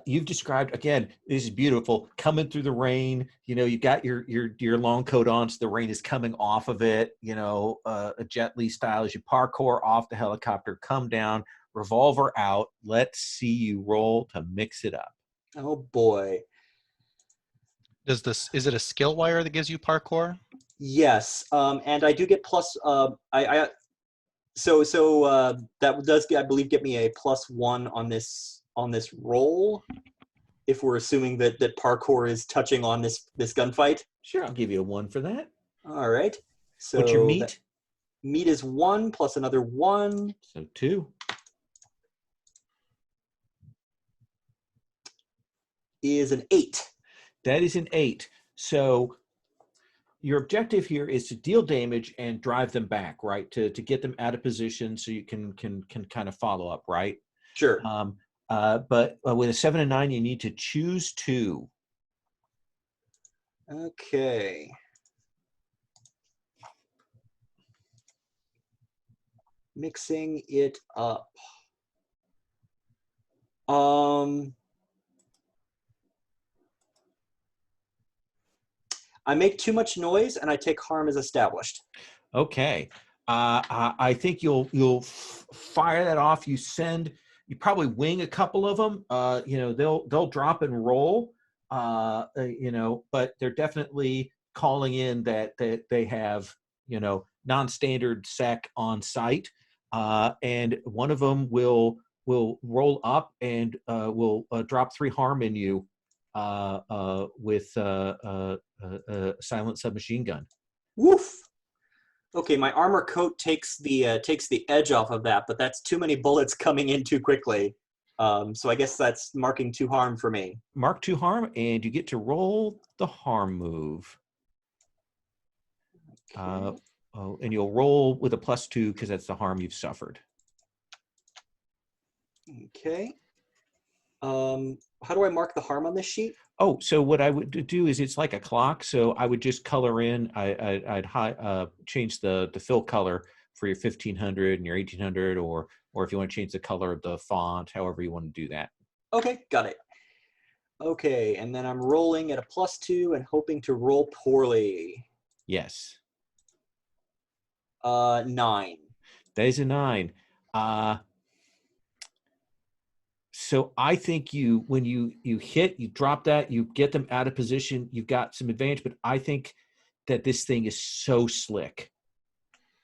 Speaker 1: you've described, again, this is beautiful, coming through the rain. You got your long coat on, so the rain is coming off of it, a Jet Li style as you parkour off the helicopter, come down, revolver out. Let's see you roll to mix it up.
Speaker 4: Oh boy.
Speaker 5: Is it a skill wire that gives you parkour?
Speaker 4: Yes, and I do get plus. That does, I believe, get me a +1 on this roll. If we're assuming that parkour is touching on this gunfight.
Speaker 1: Sure, I'll give you a 1 for that.
Speaker 4: All right. So
Speaker 1: what's your meat?
Speaker 4: Meat is 1 plus another 1.
Speaker 1: So 2.
Speaker 4: Is an 8.
Speaker 1: That is an 8. So your objective here is to deal damage and drive them back, right? To get them out of position so you can kind of follow up, right?
Speaker 4: Sure.
Speaker 1: But with a 7 and 9, you need to choose 2.
Speaker 4: Okay. Mixing it up. I make too much noise and I take harm as established.
Speaker 1: Okay. I think you'll fire that off. You probably wing a couple of them. They'll drop and roll. But they're definitely calling in that they have non-standard sec on site, and one of them will roll up and will drop 3 harm in you with a silent submachine gun.
Speaker 4: Woof. Okay, my armor coat takes the edge off of that, but that's too many bullets coming in too quickly. So I guess that's marking 2 harm for me.
Speaker 1: Mark 2 harm, and you get to roll the harm move.
Speaker 4: Okay.
Speaker 1: And you'll roll with a +2 because that's the harm you've suffered.
Speaker 4: Okay. How do I mark the harm on this sheet?
Speaker 1: Oh, so what I would do is it's like a clock. So I would just color in. I'd change the fill color for your 1500 and your 1800, or if you want to change the color of the font, however you want to do that.
Speaker 4: Okay, got it. Okay, and then I'm rolling at a +2 and hoping to roll poorly.
Speaker 1: Yes.
Speaker 4: 9.
Speaker 1: That is a 9. So I think when you hit, you drop that, you get them out of position, you've got some advantage. But I think that this thing is so slick,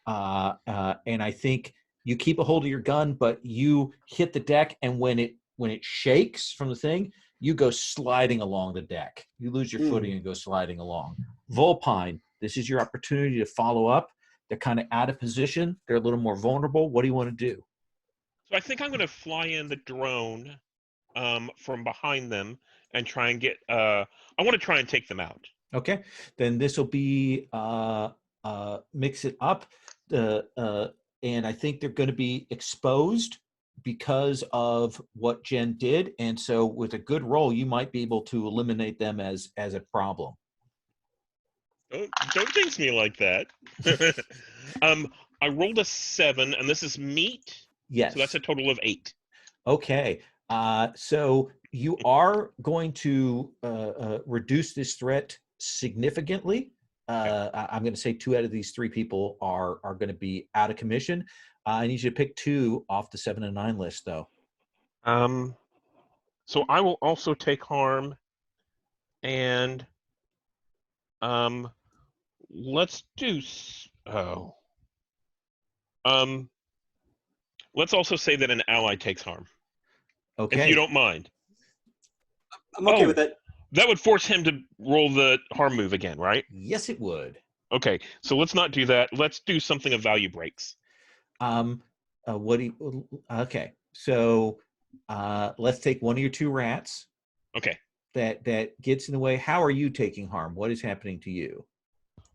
Speaker 1: and I think you keep a hold of your gun, but you hit the deck, and when it shakes from the thing, you go sliding along the deck. You lose your footing and go sliding along. Vulpine, this is your opportunity to follow up. They're kind of out of position. They're a little more vulnerable. What do you want to do?
Speaker 3: So I think I'm going to fly in the drone from behind them and try and get. I want to try and take them out.
Speaker 1: Okay, then this will be mix it up, and I think they're going to be exposed because of what Jen did, and so with a good roll, you might be able to eliminate them as a problem.
Speaker 3: Don't jinx me like that. I rolled a 7, and this is meat.
Speaker 1: Yes.
Speaker 3: So that's a total of 8.
Speaker 1: Okay. So you are going to reduce this threat significantly. I'm going to say 2 out of these 3 people are going to be out of commission. I need you to pick 2 off the 7 and 9 list, though.
Speaker 3: So I will also take harm, and let's do. Let's also say that an ally takes harm.
Speaker 1: Okay.
Speaker 3: If you don't mind.
Speaker 4: I'm okay with it.
Speaker 3: That would force him to roll the harm move again, right?
Speaker 1: Yes, it would.
Speaker 3: Okay, so let's not do that. Let's do something of value breaks.
Speaker 1: Okay. So let's take one of your 2 rats.
Speaker 3: Okay.
Speaker 1: That gets in the way. How are you taking harm? What is happening to you?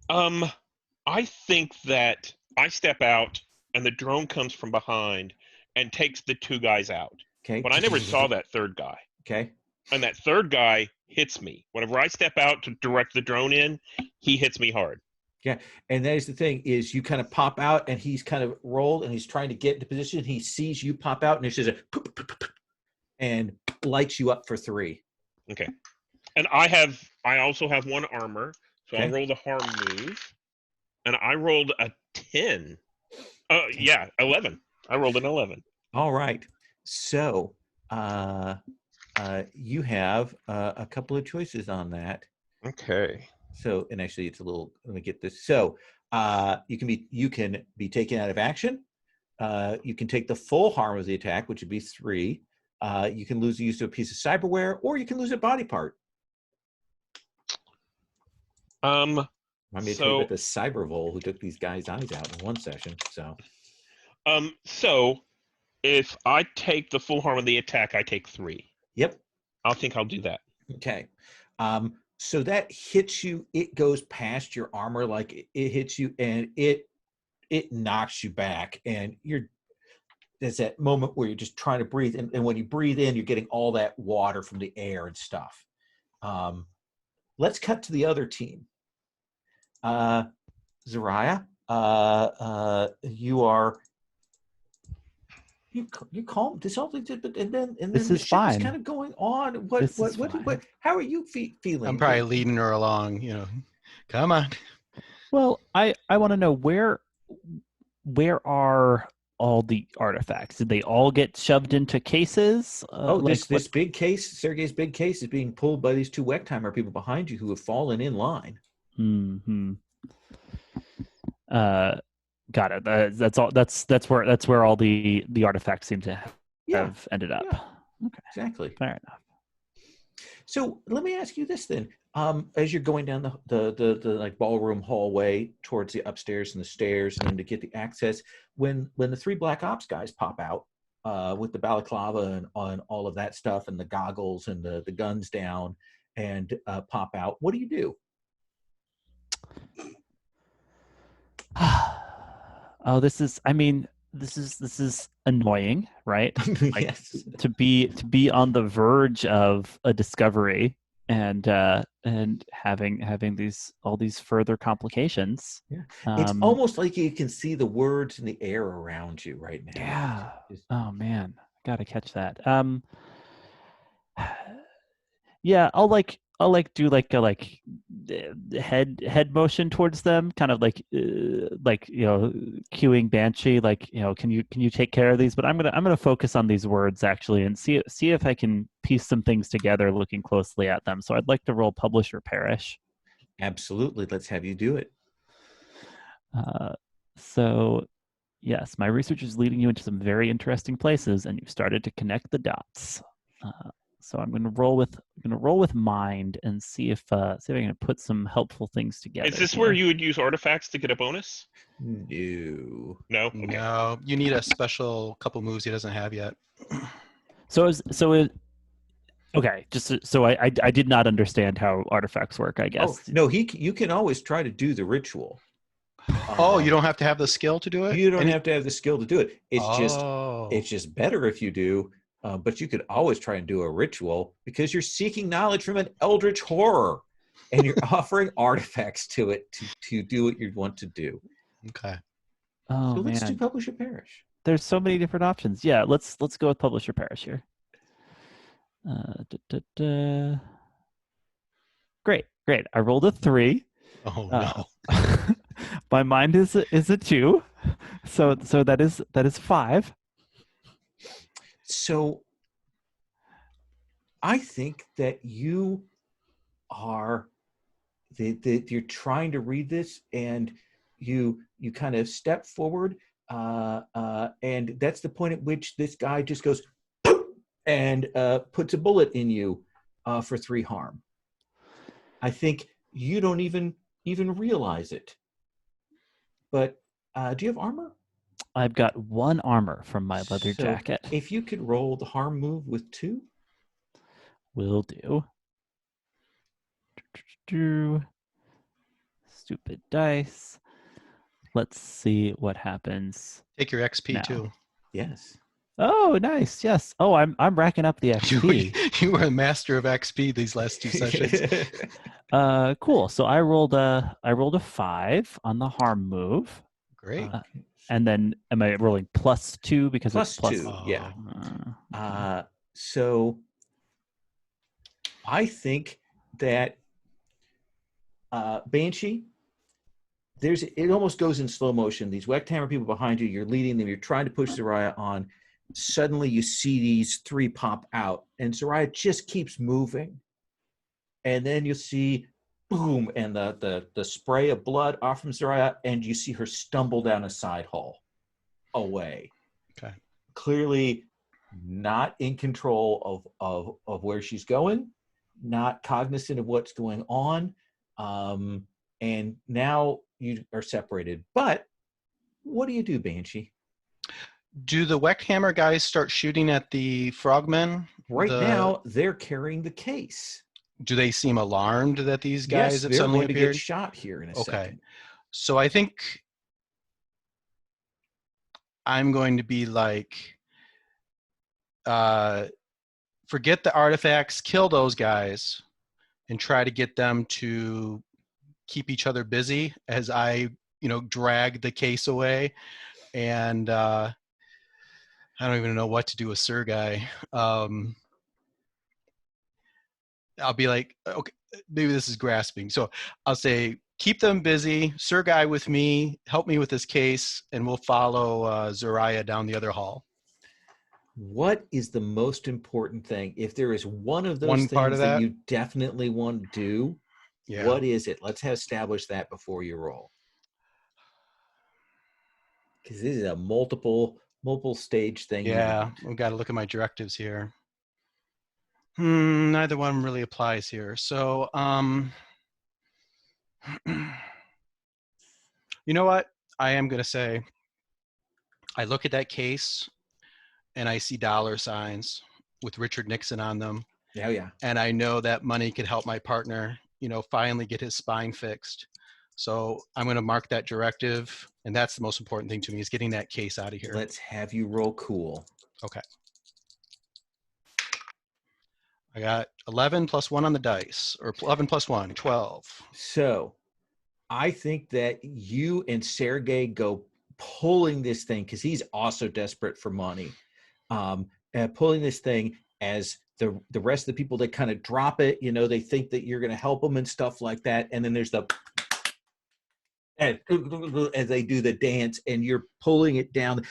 Speaker 3: I think that I step out and the drone comes from behind and takes the 2 guys out.
Speaker 1: Okay.
Speaker 3: But I never saw that 3rd guy.
Speaker 1: Okay.
Speaker 3: And that 3rd guy hits me. Whenever I step out to direct the drone in, he hits me hard.
Speaker 1: Yeah, and that is the thing, is you kind of pop out, and he's kind of rolled, and he's trying to get into position. He sees you pop out, and it's just and lights you up for 3.
Speaker 3: Okay. And I also have 1 armor, so
Speaker 1: Okay.
Speaker 3: I'll roll the harm move. And I rolled a 10. 11. I rolled an 11.
Speaker 1: All right. So you have a couple of choices on that.
Speaker 3: Okay.
Speaker 1: So, and actually it's a little, let me get this. So you can be taken out of action. You can take the full harm of the attack, which would be 3. You can lose the use of a piece of cyberware, or you can lose a body part.
Speaker 3: What
Speaker 1: I mean, tell you about the cybervole who took these guys' eyes out in one session.
Speaker 3: So if I take the full harm of the attack, I take 3.
Speaker 1: Yep.
Speaker 3: I'll do that.
Speaker 1: Okay. So that hits you. It goes past your armor, like it hits you, and it knocks you back, and there's that moment where you're just trying to breathe, and when you breathe in, you're getting all that water from the air and stuff. Let's cut to the other team. Zariah, you calm this all, and then
Speaker 2: This
Speaker 1: the
Speaker 2: is
Speaker 1: ship
Speaker 2: fine.
Speaker 1: is kind of going on. What how are you feeling?
Speaker 5: I'm probably leading her along. Come on.
Speaker 2: Well, I want to know where are all the artifacts? Did they all get shoved into cases?
Speaker 1: This big case, Sergei's big case, is being pulled by these 2 Wektimer people behind you who have fallen in line.
Speaker 2: Hmm. Got it. That's all. That's where all the artifacts seem to have ended up.
Speaker 1: Yeah,
Speaker 2: okay,
Speaker 1: exactly.
Speaker 2: Fair enough.
Speaker 1: So let me ask you this then: as you're going down the like ballroom hallway towards the upstairs and the stairs, and then to get the access, when the 3 Black Ops guys pop out with the balaclava and on all of that stuff, and the goggles and the guns down, and pop out, what do you do?
Speaker 2: Oh, this is annoying, right?
Speaker 1: Yes.
Speaker 2: To be on the verge of a discovery and having all these further complications.
Speaker 1: Yeah. It's almost like you can see the words in the air around you right now.
Speaker 2: Yeah. Oh man, gotta catch that. Yeah, I'll do like a head motion towards them, kind of like cueing Banshee, can you take care of these? But I'm gonna focus on these words actually and see if I can piece some things together looking closely at them. So I'd like to roll Publish or Perish.
Speaker 1: Absolutely, let's have you do it.
Speaker 2: So yes, my research is leading you into some very interesting places, and you've started to connect the dots. So I'm going to roll with mind and see if I can put some helpful things together.
Speaker 3: Is this where you would use artifacts to get a bonus?
Speaker 1: No.
Speaker 3: No. Okay.
Speaker 5: No, you need a special couple moves he doesn't have yet.
Speaker 2: Okay. Just so I did not understand how artifacts work. I guess.
Speaker 1: Oh no, you can always try to do the ritual.
Speaker 5: You don't have to have the skill to do it.
Speaker 1: You don't have to have the skill to do it.
Speaker 5: Oh.
Speaker 1: It's just better if you do. But you could always try and do a ritual because you're seeking knowledge from an eldritch horror, and you're offering artifacts to it to do what you want to do.
Speaker 5: Okay.
Speaker 2: Oh
Speaker 1: so let's
Speaker 2: man.
Speaker 1: do Publish or Perish.
Speaker 2: There's so many different options. Yeah, let's go with Publish or Perish here. Great. I rolled a 3.
Speaker 5: Oh no.
Speaker 2: My mind is a 2, so that is 5.
Speaker 1: So I think that you are you're trying to read this, and you kind of step forward, and that's the point at which this guy just goes and puts a bullet in you for 3 harm. I think you don't even realize it. But do you have armor?
Speaker 2: I've got 1 armor from my leather jacket.
Speaker 1: If you could roll the harm move with 2.
Speaker 2: Will do. Stupid dice. Let's see what happens.
Speaker 5: Take your XP
Speaker 2: now.
Speaker 5: too.
Speaker 1: Yes.
Speaker 2: Oh, nice. Yes. Oh, I'm racking up the XP.
Speaker 5: You were a master of XP these last 2 sessions.
Speaker 2: Cool. So I rolled a 5 on the harm move.
Speaker 5: Great.
Speaker 2: And then am I rolling +2 because it's plus
Speaker 1: 2? Yeah. So I think that Banshee, it almost goes in slow motion. These Wektimer people behind you, you're leading them, you're trying to push Zariah on. Suddenly you see these 3 pop out, and Zariah just keeps moving. And then you see boom, and the spray of blood off from Zariah, and you see her stumble down a side hall away.
Speaker 5: Okay.
Speaker 1: Clearly not in control of where she's going, not cognizant of what's going on. and now you are separated. But what do you do, Banshee?
Speaker 5: Do the Weckhammer guys start shooting at the frogmen?
Speaker 1: Right now, they're carrying the case.
Speaker 5: Do they seem alarmed that these guys
Speaker 1: Yes,
Speaker 5: have
Speaker 1: they're
Speaker 5: suddenly
Speaker 1: going to
Speaker 5: appeared?
Speaker 1: get shot here in a
Speaker 5: Okay.
Speaker 1: second.
Speaker 5: So I think I'm going to be like, forget the artifacts, kill those guys, and try to get them to keep each other busy as I, drag the case away. And I don't even know what to do with Sergei. I'll be like, okay, maybe this is grasping. So I'll say, keep them busy, Sergei with me, help me with this case, and we'll follow Zariah down the other hall.
Speaker 1: What is the most important thing? If there is one of those
Speaker 5: Part
Speaker 1: things
Speaker 5: of
Speaker 1: that
Speaker 5: that?
Speaker 1: you definitely want to do,
Speaker 5: Yeah.
Speaker 1: what is it? Let's establish that before you roll. Because this is a multiple stage thing.
Speaker 5: Yeah, I've got to look at my directives here. Neither one really applies here. So, you know what? I am going to say, I look at that case and I see dollar signs with Richard Nixon on them.
Speaker 1: Oh, yeah.
Speaker 5: And I know that money could help my partner, finally get his spine fixed. So I'm going to mark that directive. And that's the most important thing to me, is getting that case out of here.
Speaker 1: Let's have you roll cool.
Speaker 5: Okay. I got 11 plus 1 on the dice, or 11 plus 1, 12.
Speaker 1: So I think that you and Sergei go pulling this thing, because he's also desperate for money, pulling this thing as the rest of the people that kind of drop it, they think that you're going to help them and stuff like that. And then there's as they do the dance, and you're pulling it down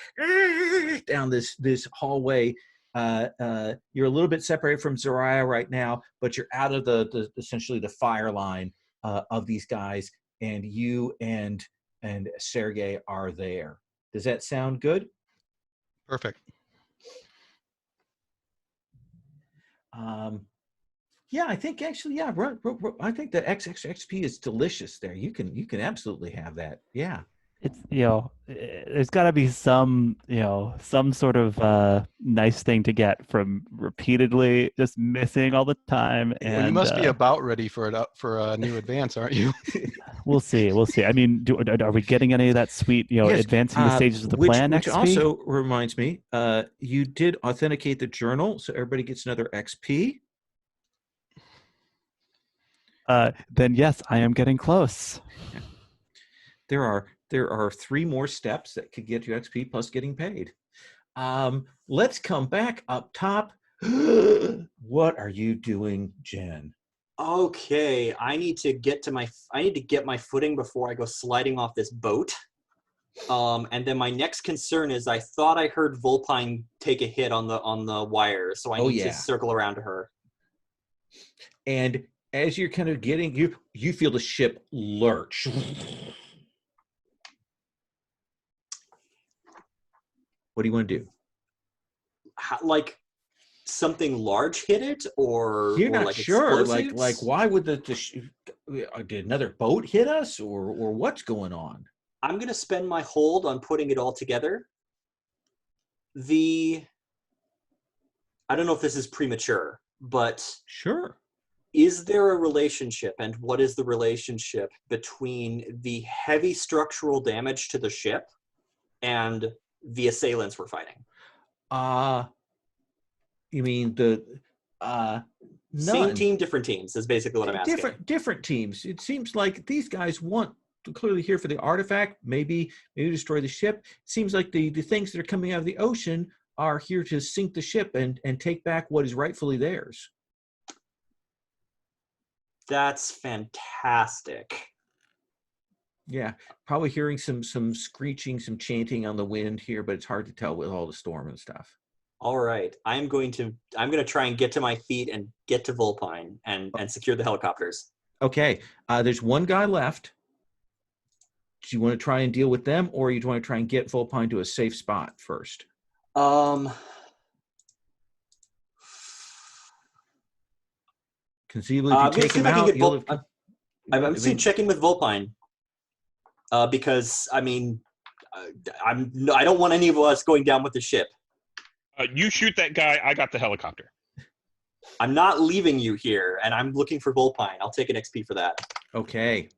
Speaker 1: this hallway. You're a little bit separated from Zariah right now, but you're out of the essentially the fire line of these guys, and you and Sergei are there. Does that sound good?
Speaker 5: Perfect.
Speaker 1: Yeah, I think actually, yeah, I think the XXXP is delicious there. You can absolutely have that. Yeah.
Speaker 2: It's, there's got to be some sort of nice thing to get from repeatedly just missing all the time. And
Speaker 5: well, you must be about ready for a new advance, aren't you?
Speaker 2: We'll see. I mean, are we getting any of that sweet,
Speaker 1: Yes,
Speaker 2: advancing the stages of the plan
Speaker 1: which
Speaker 2: XP?
Speaker 1: also reminds me, you did authenticate the journal, so everybody gets another XP.
Speaker 2: Then yes, I am getting close.
Speaker 1: There are 3 more steps that could get you XP plus getting paid. Let's come back up top. What are you doing, Jen?
Speaker 4: Okay, I need to get my footing before I go sliding off this boat. And then my next concern is, I thought I heard Volpine take a hit on the wire, so I need to circle around to her.
Speaker 1: And as you're kind of getting, you feel the ship lurch. What do you want to do?
Speaker 4: Like something large hit it, or
Speaker 1: you're not
Speaker 4: like
Speaker 1: sure?
Speaker 4: Explosives?
Speaker 1: Like why would did another boat hit us, or what's going on?
Speaker 4: I'm gonna spend my hold on putting it all together. I don't know if this is premature, but
Speaker 1: Sure.
Speaker 4: Is there a relationship, and what is the relationship between the heavy structural damage to the ship and the assailants we're fighting?
Speaker 1: You mean the
Speaker 4: Same team, different teams is basically what I'm asking.
Speaker 1: Different teams. It seems like these guys want to clearly here for the artifact, maybe destroy the ship. It seems like the things that are coming out of the ocean are here to sink the ship and take back what is rightfully theirs.
Speaker 4: That's fantastic.
Speaker 1: Yeah, probably hearing some screeching, some chanting on the wind here, but it's hard to tell with all the storm and stuff.
Speaker 4: All right, I'm going to try and get to my feet and get to Volpine and secure the helicopters.
Speaker 1: Okay, there's one guy left. Do you want to try and deal with them, or you want to try and get Volpine to a safe spot first? Conceivably, if you take him out,
Speaker 4: I'm still checking with Volpine because I mean, I don't want any of us going down with the ship.
Speaker 3: You shoot that guy. I got the helicopter.
Speaker 4: I'm not leaving you here, and I'm looking for Volpine. I'll take an XP for that.
Speaker 1: Okay.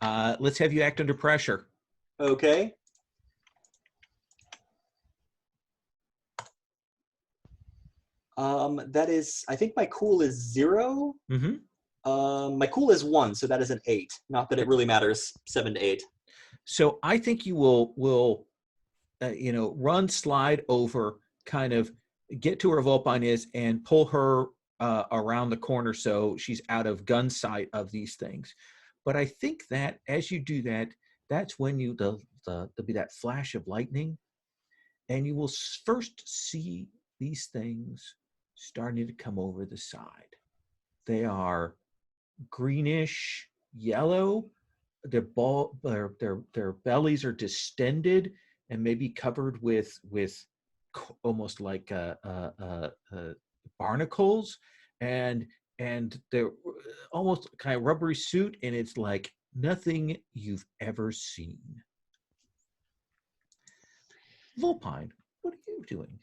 Speaker 1: Let's have you act under pressure.
Speaker 4: Okay. That is, I think my cool is 0.
Speaker 1: Mm-hmm.
Speaker 4: My cool is 1, so that is an 8. Not that it really matters, 7 to 8.
Speaker 1: So I think you will run, slide over, kind of get to where Volpine is, and pull her around the corner so she's out of gun sight of these things. But I think that as you do that, that's when there'll be that flash of lightning, and you will first see these things starting to come over the side. They are greenish yellow. Their bellies are distended and maybe covered with almost like barnacles, and they're almost kind of rubbery suit, and it's like nothing you've ever seen. Volpine, what are you doing?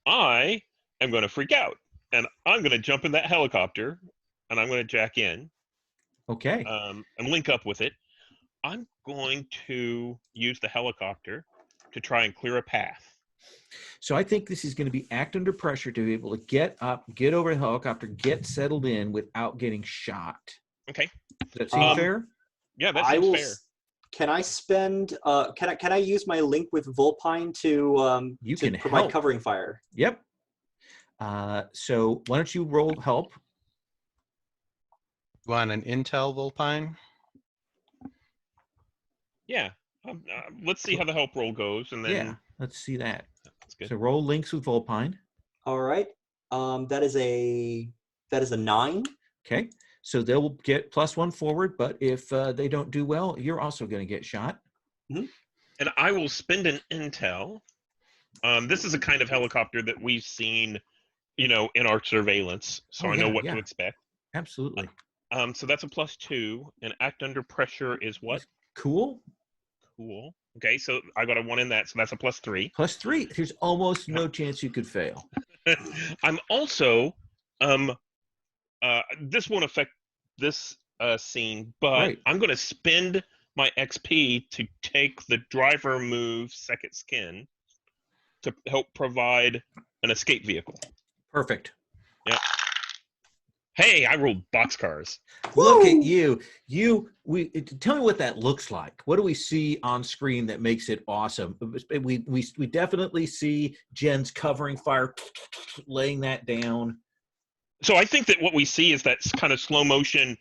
Speaker 3: I am going to freak out, and I'm going to jump in that helicopter, and I'm going to jack in.
Speaker 1: Okay.
Speaker 3: And link up with it. I'm going to use the helicopter to try and clear a path.
Speaker 1: So I think this is going to be act under pressure to be able to get up, get over the helicopter, get settled in without getting shot.
Speaker 3: Okay.
Speaker 1: Does that seem fair?
Speaker 3: Yeah, that seems fair.
Speaker 4: Can I spend? Can I use my link with Volpine to provide
Speaker 1: help.
Speaker 4: covering fire?
Speaker 1: Yep. So why don't you roll help?
Speaker 5: You want an intel, Volpine?
Speaker 3: Yeah. Let's see how the help roll goes, and then
Speaker 1: let's see that.
Speaker 3: That's good.
Speaker 1: So roll links with Volpine.
Speaker 4: All right. That is a 9.
Speaker 1: Okay. So they'll get +1 forward, but if they don't do well, you're also going to get shot.
Speaker 4: Mm-hmm.
Speaker 3: And I will spend an intel. This is a kind of helicopter that we've seen, in our surveillance, so I know what to expect.
Speaker 1: Absolutely.
Speaker 3: So that's a +2, and act under pressure is what?
Speaker 1: Cool.
Speaker 3: Cool. Okay, so I got a 1 in that, so that's a +3.
Speaker 1: +3. There's almost no chance you could fail.
Speaker 3: I'm also, this won't affect this scene, but I'm going to spend my XP to take the driver move second skin to help provide an escape vehicle.
Speaker 1: Perfect.
Speaker 3: Yeah. Hey, I rolled boxcars.
Speaker 1: Look at you. Tell me what that looks like. What do we see on screen that makes it awesome? We definitely see Jen's covering fire, laying that down.
Speaker 3: So I think that what we see is that kind of slow motion,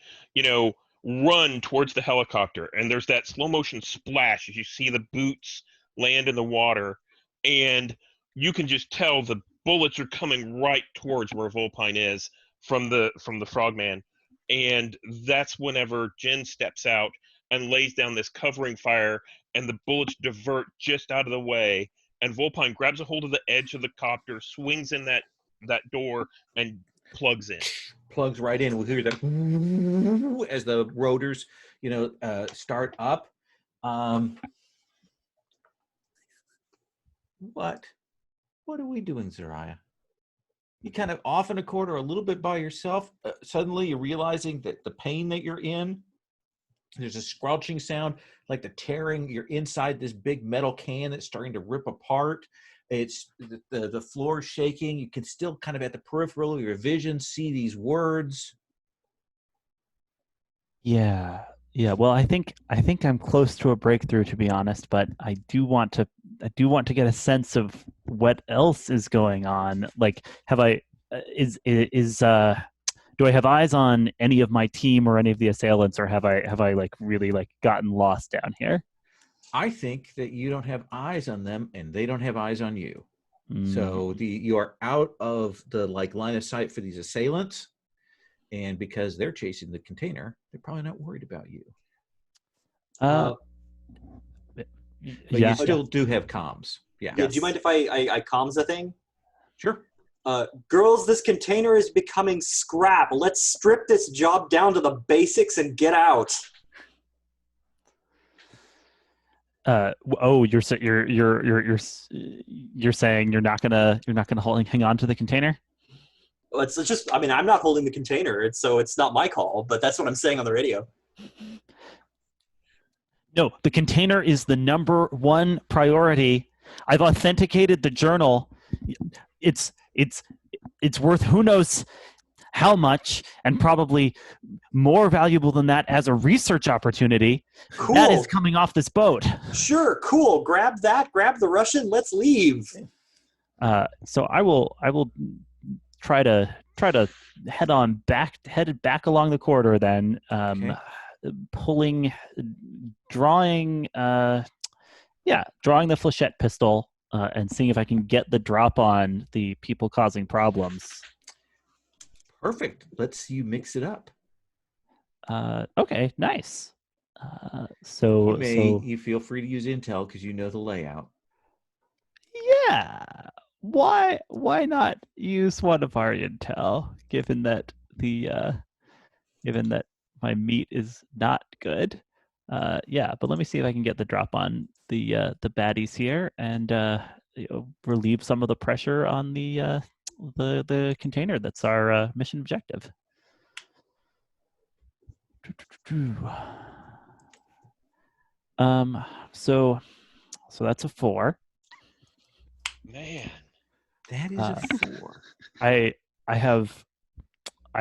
Speaker 3: run towards the helicopter, and there's that slow motion splash as you see the boots land in the water, and you can just tell the bullets are coming right towards where Volpine is from the frogman, and that's whenever Jen steps out and lays down this covering fire, and the bullets divert just out of the way, and Volpine grabs a hold of the edge of the copter, swings in that door, and plugs
Speaker 1: right in. We'll hear that as the rotors, start up. What are we doing, Zariah? You kind of off in a corner, a little bit by yourself. Suddenly you're realizing that the pain that you're in, there's a squelching sound, like the tearing. You're inside this big metal can that's starting to rip apart. It's the floor shaking. You can still kind of at the peripheral of your vision see these words.
Speaker 2: Yeah. Well, I think I'm close to a breakthrough, to be honest. But I do want to get a sense of what else is going on. Like, do I have eyes on any of my team or any of the assailants, or have I like really like gotten lost down here?
Speaker 1: I think that you don't have eyes on them, and they don't have eyes on you. So you are out of the line of sight for these assailants, and because they're chasing the container, they're probably not worried about you. But you still do have comms. Yeah.
Speaker 4: Do you mind if I comms the thing?
Speaker 1: Sure.
Speaker 4: Girls, this container is becoming scrap. Let's strip this job down to the basics and get out.
Speaker 2: You're saying you're not gonna hang on to the container?
Speaker 4: It's just, I mean, I'm not holding the container, so it's not my call, but that's what I'm saying on the radio.
Speaker 2: No, the container is the number one priority. I've authenticated the journal. It's worth who knows how much, and probably more valuable than that as a research opportunity.
Speaker 4: Cool.
Speaker 2: That is coming off this boat.
Speaker 4: Sure, cool. Grab that. Grab the Russian. Let's leave.
Speaker 2: So I will try to head back along the corridor then.
Speaker 1: Okay.
Speaker 2: Drawing the flechette pistol and seeing if I can get the drop on the people causing problems.
Speaker 1: Perfect. Let's you mix it up.
Speaker 2: Okay, nice.
Speaker 1: You feel free to use intel because you know the layout.
Speaker 2: Yeah. Why not use one of our intel, given that my meat is not good? But let me see if I can get the drop on the baddies here and relieve some of the pressure on the container. That's our mission objective. So that's a 4.
Speaker 3: Man,
Speaker 1: That is a 4.
Speaker 2: I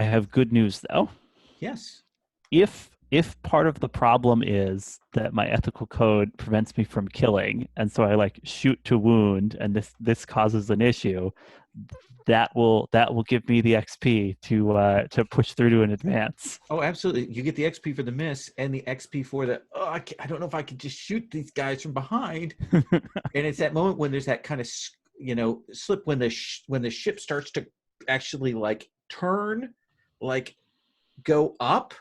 Speaker 2: have good news though.
Speaker 1: Yes.
Speaker 2: If part of the problem is that my ethical code prevents me from killing, and so I shoot to wound, and this causes an issue, that will give me the XP to push through to an advance.
Speaker 1: Oh, absolutely. You get the XP for the miss and the XP for the, I don't know if I could just shoot these guys from behind. And it's that moment when there's that kind of, slip when the ship starts to actually turn, go up.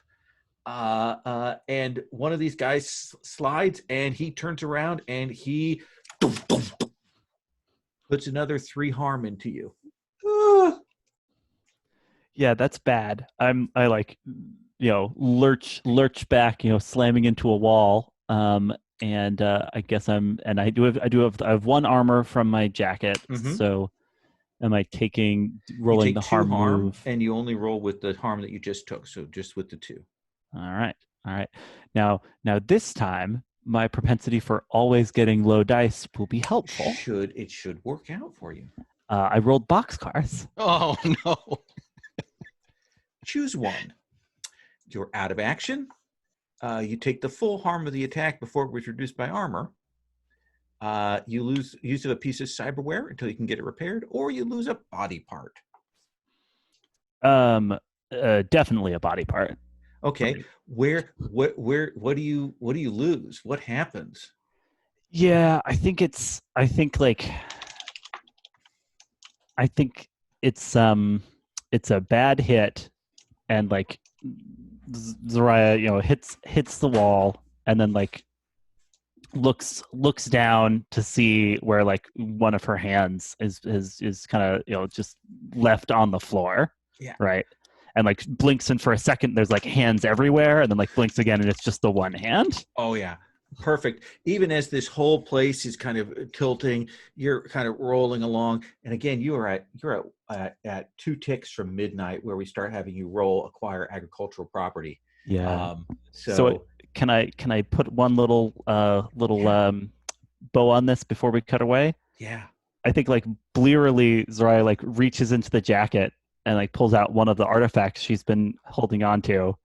Speaker 1: And one of these guys slides and he turns around and he puts another 3 harm into you.
Speaker 2: Yeah, that's bad. I lurch back, slamming into a wall. And I guess I have 1 armor from my jacket.
Speaker 1: Mm-hmm.
Speaker 2: So am I rolling the harm move?
Speaker 1: And you only roll with the harm that you just took. So just with the 2.
Speaker 2: All right. Now this time my propensity for always getting low dice will be helpful.
Speaker 1: It should work out for you.
Speaker 2: I rolled boxcars.
Speaker 5: Oh no.
Speaker 1: Choose one. You're out of action. You take the full harm of the attack before it was reduced by armor. You lose use of a piece of cyberware until you can get it repaired, or you lose a body part.
Speaker 2: Definitely a body part.
Speaker 1: Okay. What do you lose? What happens?
Speaker 2: Yeah, I think it's a bad hit, and Zariah, hits the wall and then looks down to see where one of her hands is kind of just left on the floor.
Speaker 1: Yeah.
Speaker 2: Right. And blinks, and for a second there's hands everywhere, and then blinks again and it's just the one hand.
Speaker 1: Oh yeah. Perfect. Even as this whole place is kind of tilting, you're kind of rolling along. And again, you're at 2 ticks from midnight where we start having you acquire agricultural property.
Speaker 2: Yeah. So can I put one little bow on this before we cut away?
Speaker 1: Yeah.
Speaker 2: I think blearily Zariah reaches into the jacket and pulls out one of the artifacts she's been holding on to,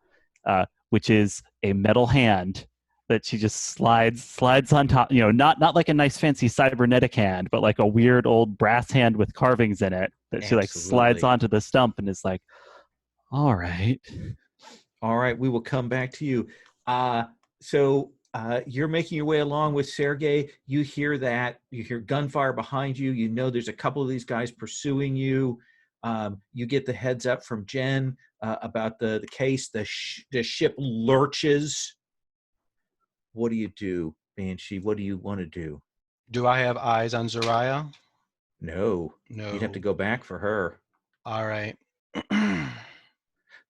Speaker 2: which is a metal hand that she just slides on top, not like a nice fancy cybernetic hand, but a weird old brass hand with carvings in it that she slides onto the stump and is all right,
Speaker 1: we will come back to you. So you're making your way along with Sergei. You hear gunfire behind you. You know there's a couple of these guys pursuing you. You get the heads up from Jen about the case. The ship lurches. What do you do, Banshee? What do you want to do?
Speaker 5: Do I have eyes on Zariah?
Speaker 1: No.
Speaker 5: No.
Speaker 1: You'd have to go back for her.
Speaker 5: All right.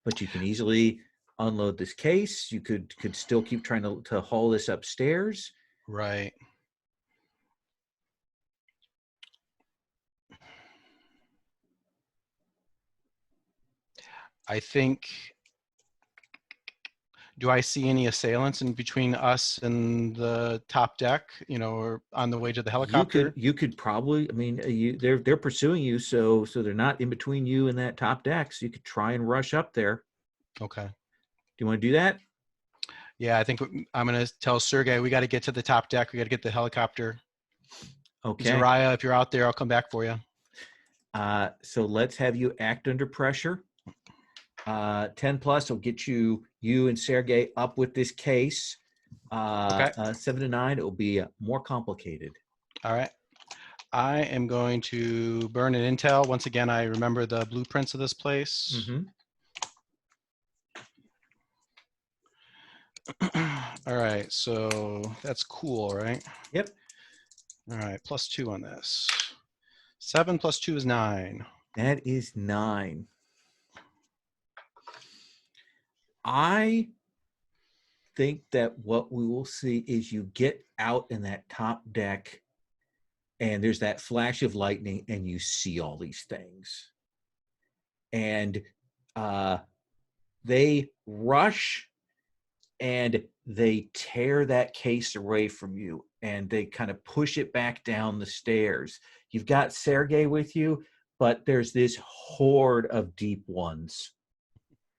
Speaker 1: But you can easily unload this case. You could still keep trying to haul this upstairs.
Speaker 5: Right. I think. Do I see any assailants in between us and the top deck? Or on the way to the helicopter?
Speaker 1: You could probably. I mean, they're pursuing you, so they're not in between you and that top deck. So you could try and rush up there.
Speaker 5: Okay.
Speaker 1: Do you want to do that?
Speaker 5: Yeah, I think I'm going to tell Sergey we got to get to the top deck. We got to get the helicopter.
Speaker 1: Okay.
Speaker 5: Zariah, if you're out there, I'll come back for you.
Speaker 1: So let's have you act under pressure. 10 plus will get you and Sergey up with this case.
Speaker 5: Okay.
Speaker 1: 7 to 9, it will be more complicated.
Speaker 5: All right. I am going to burn an intel. Once again, I remember the blueprints of this place.
Speaker 1: Mm-hmm.
Speaker 5: All right. So that's cool, right?
Speaker 1: Yep.
Speaker 5: All right. +2 on this. 7 + 2 is 9.
Speaker 1: That is 9. I think that what we will see is you get out in that top deck and there's that flash of lightning and you see all these things. And they rush and they tear that case away from you and they kind of push it back down the stairs. You've got Sergey with you, but there's this horde of deep ones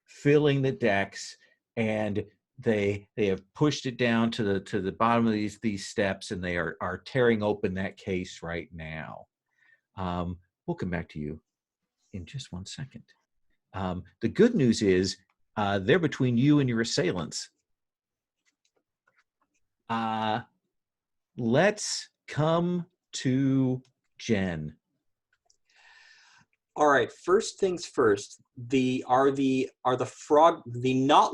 Speaker 1: filling the decks, and they have pushed it down to the bottom of these steps, and they are tearing open that case right now. We'll come back to you in just 1 second. The good news is they're between you and your assailants. Let's come to Jen.
Speaker 4: All right. First things first. The not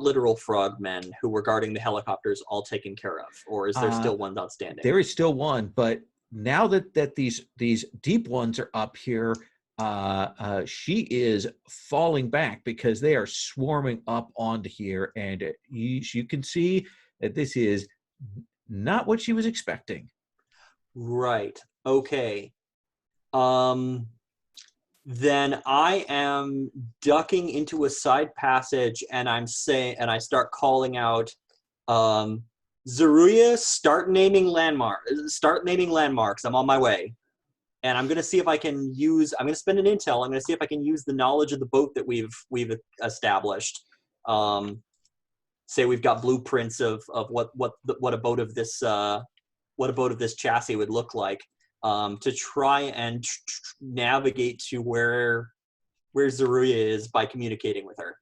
Speaker 4: literal frogmen who were guarding the helicopters all taken care of, or is there still one outstanding?
Speaker 1: There is still one, but now that these deep ones are up here, she is falling back because they are swarming up onto here, and you can see that this is not what she was expecting.
Speaker 4: Right. Okay. Then I am ducking into a side passage, and I start calling out, Zeruiah, start naming landmarks. I'm on my way. And I'm going to see if I can use, I'm going to spend an intel. I'm going to see if I can use the knowledge of the boat that we've established. Say we've got blueprints of what a boat of this chassis would look like. To try and navigate to where Zeruiah is by communicating with her.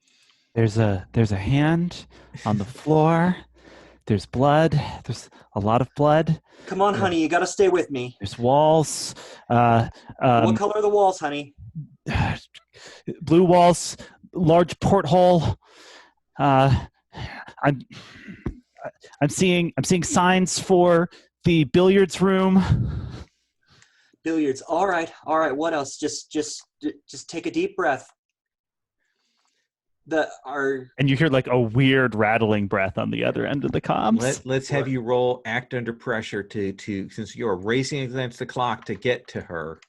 Speaker 2: There's a hand on the floor. There's blood. There's a lot of blood.
Speaker 4: Come on, honey, you got to stay with me.
Speaker 2: There's walls.
Speaker 4: What color are the walls, honey?
Speaker 2: Blue walls. Large porthole. I'm seeing signs for the billiards room.
Speaker 4: Billiards. All right. What else? Just take a deep breath.
Speaker 2: And you hear like a weird rattling breath on the other end of the comms.
Speaker 1: Let's have you roll act under pressure to since you're racing against the clock to get to her.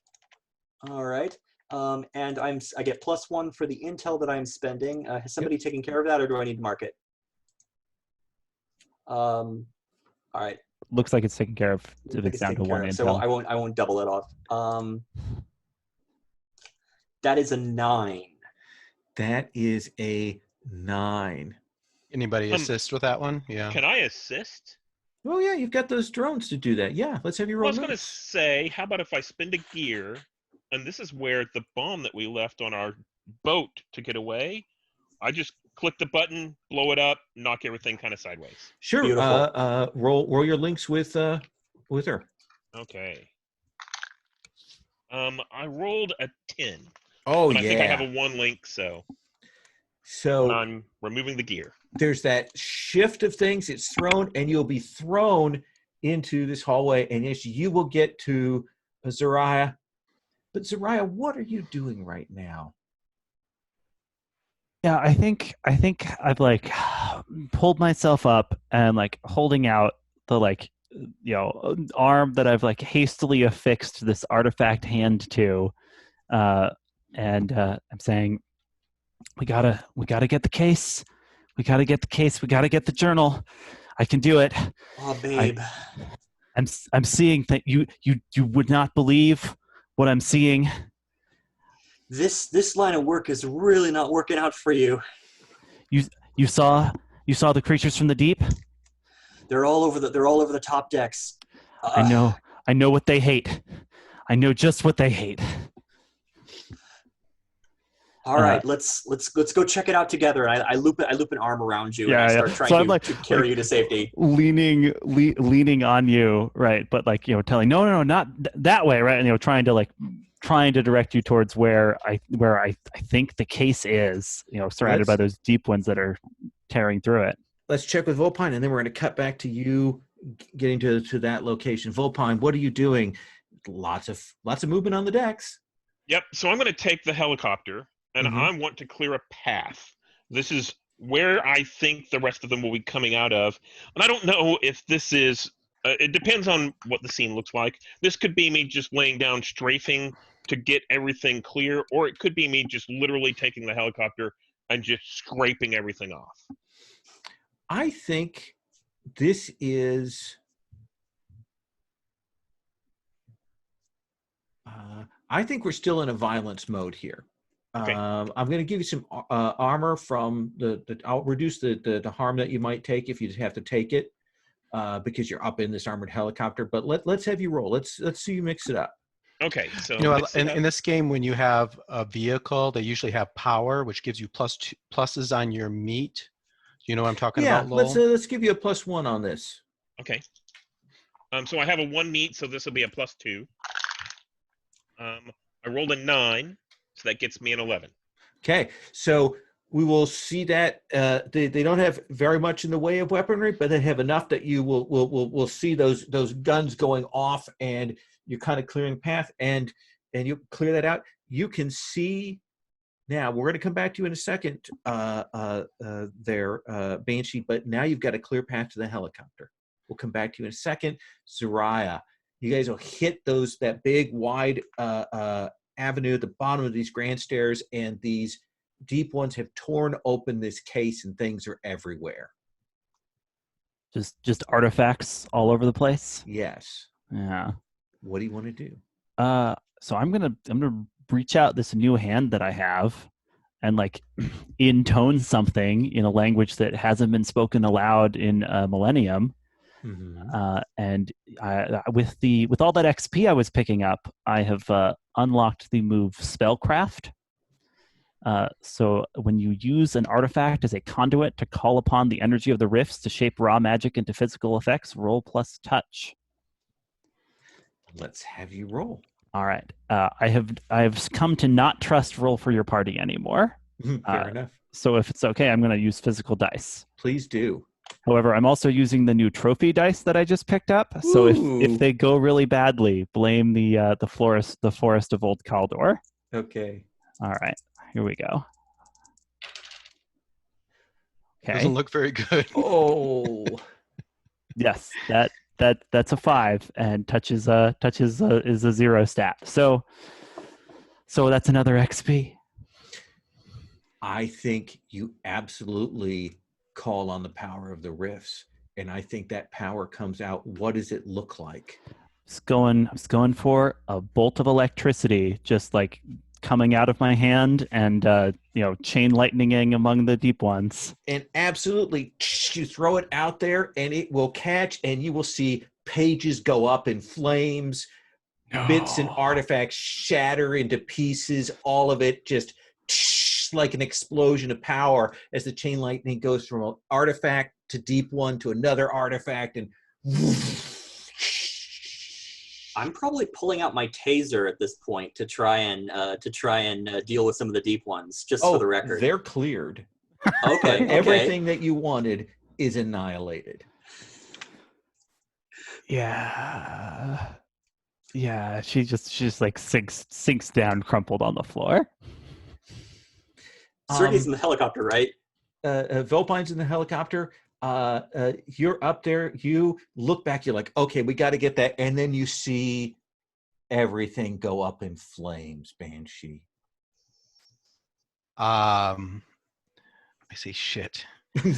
Speaker 4: All right. And I get +1 for the intel that I'm spending. Has somebody taken care of that, or do I need to mark it? All right.
Speaker 2: Looks like it's taken care of. If it's down to 1 intel.
Speaker 4: So I won't double it off. That is a 9.
Speaker 1: That is a 9.
Speaker 5: Anybody assist with that one? Yeah.
Speaker 3: Can I assist?
Speaker 1: Oh yeah, you've got those drones to do that. Yeah, let's have you roll.
Speaker 3: I was going to say, how about if I spend a gear, and this is where the bomb that we left on our boat to get away, I just click the button, blow it up, knock everything kind of sideways.
Speaker 1: Sure. Roll your links with her.
Speaker 3: Okay. I rolled a 10.
Speaker 1: Oh,
Speaker 3: I
Speaker 1: yeah.
Speaker 3: think I have a 1 link, so I'm removing the gear.
Speaker 1: There's that shift of things. It's thrown, and you'll be thrown into this hallway, and yes, you will get to Zariah. But Zariah, what are you doing right now?
Speaker 2: Yeah, I think I've like pulled myself up and like holding out the like arm that I've like hastily affixed this artifact hand to, and I'm saying we gotta get the case, we gotta get the journal. I can do it.
Speaker 4: Oh, babe.
Speaker 2: I'm seeing that you would not believe what I'm seeing.
Speaker 4: This line of work is really not working out for you.
Speaker 2: You saw the creatures from the deep?
Speaker 4: They're all over the top decks.
Speaker 2: I know what they hate. I know just what they hate.
Speaker 4: All right, let's go check it out together. And I loop an arm around you and I start trying to carry you to safety.
Speaker 2: Leaning on you, right? But like telling no, not that way, right? And trying to direct you towards where I think the case is. Surrounded by those deep ones that are tearing through it.
Speaker 1: Let's check with Volpine, and then we're going to cut back to you getting to that location. Volpine, what are you doing? Lots of movement on the decks.
Speaker 3: Yep. So I'm going to take the helicopter, and I want to clear a path. This is where I think the rest of them will be coming out of, and I don't know if this is. It depends on what the scene looks like. This could be me just laying down strafing to get everything clear, or it could be me just literally taking the helicopter and just scraping everything off.
Speaker 1: I think this is. I think we're still in a violence mode here. Okay. I'm going to give you some armor from I'll reduce the harm that you might take if you have to take it, because you're up in this armored helicopter. But let's have you roll. Let's see you mix it up.
Speaker 3: Okay. So
Speaker 5: in this game, when you have a vehicle, they usually have power, which gives you pluses on your meat. Do you know what I'm talking about, Lowell?
Speaker 1: Let's give you a +1 on this.
Speaker 3: Okay. So I have a 1 meat, so this will be a +2. I rolled a 9, so that gets me an 11.
Speaker 1: Okay, so we will see that they don't have very much in the way of weaponry, but they have enough that you will see those guns going off, and you're kind of clearing the path, and you clear that out. You can see now. We're going to come back to you in a second, Banshee. But now you've got a clear path to the helicopter. We'll come back to you in a second, Zariah. You guys will hit that big wide avenue at the bottom of these grand stairs, and these deep ones have torn open this case, and things are everywhere.
Speaker 2: Just artifacts all over the place.
Speaker 1: Yes.
Speaker 2: Yeah.
Speaker 1: What do you want to do?
Speaker 2: So I'm gonna reach out this new hand that I have, and like intone something in a language that hasn't been spoken aloud in a millennium. And with all that XP I was picking up, I have unlocked the move Spellcraft. So when you use an artifact as a conduit to call upon the energy of the rifts to shape raw magic into physical effects, roll plus touch.
Speaker 1: Let's have you roll.
Speaker 2: All right. I have come to not trust roll for your party anymore.
Speaker 1: Fair enough.
Speaker 2: So if it's okay, I'm going to use physical dice.
Speaker 1: Please do.
Speaker 2: However, I'm also using the new trophy dice that I just picked up. So if they go really badly, blame the forest of Old Caldor.
Speaker 1: Okay.
Speaker 2: All right. Here we go. Okay.
Speaker 5: Doesn't look very good.
Speaker 1: Oh.
Speaker 2: Yes, that's a 5, and touches is a 0 stat. So that's another XP.
Speaker 1: I think you absolutely call on the power of the rifts, and I think that power comes out. What does it look like?
Speaker 2: I was going for a bolt of electricity, just like coming out of my hand, and chain lightninging among the deep ones.
Speaker 1: And absolutely, you throw it out there, and it will catch, and you will see pages go up in flames, bits and artifacts shatter into pieces. All of it just like an explosion of power as the chain lightning goes from an artifact to deep one to another artifact, and
Speaker 4: I'm probably pulling out my taser at this point to try and deal with some of the deep ones, just for the record.
Speaker 1: They're cleared.
Speaker 4: Okay.
Speaker 1: Everything that you wanted is annihilated.
Speaker 2: Yeah. Yeah, she just like sinks down, crumpled on the floor.
Speaker 4: Sergey's in the helicopter, right?
Speaker 1: Volpine's in the helicopter. You're up there. You look back. You're like, okay, we got to get that. And then you see everything go up in flames, Banshee.
Speaker 5: I say shit. And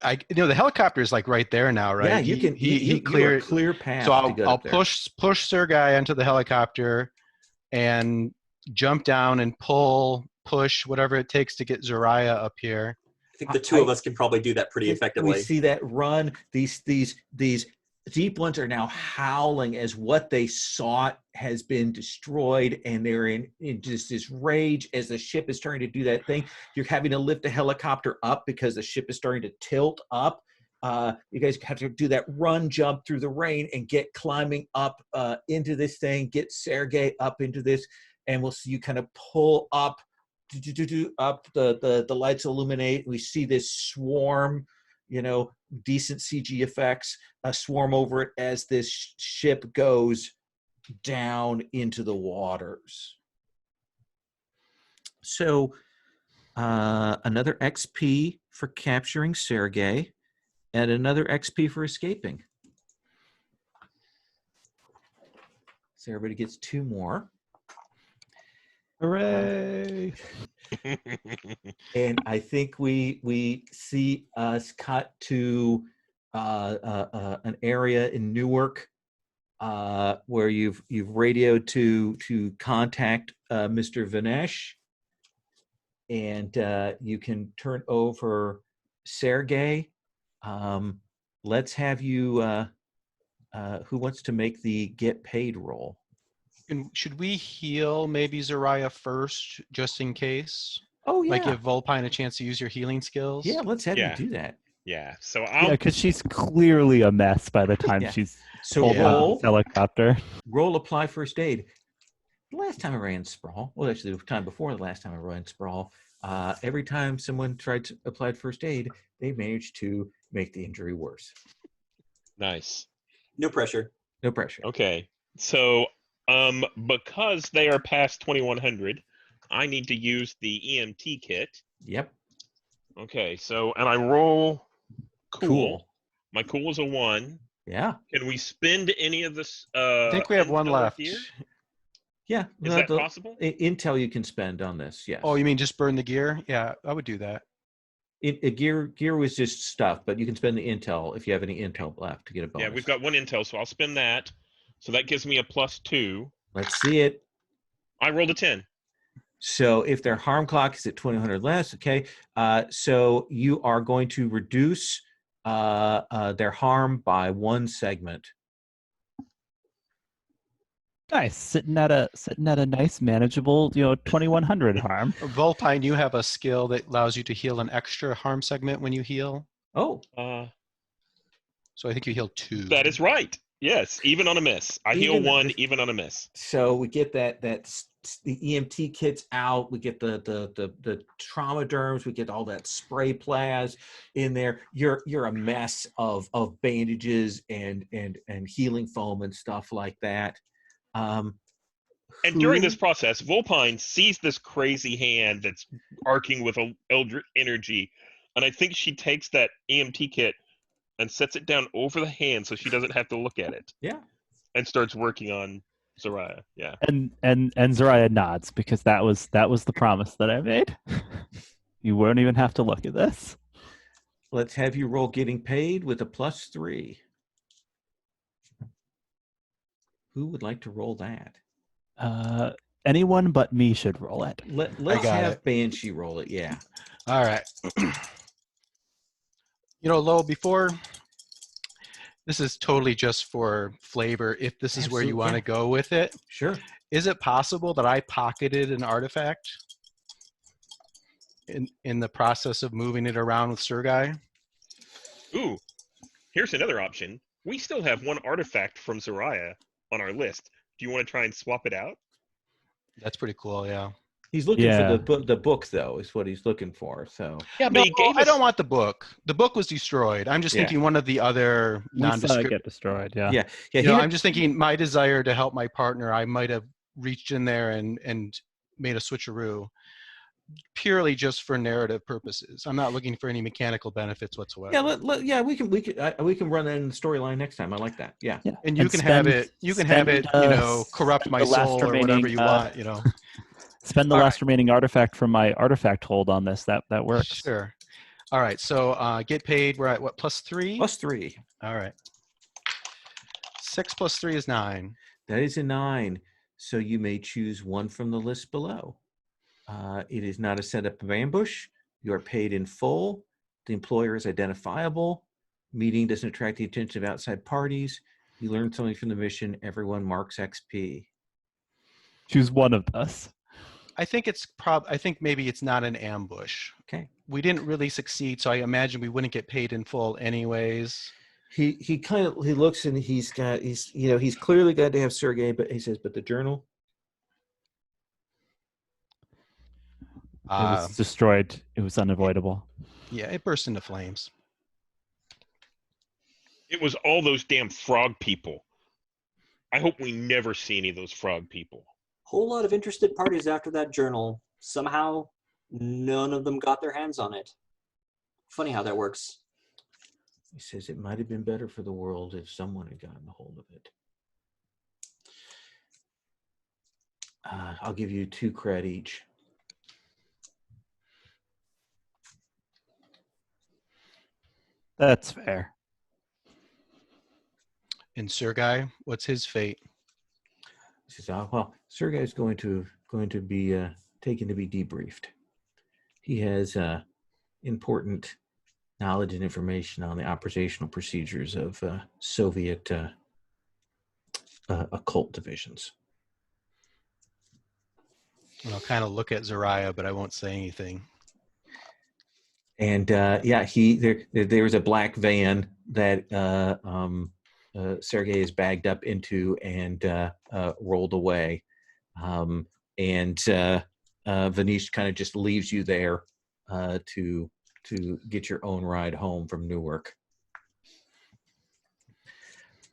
Speaker 5: the helicopter is like right there now, right?
Speaker 1: Yeah, you can. He cleared clear path.
Speaker 5: So
Speaker 1: to go
Speaker 5: I'll
Speaker 1: up there.
Speaker 5: push Sergei onto the helicopter and jump down and push whatever it takes to get Zariah up here.
Speaker 4: I think the two of us can probably do that pretty effectively.
Speaker 1: We see that run. These deep ones are now howling as what they sought has been destroyed, and they're in just this rage as the ship is starting to do that thing. You're having to lift the helicopter up because the ship is starting to tilt up. You guys have to do that run jump through the rain and get climbing up into this thing, get Sergei up into this, and we'll see you kind of pull up up, the lights illuminate. We see this swarm, decent CG effects, swarm over it as this ship goes down into the waters. So another XP for capturing Sergei and another XP for escaping. So everybody gets 2 more.
Speaker 2: Hooray!
Speaker 1: And I think we see us cut to an area in Newark where you've radioed to contact Mr. Vinesh, and you can turn over Sergei. Let's have you. Who wants to make the get paid roll?
Speaker 5: And should we heal maybe Zariah first, just in case?
Speaker 1: Oh, yeah.
Speaker 5: Like give Volpine a chance to use your healing skills?
Speaker 1: Yeah, let's have you do that.
Speaker 3: Yeah. So
Speaker 2: because she's clearly a mess by the time she's
Speaker 1: so
Speaker 2: roll helicopter.
Speaker 1: Roll apply first aid. The last time I ran Sprawl, well, actually the time before the last time I ran Sprawl, every time someone tried to apply first aid, they managed to make the injury worse.
Speaker 3: Nice.
Speaker 4: No pressure.
Speaker 1: No pressure.
Speaker 3: Okay. So because they are past 2100, I need to use the EMT kit.
Speaker 1: Yep.
Speaker 3: Okay, so, and I roll cool. My cool is a 1.
Speaker 1: Yeah.
Speaker 3: Can we spend any of this?
Speaker 5: I think we have 1 left.
Speaker 3: Gear?
Speaker 1: Yeah.
Speaker 3: Is that possible?
Speaker 1: Intel you can spend on this, yes.
Speaker 5: Oh, you mean just burn the gear? Yeah, I would do that.
Speaker 1: Gear was just stuff, but you can spend the Intel if you have any Intel left to get a bonus.
Speaker 3: Yeah, we've got 1 Intel, so I'll spend that. So that gives me a +2.
Speaker 1: Let's see it.
Speaker 3: I rolled a 10.
Speaker 1: So if their harm clock is at 2,100 less, okay. So you are going to reduce their harm by 1 segment.
Speaker 2: Nice, sitting at a nice, manageable, 2,100 harm.
Speaker 5: Volpine, you have a skill that allows you to heal an extra harm segment when you heal.
Speaker 1: Oh.
Speaker 5: So I think you heal 2.
Speaker 3: That is right. Yes, even on a miss. I heal 1 even on a miss.
Speaker 1: So we get that the EMT kits out. We get the trauma derms. We get all that spray plas in there. You're a mess of bandages and healing foam and stuff like that.
Speaker 3: And during this process, Volpine sees this crazy hand that's arcing with eldritch energy, and I think she takes that EMT kit and sets it down over the hand so she doesn't have to look at it.
Speaker 1: Yeah.
Speaker 3: And starts working on Zariah. Yeah.
Speaker 2: And Zariah nods because that was the promise that I made. You won't even have to look at this.
Speaker 1: Let's have you roll getting paid with a +3. Who would like to roll that?
Speaker 2: Anyone but me should roll it.
Speaker 1: Let's have Banshee roll it. Yeah.
Speaker 5: All right. Lo, before, this is totally just for flavor. If this is where you want to go with it.
Speaker 1: Sure.
Speaker 5: Is it possible that I pocketed an artifact in the process of moving it around with Sergei?
Speaker 3: Ooh, here's another option. We still have 1 artifact from Zariah on our list. Do you want to try and swap it out?
Speaker 5: That's pretty cool, yeah.
Speaker 1: He's looking
Speaker 2: Yeah.
Speaker 1: for the book, though, is what he's looking for. So
Speaker 3: Yeah, but
Speaker 5: No,
Speaker 3: he gave
Speaker 5: I
Speaker 3: us.
Speaker 5: don't want the book. The book was destroyed. I'm just
Speaker 1: Yeah.
Speaker 5: thinking one of the other
Speaker 2: We saw it
Speaker 5: nondescript.
Speaker 2: get destroyed. Yeah.
Speaker 1: yeah, yeah.
Speaker 5: You know, I'm just thinking my desire to help my partner. I might have reached in there and made a switcheroo purely just for narrative purposes. I'm not looking for any mechanical benefits whatsoever.
Speaker 1: yeah. We can run that in the storyline next time. I like that. Yeah.
Speaker 2: Yeah.
Speaker 5: And you can have it. You can have it. You know, corrupt my
Speaker 2: the last
Speaker 5: soul or whatever
Speaker 2: remaining,
Speaker 5: you want. You know.
Speaker 2: Spend the
Speaker 5: All
Speaker 2: last remaining artifact from my artifact hold on this. That works.
Speaker 5: Sure. All right. So get paid. We're at what, +3?
Speaker 1: +3.
Speaker 5: All right. 6 + 3 is 9.
Speaker 1: That is a 9. So you may choose one from the list below. It is not a setup of ambush. You are paid in full. The employer is identifiable. Meeting doesn't attract the attention of outside parties. You learn something from the mission. Everyone marks XP.
Speaker 2: Choose one of us.
Speaker 5: I think I think maybe it's not an ambush.
Speaker 1: Okay.
Speaker 5: We didn't really succeed, so I imagine we wouldn't get paid in full anyways.
Speaker 1: He looks and he's clearly got to have Sergei, but he says, but the journal.
Speaker 2: It was destroyed. It was unavoidable.
Speaker 5: Yeah, it burst into flames.
Speaker 3: It was all those damn frog people. I hope we never see any of those frog people.
Speaker 4: Whole lot of interested parties after that journal. Somehow, none of them got their hands on it. Funny how that works.
Speaker 1: He says it might have been better for the world if someone had gotten a hold of it. I'll give you 2 cred each.
Speaker 2: That's fair.
Speaker 5: And Sergei, what's his fate?
Speaker 1: He says, well, Sergei is going to be taken to be debriefed. He has important knowledge and information on the operational procedures of Soviet occult divisions.
Speaker 5: And I'll kind of look at Zariah, but I won't say anything.
Speaker 1: And there was a black van that Sergei is bagged up into and rolled away. And Vanish kind of just leaves you there to get your own ride home from Newark.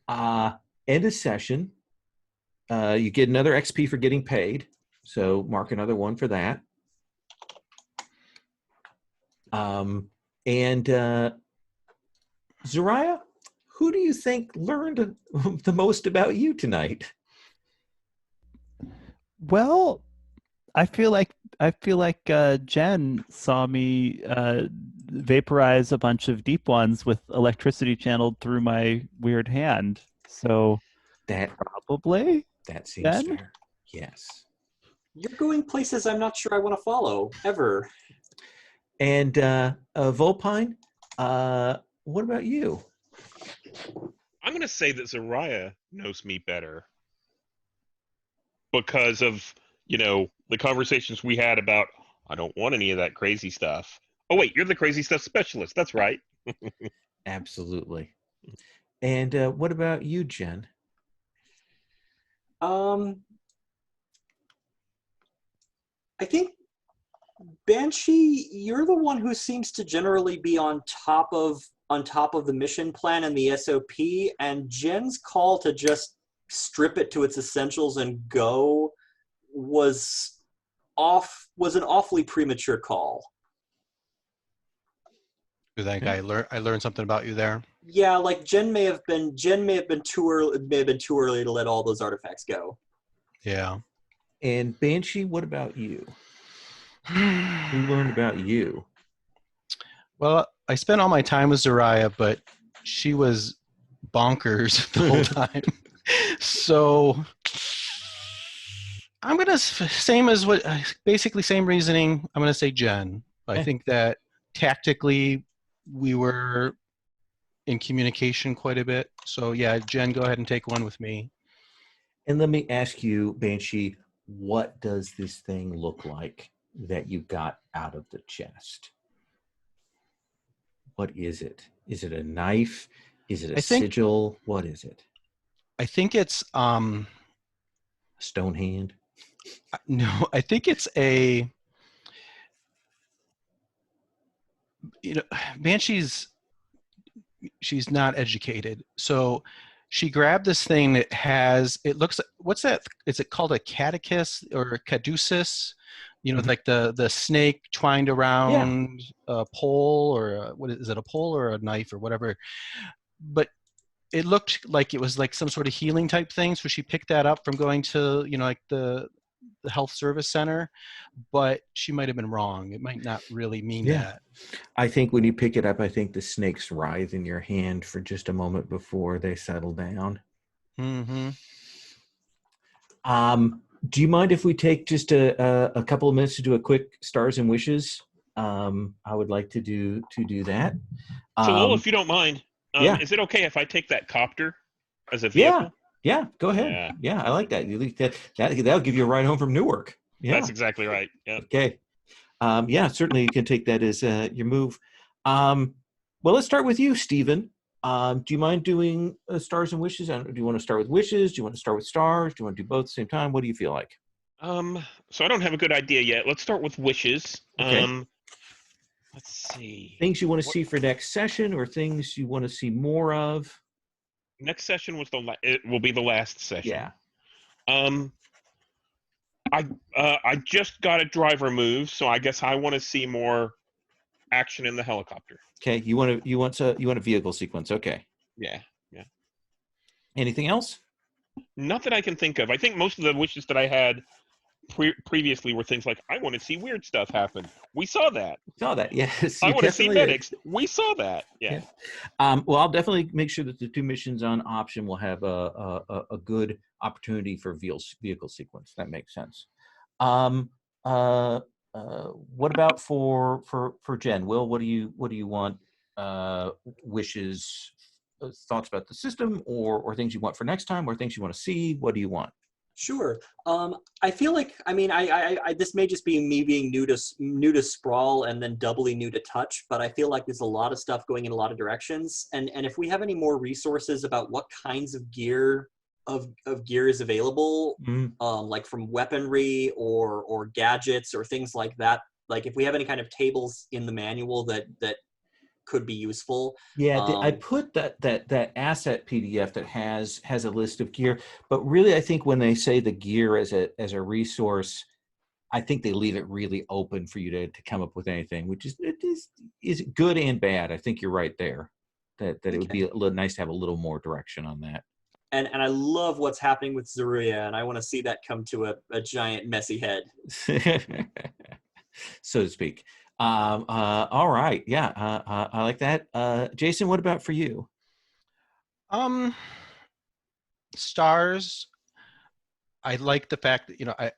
Speaker 1: End of session. You get another XP for getting paid. So mark another 1 for that. And Zariah, who do you think learned the most about you tonight?
Speaker 2: Well, I feel like Jen saw me vaporize a bunch of deep ones with electricity channeled through my weird hand. So
Speaker 1: That
Speaker 2: probably
Speaker 1: seems
Speaker 2: Jen?
Speaker 1: fair. Yes.
Speaker 4: You're going places I'm not sure I want to follow, ever.
Speaker 1: And Volpine, what about you?
Speaker 3: I'm going to say that Zariah knows me better because of, the conversations we had about, I don't want any of that crazy stuff. Oh, wait, you're the crazy stuff specialist. That's right.
Speaker 1: Absolutely. And what about you, Jen?
Speaker 4: I think Banshee, you're the one who seems to generally be on top of the mission plan and the SOP, and Jen's call to just strip it to its essentials and go was an awfully premature call.
Speaker 5: You think I learned something about you there?
Speaker 4: Yeah, like Jen may have been too early to let all those artifacts go.
Speaker 5: Yeah.
Speaker 1: And Banshee, what about you? Who learned about you?
Speaker 5: Well, I spent all my time with Zariah, but she was bonkers the whole time. So I'm gonna same reasoning. I'm gonna say Jen. I think that tactically we were in communication quite a bit. So yeah, Jen, go ahead and take 1 with me.
Speaker 1: And let me ask you, Banshee, what does this thing look like that you got out of the chest? What is it? Is it a knife? Is it a sigil? What is it?
Speaker 5: I think it's
Speaker 1: Stone hand?
Speaker 5: No, I think it's a, Banshee's, she's not educated. So she grabbed this thing that has, it looks, what's that? Is it called a catechus or a caduceus? Like the snake twined
Speaker 1: Yeah.
Speaker 5: around a pole, or what is it, a pole or a knife or whatever. But it looked like it was like some sort of healing type thing. So she picked that up from going to, like the health service center, but she might have been wrong. It might not really mean that.
Speaker 1: I think when you pick it up, I think the snakes writhe in your hand for just a moment before they settle down.
Speaker 5: Mm-hmm.
Speaker 1: Do you mind if we take just a couple of minutes to do a quick stars and wishes? I would like to do that.
Speaker 3: So, Lowell, if you don't mind,
Speaker 1: yeah.
Speaker 3: Is it okay if I take that copter as a vehicle?
Speaker 1: Yeah, go ahead. Yeah, I like that. That'll give you a ride home from Newark. Yeah,
Speaker 3: that's exactly right. Yeah.
Speaker 1: Okay. Certainly you can take that as your move. Well, let's start with you, Stephen. Do you mind doing stars and wishes? Do you want to start with wishes? Do you want to start with stars? Do you want to do both at the same time? What do you feel like?
Speaker 3: So I don't have a good idea yet. Let's start with wishes.
Speaker 1: Okay.
Speaker 3: Let's see.
Speaker 1: Things you want to see for next session, or things you want to see more of?
Speaker 3: Next session it will be the last session.
Speaker 1: Yeah.
Speaker 3: I just got a driver move, so I guess I want to see more action in the helicopter.
Speaker 1: Okay, you want a vehicle sequence. Okay.
Speaker 3: Yeah.
Speaker 1: Anything else?
Speaker 3: Not that I can think of. I think most of the wishes that I had previously were things like, I want to see weird stuff happen. We saw that.
Speaker 1: Yes.
Speaker 3: I want to see medics. We saw that. Yeah.
Speaker 1: Well, I'll definitely make sure that the 2 missions on option will have a good opportunity for vehicle sequence. That makes sense. What about for Jen? Will, what do you want? Wishes, thoughts about the system, or things you want for next time, or things you want to see? What do you want?
Speaker 4: Sure. I feel like, I this may just be me being new to Sprawl and then doubly new to Touch, but I feel like there's a lot of stuff going in a lot of directions. And if we have any more resources about what kinds of gear is available, like from weaponry or gadgets or things like that, like if we have any kind of tables in the manual that could be useful.
Speaker 1: Yeah, I put that asset PDF that has a list of gear, but really I think when they say the gear as a resource, I think they leave it really open for you to come up with anything, which is good and bad. I think you're right there, that it would be a little nice to have a little more direction on that.
Speaker 4: And I love what's happening with Zeruiah, and I want to see that come to a giant messy head,
Speaker 1: so to speak. All right. Yeah. I like that. Jason, what about for you?
Speaker 5: Stars. I like the fact that,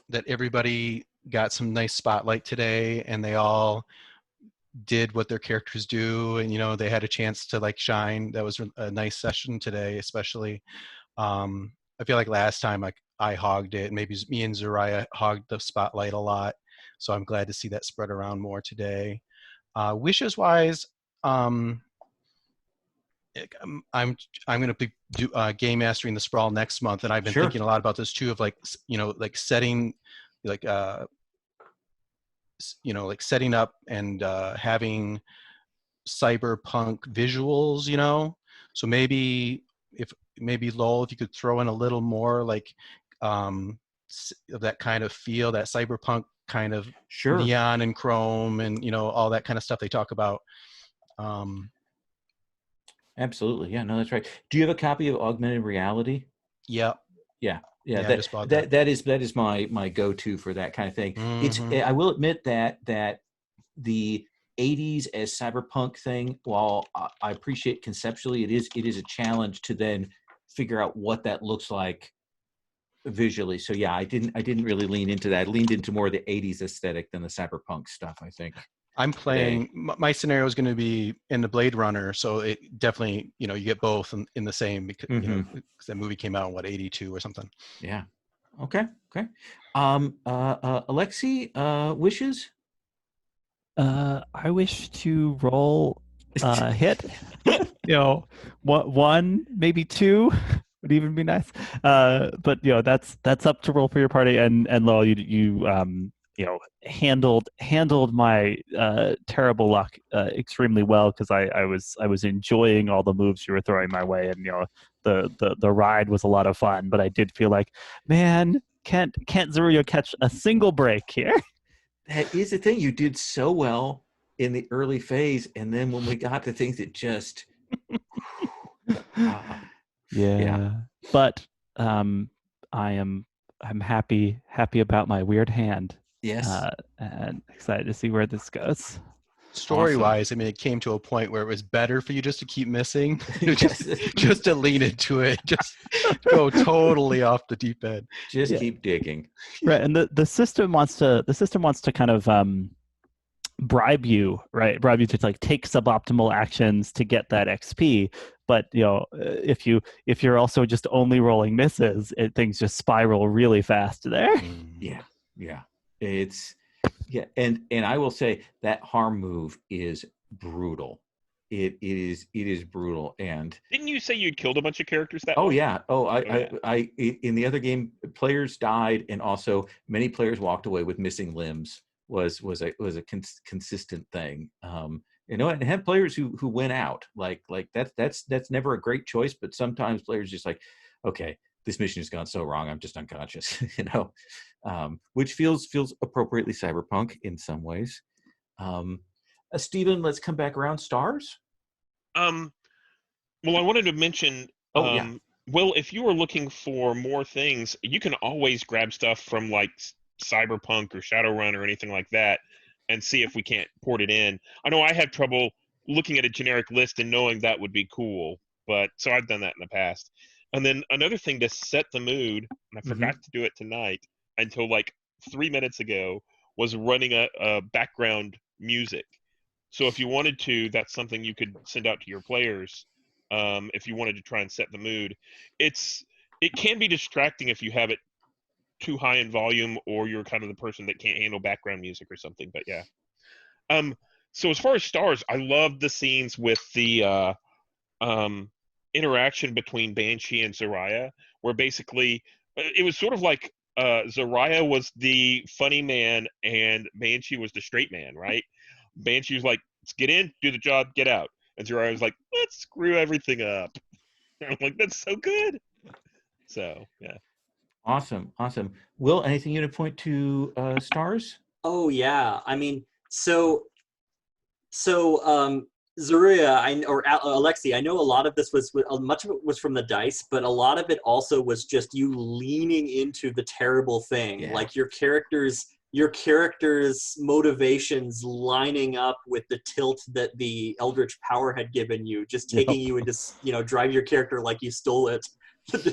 Speaker 5: that everybody got some nice spotlight today, and they all did what their characters do, and, they had a chance to shine. That was a nice session today, especially. I feel like last time I hogged it. Maybe me and Zeruiah hogged the spotlight a lot. So I'm glad to see that spread around more today. Wishes wise, I'm going to be game mastering the Sprawl next month, and I've been thinking a lot about this too, of setting setting up and having cyberpunk visuals. So maybe Lowell, if you could throw in a little more of that kind of feel, that cyberpunk kind of neon and chrome and all that kind of stuff they talk about.
Speaker 1: Absolutely. Yeah, no, that's right. Do you have a copy of Augmented Reality?
Speaker 5: Yeah.
Speaker 1: I just bought that. That is my go-to for that kind of thing.
Speaker 5: Mm-hmm.
Speaker 1: I will admit that the 80s as cyberpunk thing, while I appreciate conceptually, it is a challenge to then figure out what that looks like visually. So yeah, I didn't really lean into that. I leaned into more of the 80s aesthetic than the cyberpunk stuff, I think.
Speaker 5: I'm playing, my scenario is going to be in the Blade Runner, so it definitely, you get both in the same, because because that movie came out in 82 or something.
Speaker 1: Yeah. Okay. Alexi, wishes?
Speaker 2: I wish to roll hit. One, maybe 2 would even be nice. But that's up to roll for your party, and Lowell, you handled my terrible luck extremely well, because I was enjoying all the moves you were throwing my way, and the ride was a lot of fun. But I did feel like, man, can't Zurio catch a single break here?
Speaker 1: That is the thing. You did so well in the early phase, and then when we got to things that just
Speaker 2: yeah. But I'm happy about my weird hand.
Speaker 1: yes.
Speaker 2: And excited to see where this goes.
Speaker 5: Story-wise, I mean, it came to a point where it was better for you just to keep missing, just to lean into it, just go totally off the deep end.
Speaker 1: Just keep digging.
Speaker 2: Right, and the system wants to kind of bribe you to like take suboptimal actions to get that XP. But if you're also just only rolling misses, things just spiral really fast there.
Speaker 1: Yeah. And I will say that harm move is brutal. It is brutal. And
Speaker 3: didn't you say you'd killed a bunch of characters that
Speaker 1: oh
Speaker 3: way?
Speaker 1: yeah. I in the other game, players died, and also many players walked away with missing limbs. Was a consistent thing. And had players who went out. Like that's never a great choice, but sometimes players just like, okay, this mission has gone so wrong, I'm just unconscious, which feels appropriately cyberpunk in some ways. Stephen, let's come back around. Stars?
Speaker 3: Well, I wanted to mention, Will, if you were looking for more things, you can always grab stuff from like Cyberpunk or Shadowrun or anything like that and see if we can't port it in. I know I had trouble looking at a generic list and knowing that would be cool, but so I've done that in the past. And then another thing to set the mood, and I forgot to do it tonight until like 3 minutes ago, was running a background music. So if you wanted to, that's something you could send out to your players if you wanted to try and set the mood. It can be distracting if you have it too high in volume, or you're kind of the person that can't handle background music or something. But yeah. So as far as stars, I love the scenes with the interaction between Banshee and Zarya, where basically it was sort of like Zarya was the funny man and Banshee was the straight man, right? Banshee was like, let's get in, do the job, get out. And Zarya was like, let's screw everything up. And I'm like, that's so good. So, yeah.
Speaker 1: Awesome. Will, anything you want to point to stars?
Speaker 4: Oh yeah, I mean, so Zaruya, or Alexi, I know a lot of this was much of it was from the dice, but a lot of it also was just you leaning into the terrible thing, like your character's motivations lining up with the tilt that the Eldritch power had given you, just taking you into drive your character like you stole it.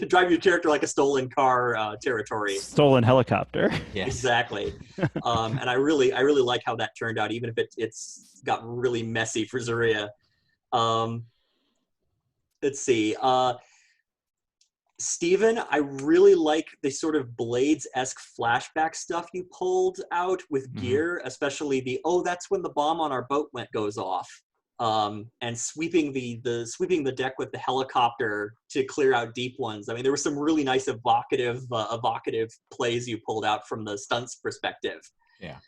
Speaker 4: Drive your character like a stolen car territory.
Speaker 2: Stolen helicopter.
Speaker 1: Yes.
Speaker 4: Exactly. And I really like how that turned out, even if it's got really messy for Zaria. Let's see. Steven, I really like the sort of Blades-esque flashback stuff you pulled out with gear, especially that's when the bomb on our boat goes off. And sweeping the deck with the helicopter to clear out deep ones. I mean, there were some really nice evocative plays you pulled out from the stunts perspective.
Speaker 1: Yeah.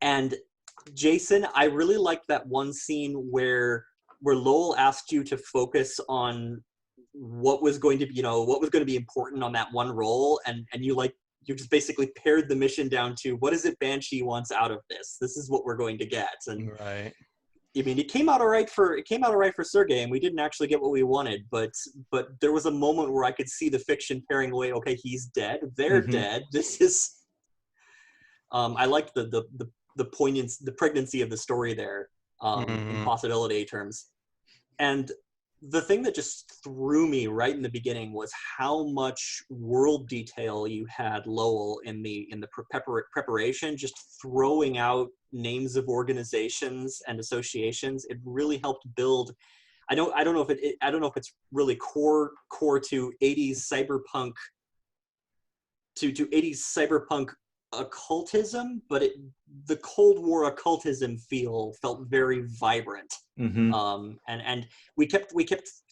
Speaker 4: And Jason, I really liked that one scene where Lowell asked you to focus on what was going to be important on that one roll, and you just basically pared the mission down to what is it Banshee wants out of this. This is what we're going to get. And
Speaker 5: right.
Speaker 4: I mean, it came out all right for Sergei, and we didn't actually get what we wanted, but there was a moment where I could see the fiction paring away. Okay, he's dead. They're dead. This is. I liked the poignancy, the pregnancy of the story there, in possibility terms, and. The thing that just threw me right in the beginning was how much world detail you had, Lowell, in the preparation, just throwing out names of organizations and associations. It really helped build. I don't know if it's really core to 80s cyberpunk to 80s cyberpunk occultism, but the Cold War occultism felt very vibrant.
Speaker 1: Mm-hmm.
Speaker 4: And we kept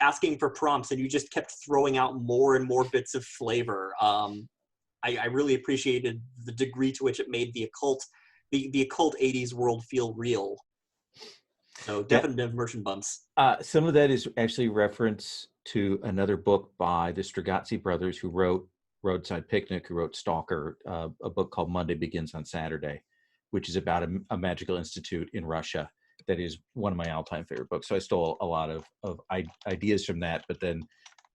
Speaker 4: asking for prompts, and you just kept throwing out more and more bits of flavor. I really appreciated the degree to which it made the occult 80s world feel real. So definite immersion bumps.
Speaker 1: Some of that is actually reference to another book by the Strigozzi brothers, who wrote Roadside Picnic, who wrote Stalker, a book called Monday Begins on Saturday, which is about a magical institute in Russia. That is one of my all-time favorite books. So I stole a lot of ideas from that, but then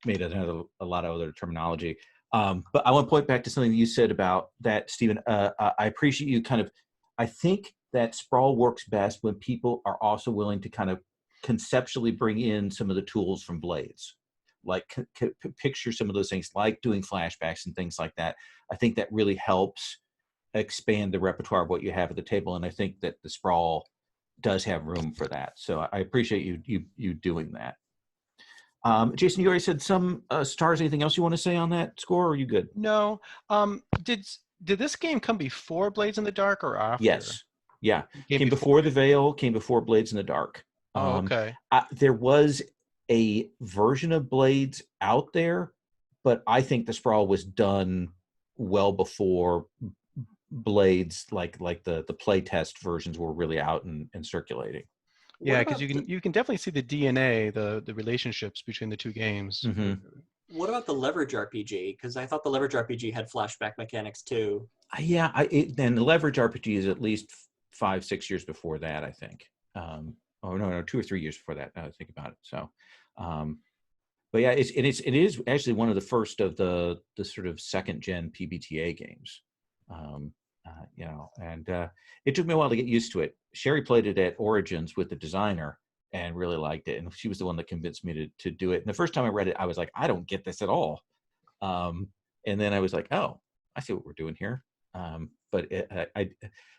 Speaker 1: made a lot of other terminology. But I want to point back to something that you said about that, Stephen. I appreciate you I think that Sprawl works best when people are also willing to kind of conceptually bring in some of the tools from Blades. Like picture some of those things, like doing flashbacks and things like that. I think that really helps expand the repertoire of what you have at the table, and I think that the Sprawl does have room for that. So I appreciate you doing that. Jason, you already said some stars. Anything else you want to say on that score, or are you good?
Speaker 5: No. Did this game come before Blades in the Dark or after?
Speaker 1: Yes. Yeah. Came before the Veil. Came before Blades in the Dark.
Speaker 5: Oh, okay.
Speaker 1: There was a version of Blades out there, but I think the Sprawl was done well before Blades, like the play test versions were really out and circulating.
Speaker 5: Yeah, because you can definitely see the DNA, the relationships between the two games.
Speaker 1: Mm-hmm.
Speaker 4: What about the Leverage RPG? Because I thought the Leverage RPG had flashback mechanics too.
Speaker 1: Yeah, then the Leverage RPG is at least 5-6 years before that, I think. No, 2 or 3 years before that. Now I think about it. So, but yeah, it is actually one of the first of the sort of second gen PBTA games. And it took me a while to get used to it. Sherry played it at Origins with the designer and really liked it, and she was the one that convinced me to do it. And the first time I read it, I was like, I don't get this at all. And then I was like, oh, I see what we're doing here. But I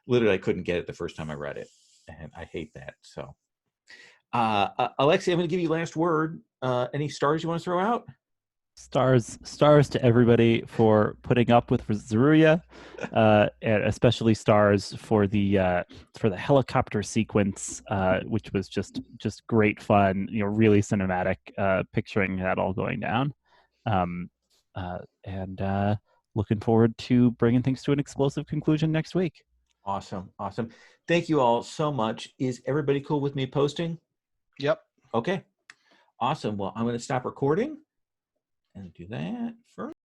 Speaker 1: literally couldn't get it the first time I read it, and I hate that. So, Alexi, I'm going to give you last word. Any stars you want to throw out?
Speaker 2: Stars to everybody for putting up with Zeruya, and especially stars for the helicopter sequence, which was just great fun. Really cinematic, picturing that all going down, and looking forward to bringing things to an explosive conclusion next week.
Speaker 1: Awesome. Thank you all so much. Is everybody cool with me posting?
Speaker 5: Yep.
Speaker 1: Okay. Awesome. Well, I'm going to stop recording and do that first.